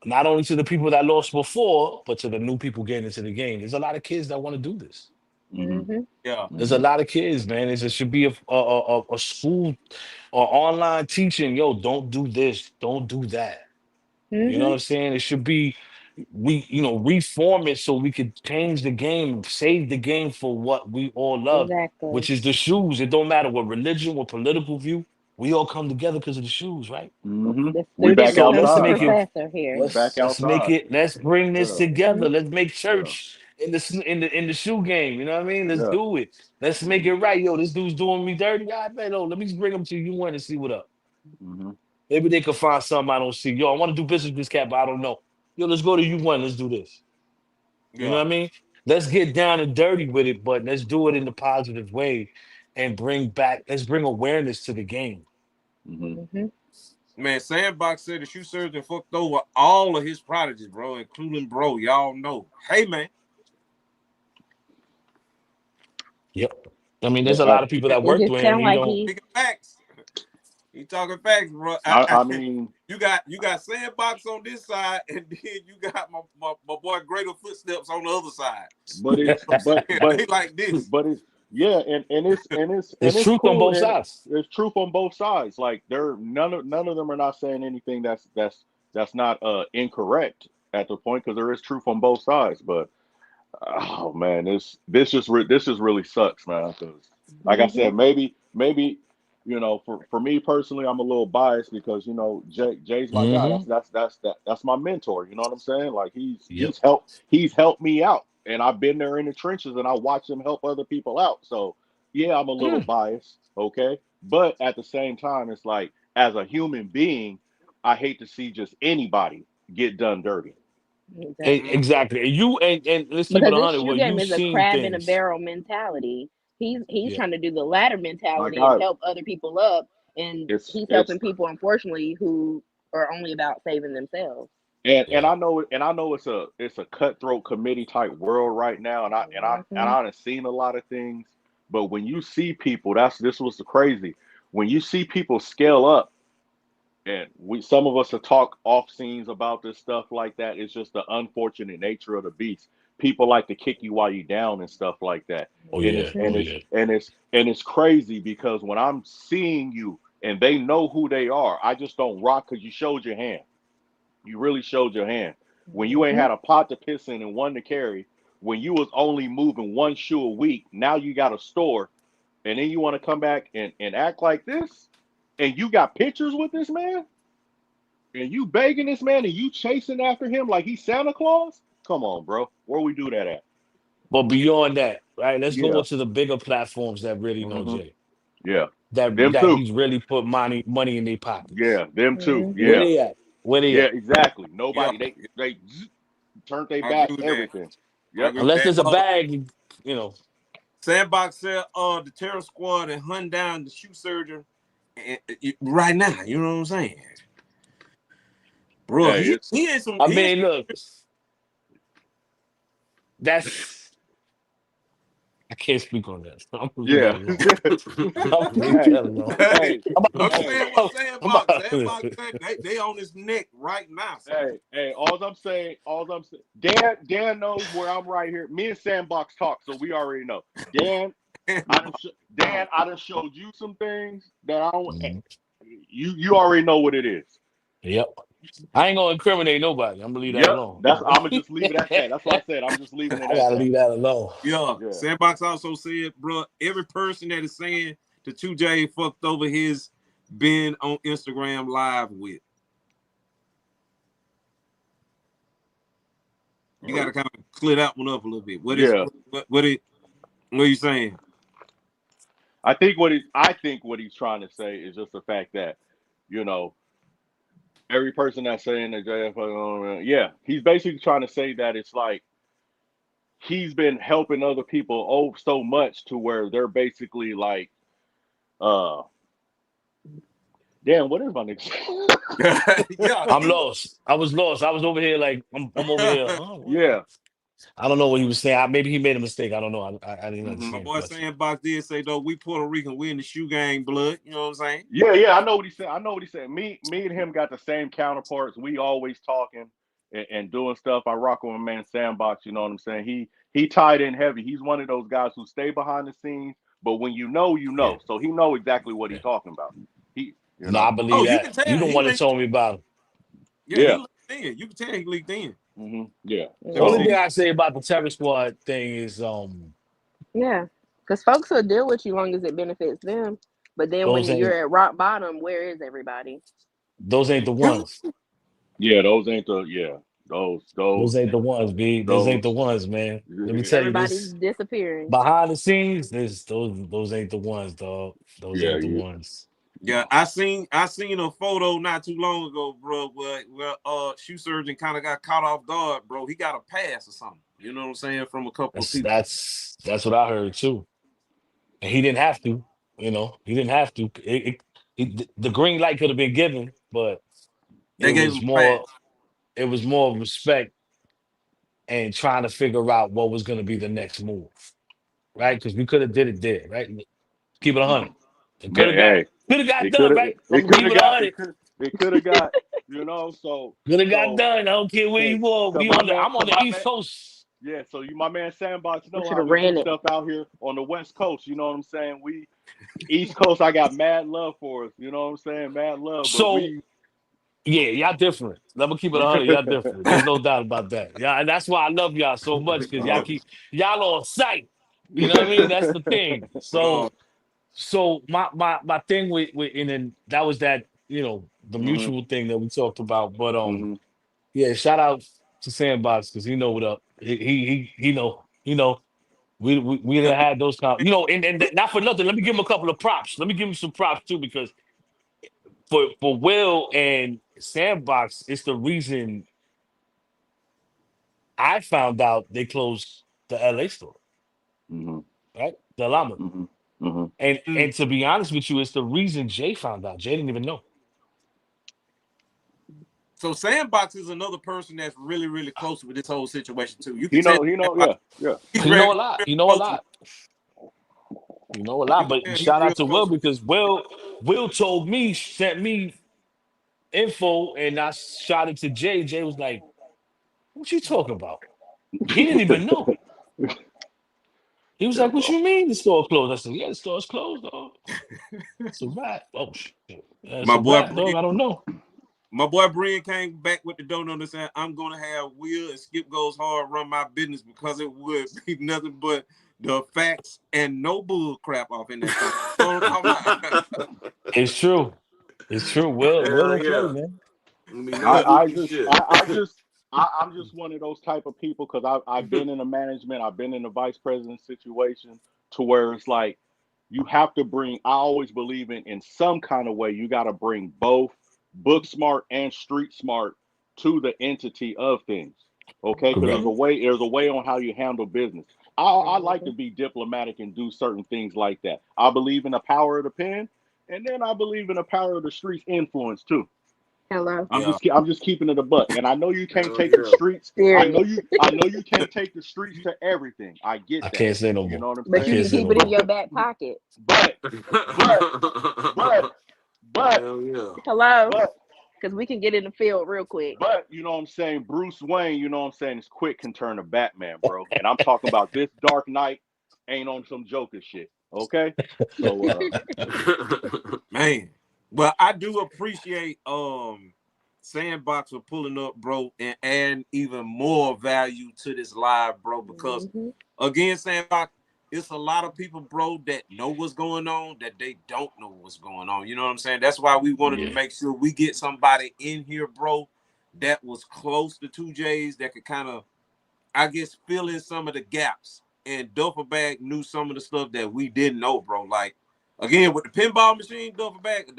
not only to the people that lost before, but to the new people getting into the game. There's a lot of kids that want to do this. Hmm. Mhm. Yeah. There's a Hmm. lot of kids, man. It should be a school or online teaching. Yo, don't do this, don't do that. You know what Mhm. I'm saying? It should be reform it so we could change the game, save the game for what we all love, Exactly. which is the shoes. It don't matter what religion, what political view. We all come together because of the shoes, right? Hmm. The We student back So let's becomes the outside, make it. man. professor here. We back outside. Let's bring this Yeah, together. Mhm. Let's make yeah, church in the shoe game. You know what I mean? Let's yeah. do it. Let's make Hmm. it right. Yo, this dude's doing me dirty. I bet. Oh, let me just bring him to you one and see what up. Hmm. Maybe they could find something I don't see. Yo, I want to do business with this cat, but I don't know. Yo, let's go to you one. Let's do this. You know Yeah. what I mean? Let's get down and dirty with it, but let's do it in the positive way and let's bring awareness to the game. Hmm. Mhm. Man, Sandbox said the shoe surgeon fucked over all of his prodigies, bro, including bro. Y'all know. Hey, man. Yep. I mean, there's a I, lot of people that It worked just with him. sound You like know, he. Speaking facts. He talking facts, bro. I mean, You got Sandbox on this side, and then you got my boy Greater Footsteps on the other side. but You know it's what but I'm saying? but They like this. but it's yeah, and there's it's truth on cool, both and sides. there's truth on both sides. Like they're none of them are not saying anything that's not incorrect at the point, because there is truth on both sides. But oh man, this just really sucks, man. Because like I Mhm. said, maybe for me personally, I'm a little biased because Jay's my guy. Hmm. That's my mentor. You know what I'm saying? Like Yep. he's helped me out, and I've been there in the trenches, and I watch him help other people out. So yeah, I'm a little Mm. biased, okay, but at the same time, it's like as a human being. I hate to see just anybody get done dirty. Exactly. Exactly. And let's keep it Because this 100. shoe Well, game you've is a seen crab in a things. barrel mentality. He's Yeah. trying to do the latter Like mentality and I, help other people up, and he's it's helping people, unfortunately, who are only about saving themselves. and Yeah. I know it's a cutthroat committee type world right now, and Hmm. I done seen a lot of things. But when you see people, this was the crazy. When you see people scale up, and some of us have talked off scenes about this stuff like that. It's just the unfortunate nature of the beast. People like to kick you while you down and stuff like that. Oh And yeah. it's Hmm. Oh yeah. and it's crazy because when I'm seeing you and they know who they are, I just don't rock because you showed your hand. You really showed your hand. When you ain't Hmm. had a pot to piss in and one to carry, when you was only moving one shoe a week, now you got a store, and then you want to come back and act like this, and you got pictures with this man, and you begging this man, and you chasing after him like he's Santa Claus. Come on, bro. Where we do that at? But beyond that, right? Let's go Yeah. into the bigger platforms that really know Hmm. Jay. Yeah. That Them that too. he's really put money in their pockets. Yeah. Them too. Where Hmm. Yeah. they at? Where they Yeah. at? Exactly. Yeah, Nobody. They turned their I agree back. with that. Everything. I Yep. agree with Unless that. there's a bag, you know. Sandbox said, the terror squad and hunt down the shoe surgeon right now. You know what I'm saying, bro? Hey, He it's he ain't some I he ain't mean, look, that's I can't speak on that. I'm gonna leave that yeah. alone. I'm gonna leave Hey, that alone. hey, I'm I'm about, just hey, saying what I'm Sandbox. about, Sandbox said they on his neck right now. So hey. All I'm saying. Dan knows where I'm right here. Me and Sandbox talk, so we already know. Dan, I done showed you some things that I don't. Mhm. You already know what it is. Yep. I ain't gonna incriminate nobody. I'm gonna leave that Yep. alone. That's. I'm gonna just leave it at that. That's why I I said I'm just leaving it at gotta that. leave that alone. yeah, Yeah. Sandbox also said, bro, every person that is saying the 2J fucked over his been on Instagram live with. You got to kind of clear that one up a little bit. Yeah. What are you saying? I think what he's trying to say is just the fact that, you know, every person that's saying that JF, yeah, he's basically trying to say that it's like he's been helping other people so much to where they're basically like, uh, damn, what is my nigga? Yeah, I'm he lost. I was lost. I was over here like I'm over here. Huh? What? Yeah. I don't know what he was saying. Maybe he made a mistake. I don't know. I didn't Hmm. my understand the boy question. Sandbox did say though we Puerto Rican, we in the shoe gang blood. You know what I'm saying? Yeah. I know what he said. I know what he said. Me and him got the same counterparts. We always talking and doing stuff. I rock with my man Sandbox. You know what I'm saying? He tied in heavy. He's one of those guys who stay behind the scenes, but when you know, you Yeah. know. So he know exactly what Yeah. he's talking about. He, you No, I know. believe Oh, you that. can You tell the he one that leaked. told me about it. Yeah, he Yeah. leaked in. You can tell he leaked in. Yeah. Let me Only So thing see. I say about the terror squad thing is Yeah, because folks will deal with you long as it benefits them. But then when those ain't you're at rock bottom, where is everybody? those ain't the You ones. yeah, those ain't the yeah those Those ain't the ones, B. Those ain't the those. ones, man. Let me tell you Everybody's this. disappearing. Behind the scenes, those ain't the ones, dog. Those Yeah, ain't the you. ones. Yeah, I seen a photo not too long ago, bro, where shoe surgeon kind of got caught off guard, bro. He got a pass or something. You know what I'm saying? From a couple of That's people. that's that's what I heard too. And he didn't have to, he didn't have to. The green light could have been given, but it They gave him was a pass. more it was more respect and trying to figure out what was going to be the next move, right? Because we could have did it there, right? Keep it 100. It Yeah, hey, could have got it could done, have right? I'm it gonna could keep have it got 100. it could have got so Could have got so done. I don't care where cause, you are. cause my man I'm on cause the my East man Coast. yeah, so my man Sandbox We know should how have we do ran it. stuff out here on the West Coast. You know what I'm saying? We East Coast, I got mad love for us. You know what I'm saying? Mad love, but So we yeah, y'all different. Let me keep it 100. Y'all different. There's no doubt about that. Yeah, and that's why I love y'all so much because Uh, y'all on sight. You know what I mean? That's the thing. uh, So my thing with and then that was that the hmm mutual thing that we talked about. But hmm yeah, shout out to Sandbox because he know what up. He know. We didn't have those kind. And not for nothing. Let me give him a couple of props. Let me give him some props too because for Will and Sandbox, it's the reason I found out they closed the LA store, Mm-hmm. right? The Llama. Mm-hmm. Mm-hmm. And to be honest with you, it's the reason Jay found out. Jay didn't even know. So Sandbox is another person that's really, really close with this whole situation too. You can He tell know, Sandbox, yeah. he's You know a very, lot. very You know a close with. lot. You know a You lot. can But tell he's shout real out to close Will with. because Will told me, sent me info, and I shot it to Jay. Jay was like, "What you talking about?" He didn't even know. He was Yeah, like, "What bro. you mean the store closed?" I said, "Yeah, the store's closed, dog. It's a wrap." Oh shit. Yeah, it's My a boy wrap, Bree, dog. I don't know. my boy Brian came back with the donut and said, "I'm gonna have Will and Skip Goes Hard run my business because it would be nothing but the facts and no bull crap off in that thing." You know what I'm talking about? It's true. It's true. Will Hell don't play, yeah. man. I mean, no goofy shit. I'm just one of those type of people because I've been in a management, I've been in a vice president situation to where it's like you have to bring. I always believe in some kind of way you got to bring both book smart and street smart to the entity of things. Okay, because Correct. there's a way on how you handle business. I like Mm-hmm. to be diplomatic and do certain things like that. I believe in the power of the pen, and then I believe in the power of the streets influence too. Hello. Yeah, I'm just keeping it a buck. And I know you can't Hell take the yeah. streets. Period. I know you can't take the streets to everything. I get I that. can't say no You more. know what I'm I But you saying? can't can say keep no it in more. your back pocket. But but but but Hell yeah. Hello. but Because we can get in the field real quick. but you know what I'm saying? Bruce Wayne, you know what I'm saying, is quick can turn to Batman, bro. And I'm talking about this Dark Knight ain't on some Joker shit. Okay? So man. Well, I do appreciate Sandbox for pulling up, bro, and adding even more value to this live, bro. Because Mm-hmm. again, Sandbox, it's a lot of people, bro, that know what's going on, that they don't know what's going on. You know what I'm saying? That's why we wanted to Yeah. make sure we get somebody in here, bro, that was close to 2J's that could kind of, I guess, fill in some of the gaps. And Duffel Bag knew some of the stuff that we didn't know, bro. Like, again, with the pinball machine, Duffel Bag,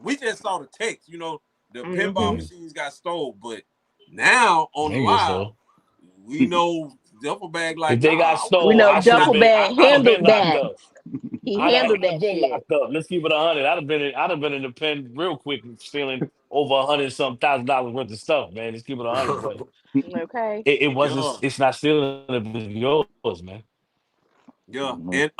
we just saw the text, the pinball Mm-hmm. Yeah. machines got stole. But now on the Niggas live, though. we know Duffel Bag like, If they got nah, We stole, know I should have Duffel been. Bag I'd have been handled locked that. up. He I'd have, handled I'd have that been shit. locked up. Let's keep it 100. I'd have been in the pen real quick, stealing over $100 worth of stuff, man. Let's keep it 100. But Okay. it wasn't. yeah, It's not stealing. It was yours, man. yeah. Mhm. And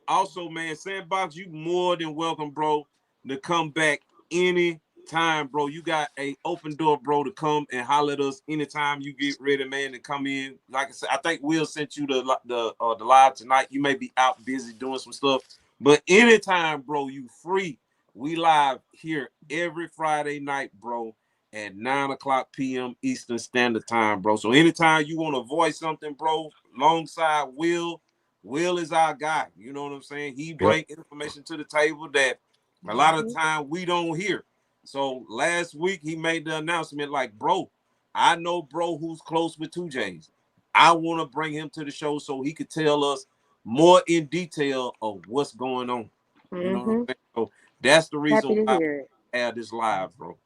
also, man, Sandbox, you more than welcome, bro, to come back any time, bro. You got a open door, bro, to come and holler at us anytime you get ready, man, to come in. Like I said, I think Will sent you the live tonight. You may be out busy doing some stuff, but anytime, bro, you free. We live here every Friday night, bro, at 9 o'clock p.m. Eastern Standard Time, bro. So anytime you want to voice something, bro, alongside Will is our guy. You know what I'm saying? He Yep. bring information to the table that a lot of Mm-hmm. time we don't hear. So last week he made the announcement like, bro, I know bro who's close with 2J's. I want to bring him to the show so he could tell us more in detail of what's going on. You know what I'm Mm-hmm. saying? So that's the Happy reason to why hear it. I had this live, bro.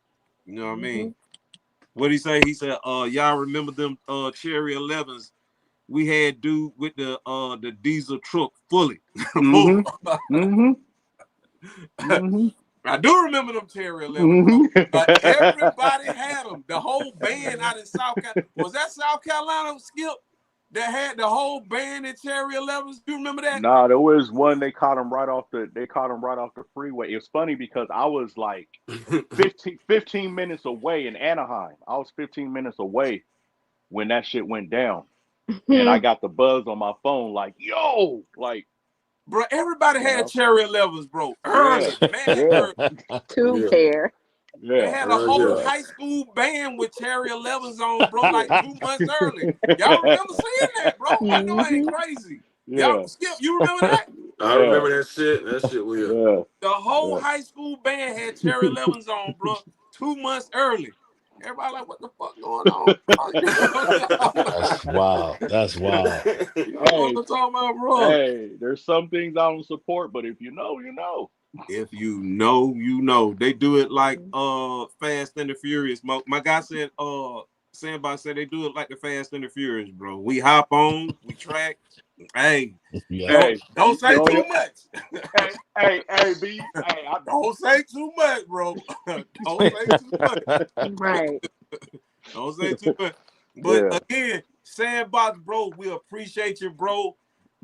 You know what I Mm-hmm. mean? What he say? He said, y'all remember them Cherry 11s we had dude with the diesel truck fully full. Mhm. Mhm. Mhm. I do remember them Terry 11, bro. Mhm. Everybody had them. The whole band out in South Carolina. Was that South Carolina, Skip? That had the whole band in Cherry 11s. You remember that? Nah, there was one they caught him right off the freeway. It's funny because I was like 15 minutes away in Anaheim. I was 15 minutes away when that shit went down. And I got the buzz on my phone like, yo, like, Bro, everybody you had know, Cherry 11s, bro. yeah, Early, mad yeah, early. Two Yeah. pair. They yeah, had a Hell whole yeah. yeah, high school band with Cherry 11s on, bro, yeah, like 2 months early. Y'all remember seeing that, bro? I know I ain't Mm-hmm. crazy. Y'all, yeah, Skip, you remember that? I yeah, remember that shit. That shit weird. yeah, The whole yeah. high school band had Cherry 11s on, bro, 2 months early. Everybody like, what the fuck going on? That's wild. That's wild. You know what Hey, I'm talking about, bro? hey, there's some things I don't support, but if you know, you know. If you know, you know. They do it like Fast and the Furious. My guy said, Sandbox said they do it like the Fast and the Furious, bro. We hop on, we track. Hey, Yeah. Hey, don't say yo, too much. hey, B. Hey, Don't say too much, bro. Don't say too much. Right. Don't say too much. But yeah. again, Sandbox, bro, we appreciate you, bro.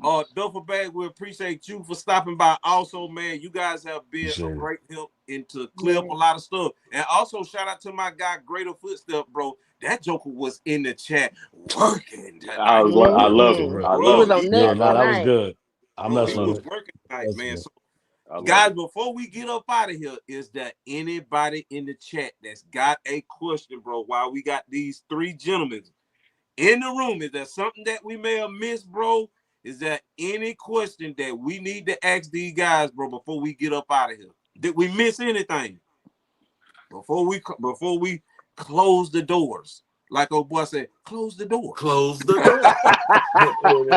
Duffelbag, we appreciate you for stopping by. Also, man, you guys have been a Appreciate it. great help into clear up a lot of stuff. And also, shout out to my guy, Greater Footstep, bro. That Joker was in the chat working I tonight. love it. For real. I He love was Bro, it. on Yeah, next nah, that was tonight. good. I bro, mess he with was it. working tonight, That's man. good. So, I love guys, it. before we get up out of here, is there anybody in the chat that's got a question, bro? While we got these three gentlemen in the room, is there something that we may have missed, bro? Is there any question that we need to ask these guys, bro, before we get up out of here? Did we miss anything before we close the doors? Like old boy said, close the doors. Close the door.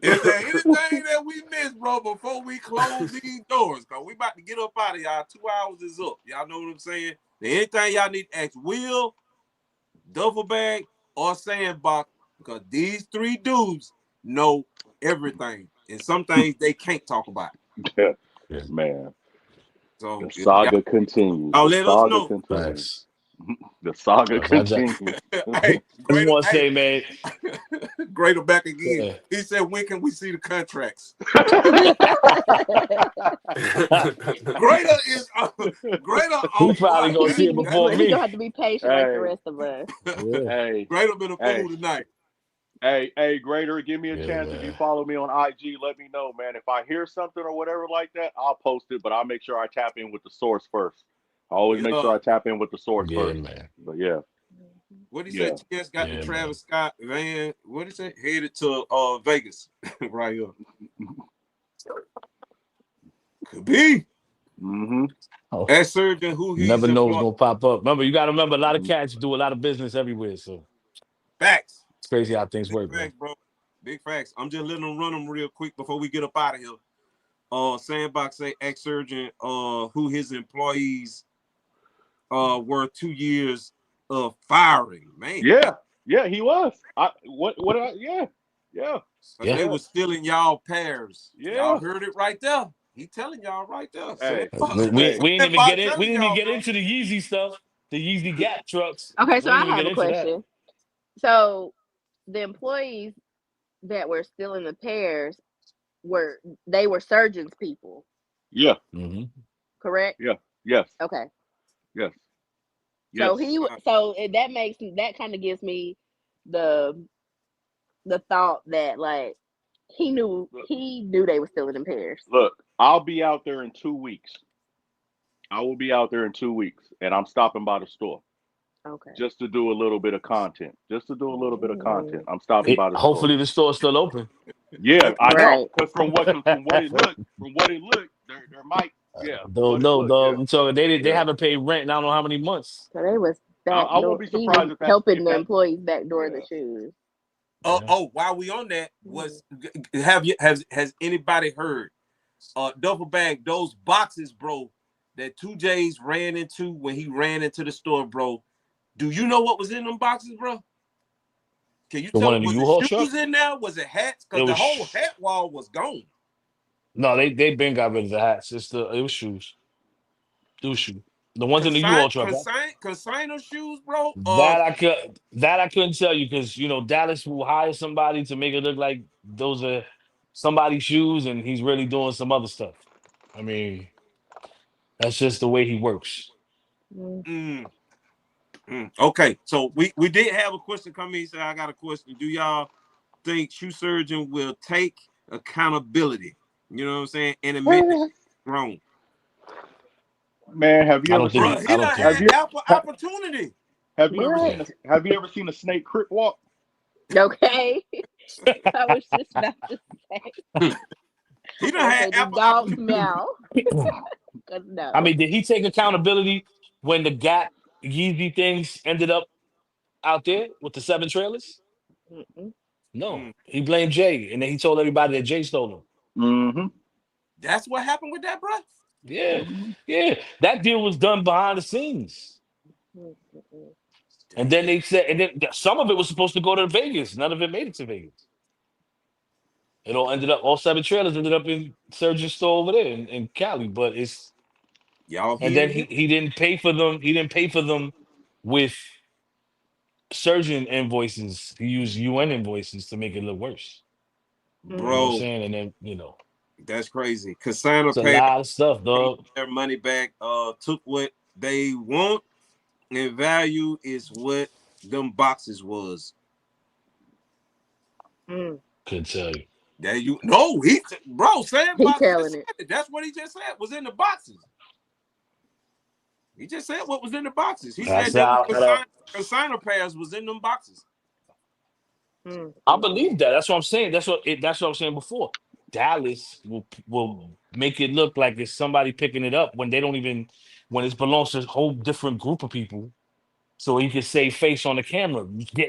Is there anything that we missed, bro, before we close these doors? Because we about to get up out of here. Our 2 hours is up. Y'all know what I'm saying? Anything y'all need to ask Will, Duffelbag, or Sandbox, because these three dudes know everything. And some things they can't talk about. Yeah, Yeah. man. So The if saga continues. y'all The let us saga know. continues. Thanks. The saga I just, continues. Hey, I just Greater, want to say, man. Greater back again. Yeah. He said, when can we see the contracts? Greater is Greater He on probably point. gonna see it before He gonna me. have to be patient like the Hey, rest of us. Yeah. hey, Greater been a hey, fool tonight. hey, Greater, give me a Yeah, chance. If you man. follow me on IG, let me know, man. If I hear something or whatever like that, I'll post it, but I'll make sure I tap in with the source first. I always make Yeah. sure I tap in with the source Yeah, first. man. But yeah, What he yeah. said? TS got the Yeah, man. Travis Scott van. What he say? Headed to Vegas right here. Could be. Mm-hmm. Oh, That surgeon who you he's never know what's employed. gonna pop up. Remember, you gotta remember a lot of cats do a lot of business everywhere. So Facts. it's crazy how things Big work, man. facts, bro. Big facts. I'm just letting them run them real quick before we get up out of here. Sandbox say ex surgeon who his employees were 2 years of firing. Man, Yeah, yeah, he was. What did I, yeah, yeah, Yeah. they yeah, were stealing y'all pairs. Y'all yeah. heard it right there. He telling y'all right there. Hey, Sandbox, We, hey, we didn't even get Sandbox in. We telling didn't even y'all, get bro. into the Yeezy stuff, the Yeezy Gap trucks. Okay, so We didn't I even have get a into that. question. So the employees that were still in the pairs were surgeons people, yeah, Mm-hmm. correct? yeah, yes, Okay. yes, So yes. that kind of gives me the thought that like Look, he knew they were still in the pairs. look, I'll be out there in 2 weeks. I will be out there in 2 weeks, and I'm stopping by the store Okay. just to do a little bit of content. Just to do a little bit of content. I'm stopping by the store. Hopefully the store's still open. Yeah, I know. Right. Because from what it looked, there might, yeah, from Though what it no, looked, yeah, though. So they yeah. haven't paid rent in I don't know how many months. So they was I won't backdoor. be He was surprised helping if the that, employees backdoor the yeah. shoes. Yeah. While we on that, Mhm. has anybody heard duffel bag, those boxes, bro, that 2J's ran into when he ran into the store, bro? Do you know what was in them boxes, bro? Can you The tell one us, in the was it U-Haul truck? shoes in there? Was it hats? It Because the was whole hat wall was gone. no, they been got rid of the hats. It was shoes. It was shoes. The ones in the U-Haul truck. Consigner shoes, bro. That I couldn't tell you because Dallas will hire somebody to make it look like those are somebody's shoes and he's really doing some other stuff. I mean, that's just the way he works. Mm. Okay, so we did have a question come in. He said, I got a question. Do y'all think shoe surgeon will take accountability? You know what I'm saying? And admit that he's wrong. Man, have you I ever don't think seen Bro, he. he I done don't think have had he. you ample ha, opportunity. What? Yeah. have you ever seen a snake crip walk? Okay. I was just about to say. He done Or had say the ample dog's opportunity. meow. Cause I no. mean, did he take accountability when the Gap Yeezy things ended up out there with the 7 trailers? Mm-mm. No, Mm. he blamed Jay, and then he told everybody that Jay stole them. Mm-hmm. That's what happened with that, bro. Yeah, Mm-hmm. yeah. That deal was done behind the scenes. And then Damn. they said, and then some of it was supposed to go to Vegas. None of it made it to Vegas. It all ended up, all 7 trailers ended up in Surgeon's store over there in Cali. But it's, Y'all and hear then me, he didn't pay for them. He didn't pay for them with Surgeon invoices. He used UN invoices to make it look worse. You know what I'm bro? saying? And then, you know, That's crazy. Cassandra it's a paid lot of stuff, dog. their money back. Took what they want, and value is what them boxes was. Mm. Could tell you. That you no, bro, He Sandbox just telling said it. it. That's what he just said was in the boxes. He just said what was in the boxes. He That's said there was how consigner pairs was in them boxes. I believe that. That's what I'm saying. That's what I was saying before. Dallas will make it look like it's somebody picking it up when they don't even when it belongs to a whole different group of people. So he can save face on the camera.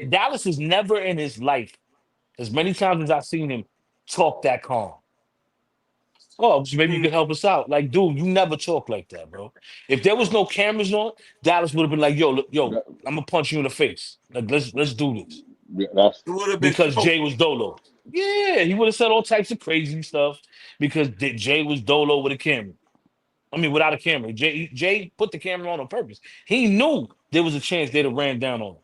Dallas is never in his life, as many times as I've seen him talk that calm. Oh, so maybe you Mm. can help us out. Like, dude, you never talk like that, bro. If there was no cameras on, Dallas would have been like, yo, look, yo, That, I'm gonna punch you in the face. Like, let's do this. yeah, that's It would have been Because smoke. Jay was Dolo. Yeah, he would have said all types of crazy stuff because Jay was Dolo with a camera. I mean, without a camera. Jay put the camera on purpose. He knew there was a chance they'd have ran down on him.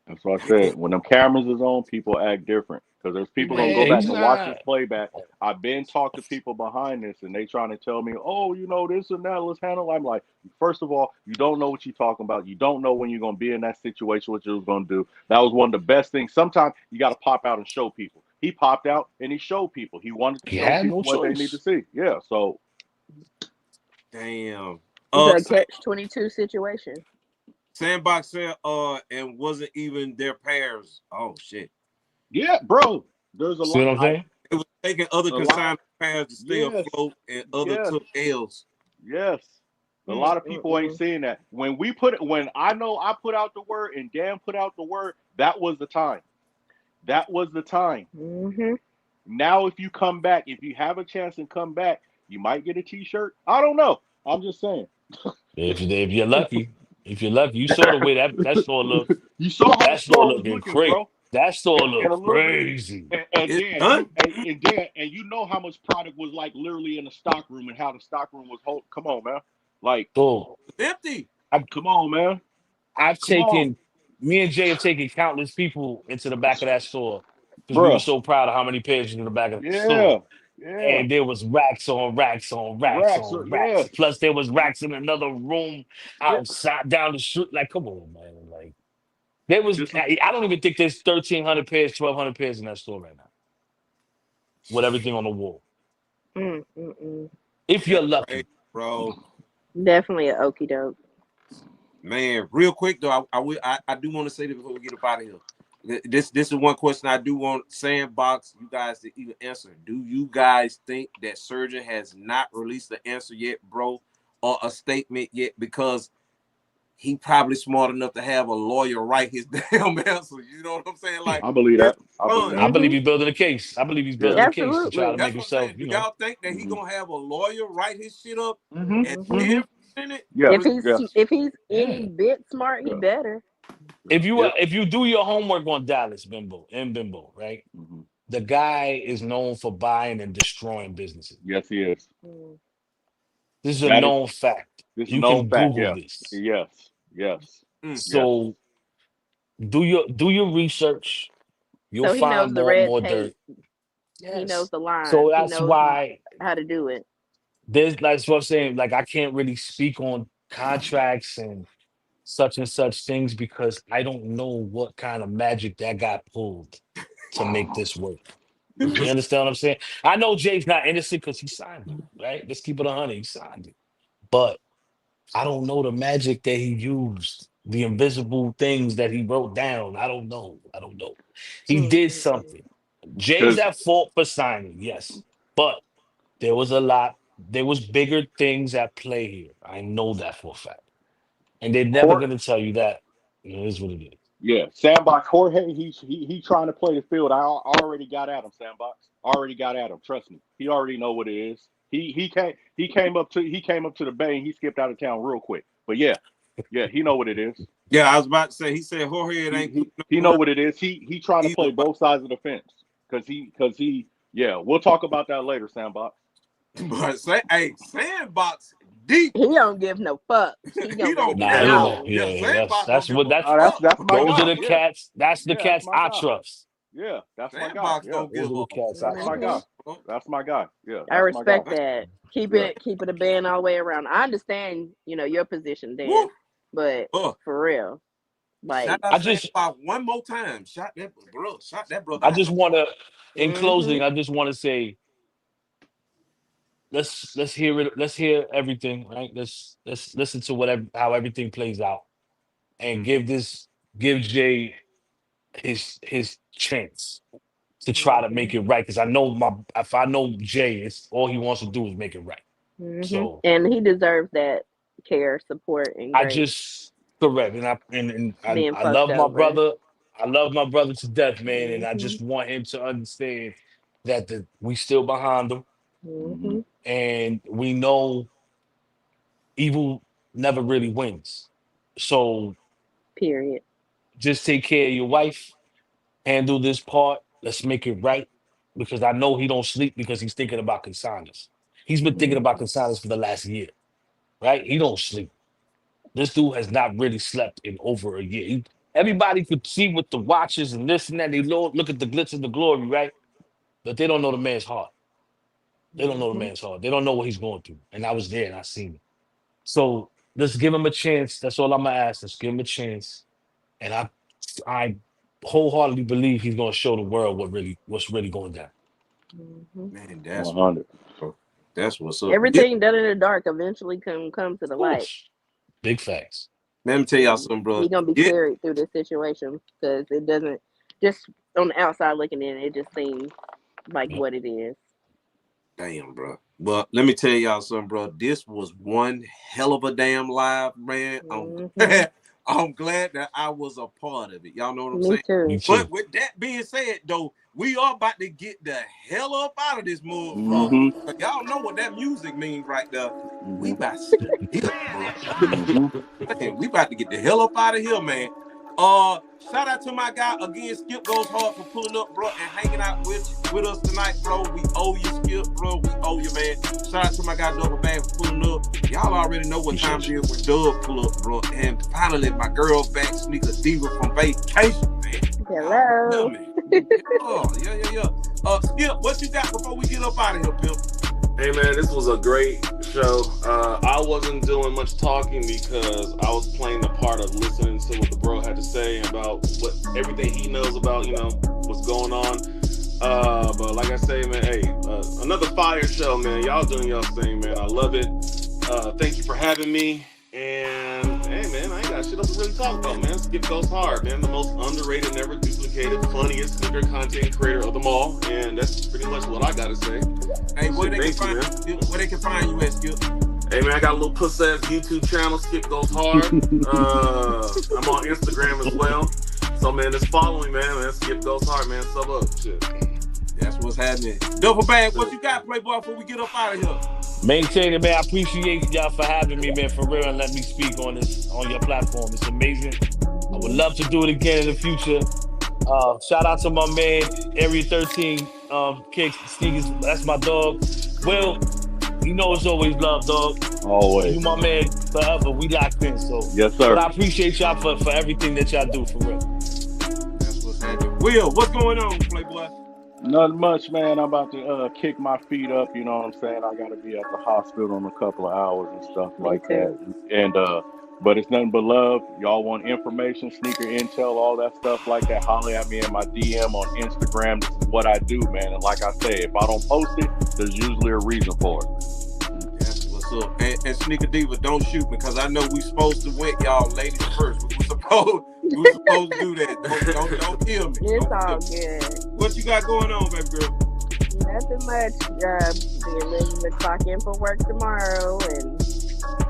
That's what I said. When them cameras is on, people act different because there's people gonna go Yeah, back he's and watch this not. playback. I've been talked to people behind this, and they trying to tell me, "Oh, you know this and that. Let's handle." I'm like, first of all, you don't know what you're talking about. You don't know when you're gonna be in that situation. What you was gonna do. That was one of the best things. Sometimes you got to pop out and show people. He popped out and he showed people. He wanted to He show had no people what they need to choice. see. Yeah. So Damn. It's a catch-22 situation. Sandbox said, and wasn't even their pairs. Oh shit. yeah, bro. There's a See lot. what I'm saying? It was taking other A lot. consignment pairs to stay Yes. afloat, and other Yes. took L's. Yes. A Mm, lot of mm, people ain't mm. seeing that. When I know I put out the word and Dan put out the word, that was the time. That was the time. Mm-hmm. Now, if you come back, if you have a chance and come back, you might get a T-shirt. I don't know. I'm just saying. If you're lucky, you saw the way that store looked. You saw how the That store store was looking looking, crazy. bro. That store And a looked little bit, crazy. and It's Dan, done. you know how much product was like literally in the stock room and how the stock room was hold. Come on, man. Like, So It's empty. come on, man. I've Come on, taken me and Jay have taken countless people into the back of that store because we were bruh. so proud of how many pages in the back of the store. Yeah, yeah. And there was racks on racks on racks Racks, on yeah. racks. Plus there was racks in another room Yeah, outside down the street. Like, come on, man. Like there was this is I don't even think there's 1,300 pairs, 1,200 pairs in that store right now with everything on the wall. Mm, mm, mm. If you're That's crazy, lucky. bro. Definitely a okie doke. Man, real quick though, I do want to say this before we get up out of here. This is one question I do want Sandbox you guys to even answer. Do you guys think that Surgeon has not released the answer yet, bro, or a statement yet? Because he probably smart enough to have a lawyer write his damn answer. You know what I'm saying? Like I believe it's that. I believe fun. I that. believe Mm-hmm. he's building a case. I believe he's Yeah. building a case to try to Absolutely. make That's what I'm saying. himself, Do you know. y'all think that he hmm gonna have a lawyer write his shit up and Mm-hmm. then hmm present it? Yes. Yes. If he's any Yeah. bit smart, he Yeah. better. Yeah. It, If you do your homework on Dallas Bimbo, right? hmm The guy is known for buying and destroying businesses. Yes, he is. Mm. This is a That is known fact. this is a You known can fact. Google Yeah. this. Yes. Yes. Mm. Yes. So do your research. You'll So he knows find the more red more tape. dirt. He knows Yes. the So lines. He that's knows why how to do it. that's what I'm saying. Like I can't really speak on contracts and such things because I don't know what kind of magic that got pulled to make this work. You understand what I'm saying? I know Jay's not innocent because he signed it, right? Let's keep it 100. He signed it. But I don't know the magic that he used, the invisible things that he wrote down. I don't know. I don't know. He Mm, did mm, mm. something. Jay's Because at fault for signing, yes. But there was bigger things at play here. I know that for a fact. And they're never Jorge, gonna tell you that. It is what it is. yeah, Sandbox Jorge, he trying to play the field. I already got at him, Sandbox. Already got at him. Trust me. He already know what it is. He came up to the bay and he skipped out of town real quick. But yeah, he know what it is. Yeah, I was about to say. He said Jorge it ain't. He know what it is. He trying to play both sides of the fence because he. Yeah, we'll talk about that later, Sandbox. But Sandbox deep. He don't give no fucks. He don't Nah, get no. down. That's what that's That's my those guy. are the cats. That's the cats I trust. Yeah, that's my guy. Sandbox don't give Those are the cats I That's my guy. That's my guy. Yeah, I respect that. Keep it a band all the way around. I understand, your position, Dan, Woo. but for real, like Shout out Sandbox one more time. Shot that brother. I just want to, in closing, I just want to say, let's hear it. Let's hear everything. Right. Let's listen to how everything plays out, and give Jay his chance to try to make it right. Because if I know Jay, it's all he wants to do is make it right. So, and he deserves that care, support, and grace. Correct. And I love my brother. I love my brother to death, man. And I just want him to understand that we still behind him. And we know evil never really wins. So, period. Just take care of your wife. Handle this part. Let's make it right. Because I know he don't sleep because he's thinking about consigners. He's been thinking about consigners for the last year. Right? He don't sleep. This dude has not really slept in over a year. Everybody could see with the watches and this and that. They look at the glitz and the glory, right? But they don't know the man's heart. They don't know the man's heart. They don't know what he's going through. And I was there and I seen it. So let's give him a chance. That's all I'm gonna ask. Let's give him a chance. And I wholeheartedly believe he's gonna show the world what's really going down. Man, that's 100. That's what's up. Everything done in the dark eventually come to the light. Big facts. Let me tell y'all something, bro. He's gonna be carried through this situation because it doesn't just on the outside looking in, it just seems like what it is. Damn, bro. But let me tell y'all something, bro. This was one hell of a damn live, man. I'm glad that I was a part of it. Y'all know what I'm saying? Me too. But with that being said, though, we are about to get the hell up out of this motherfucker. Y'all know what that music means right there. We about to get Man, we about to get the hell up out of here, man. Shout out to my guy again. Skip goes hard for pulling up, bro, and hanging out with us tonight, bro. We owe you, Skip, bro. We owe you, man. Shout out to my guy Double Bag for pulling up. Y'all already know what time it is when Doug pull up, bro. And finally, my girl back, Sneaker Diva from vacation, man. Hello. Yeah. Skip, what you got before we get up out of here, Pimp? Hey man, this was a great show. I wasn't doing much talking because I was playing the part of listening to what the bro had to say about everything he knows about, what's going on. But like I say, man, hey, another fire show, man. Y'all doing y'all thing, man. I love it. Thank you for having me. And hey, man, I ain't got shit else to really talk about, man. Skip goes hard, man. The most underrated, never duplicated, funniest sneaker content creator of them all. And that's pretty much what I gotta say. Hey, where they can find you at, Skip? Hey, man, I got a little puss-ass YouTube channel, Skip Goes Hard. I'm on Instagram as well. So, man, just follow me, man. Skip Goes Hard, man. Sub up. Shit. That's what's happening. Double Bag, what you got, Playboy, before we get up out of here? Maintain it, man. I appreciate y'all for having me, man, for real, and let me speak on your platform. It's amazing. I would love to do it again in the future. Shout out to my man, Area 13, Kicks, Sneakers. That's my dog. Will, you know it's always love, dog. Always. You my man forever. We locked in, so. Yes, sir. But I appreciate y'all for everything that y'all do, for real. That's what's happening. Will, what's going on, Playboy? Nothing much, man. I'm about to kick my feet up. You know what I'm saying? I got to be at the hospital in a couple of hours and stuff like that. And but it's nothing but love. Y'all want information, sneaker intel, all that stuff like that, holler at me in my DM on Instagram. This is what I do, man. And like I say, if I don't post it, there's usually a reason for it. That's what's up. And Sneaker Diva, don't shoot me, because I know we supposed to win, y'all ladies first. We were supposed to do that. Don't kill me. It's all good. What you got going on, baby girl? Nothing much. Being ready to clock in for work tomorrow, and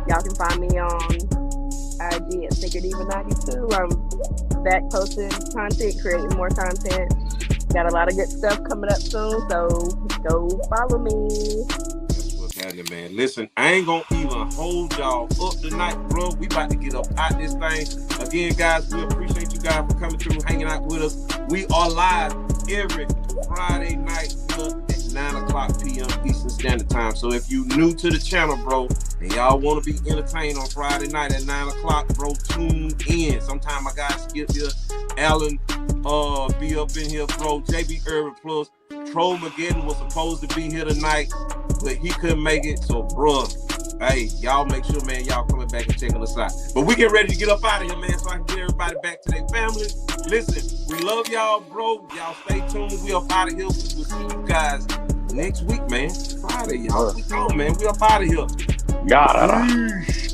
y'all can find me on IG at SneakerDiva92. I'm back posting content, creating more content. Got a lot of good stuff coming up soon, so go follow me. Telling you, man. Listen, I ain't gonna even hold y'all up tonight, bro. We about to get up out this thing. Again, guys, we appreciate you guys for coming through, hanging out with us. We are live every Friday night at 9 o'clock p.m. Eastern Standard Time. So if you new to the channel, bro, and y'all want to be entertained on Friday night at 9 o'clock, bro, tune in. Sometime my guy Skip here, Alan, be up in here, bro. JB Urban Plus. Troll McGinn was supposed to be here tonight, but he couldn't make it. So, bro, hey, y'all make sure, man, y'all coming back and checking us out. But we get ready to get up out of here, man, so I can get everybody back to their families. Listen, we love y'all, bro. Y'all stay tuned. We up out of here. We'll see you guys next week, man. Friday, y'all. We gone, man. We up out of here. Yada.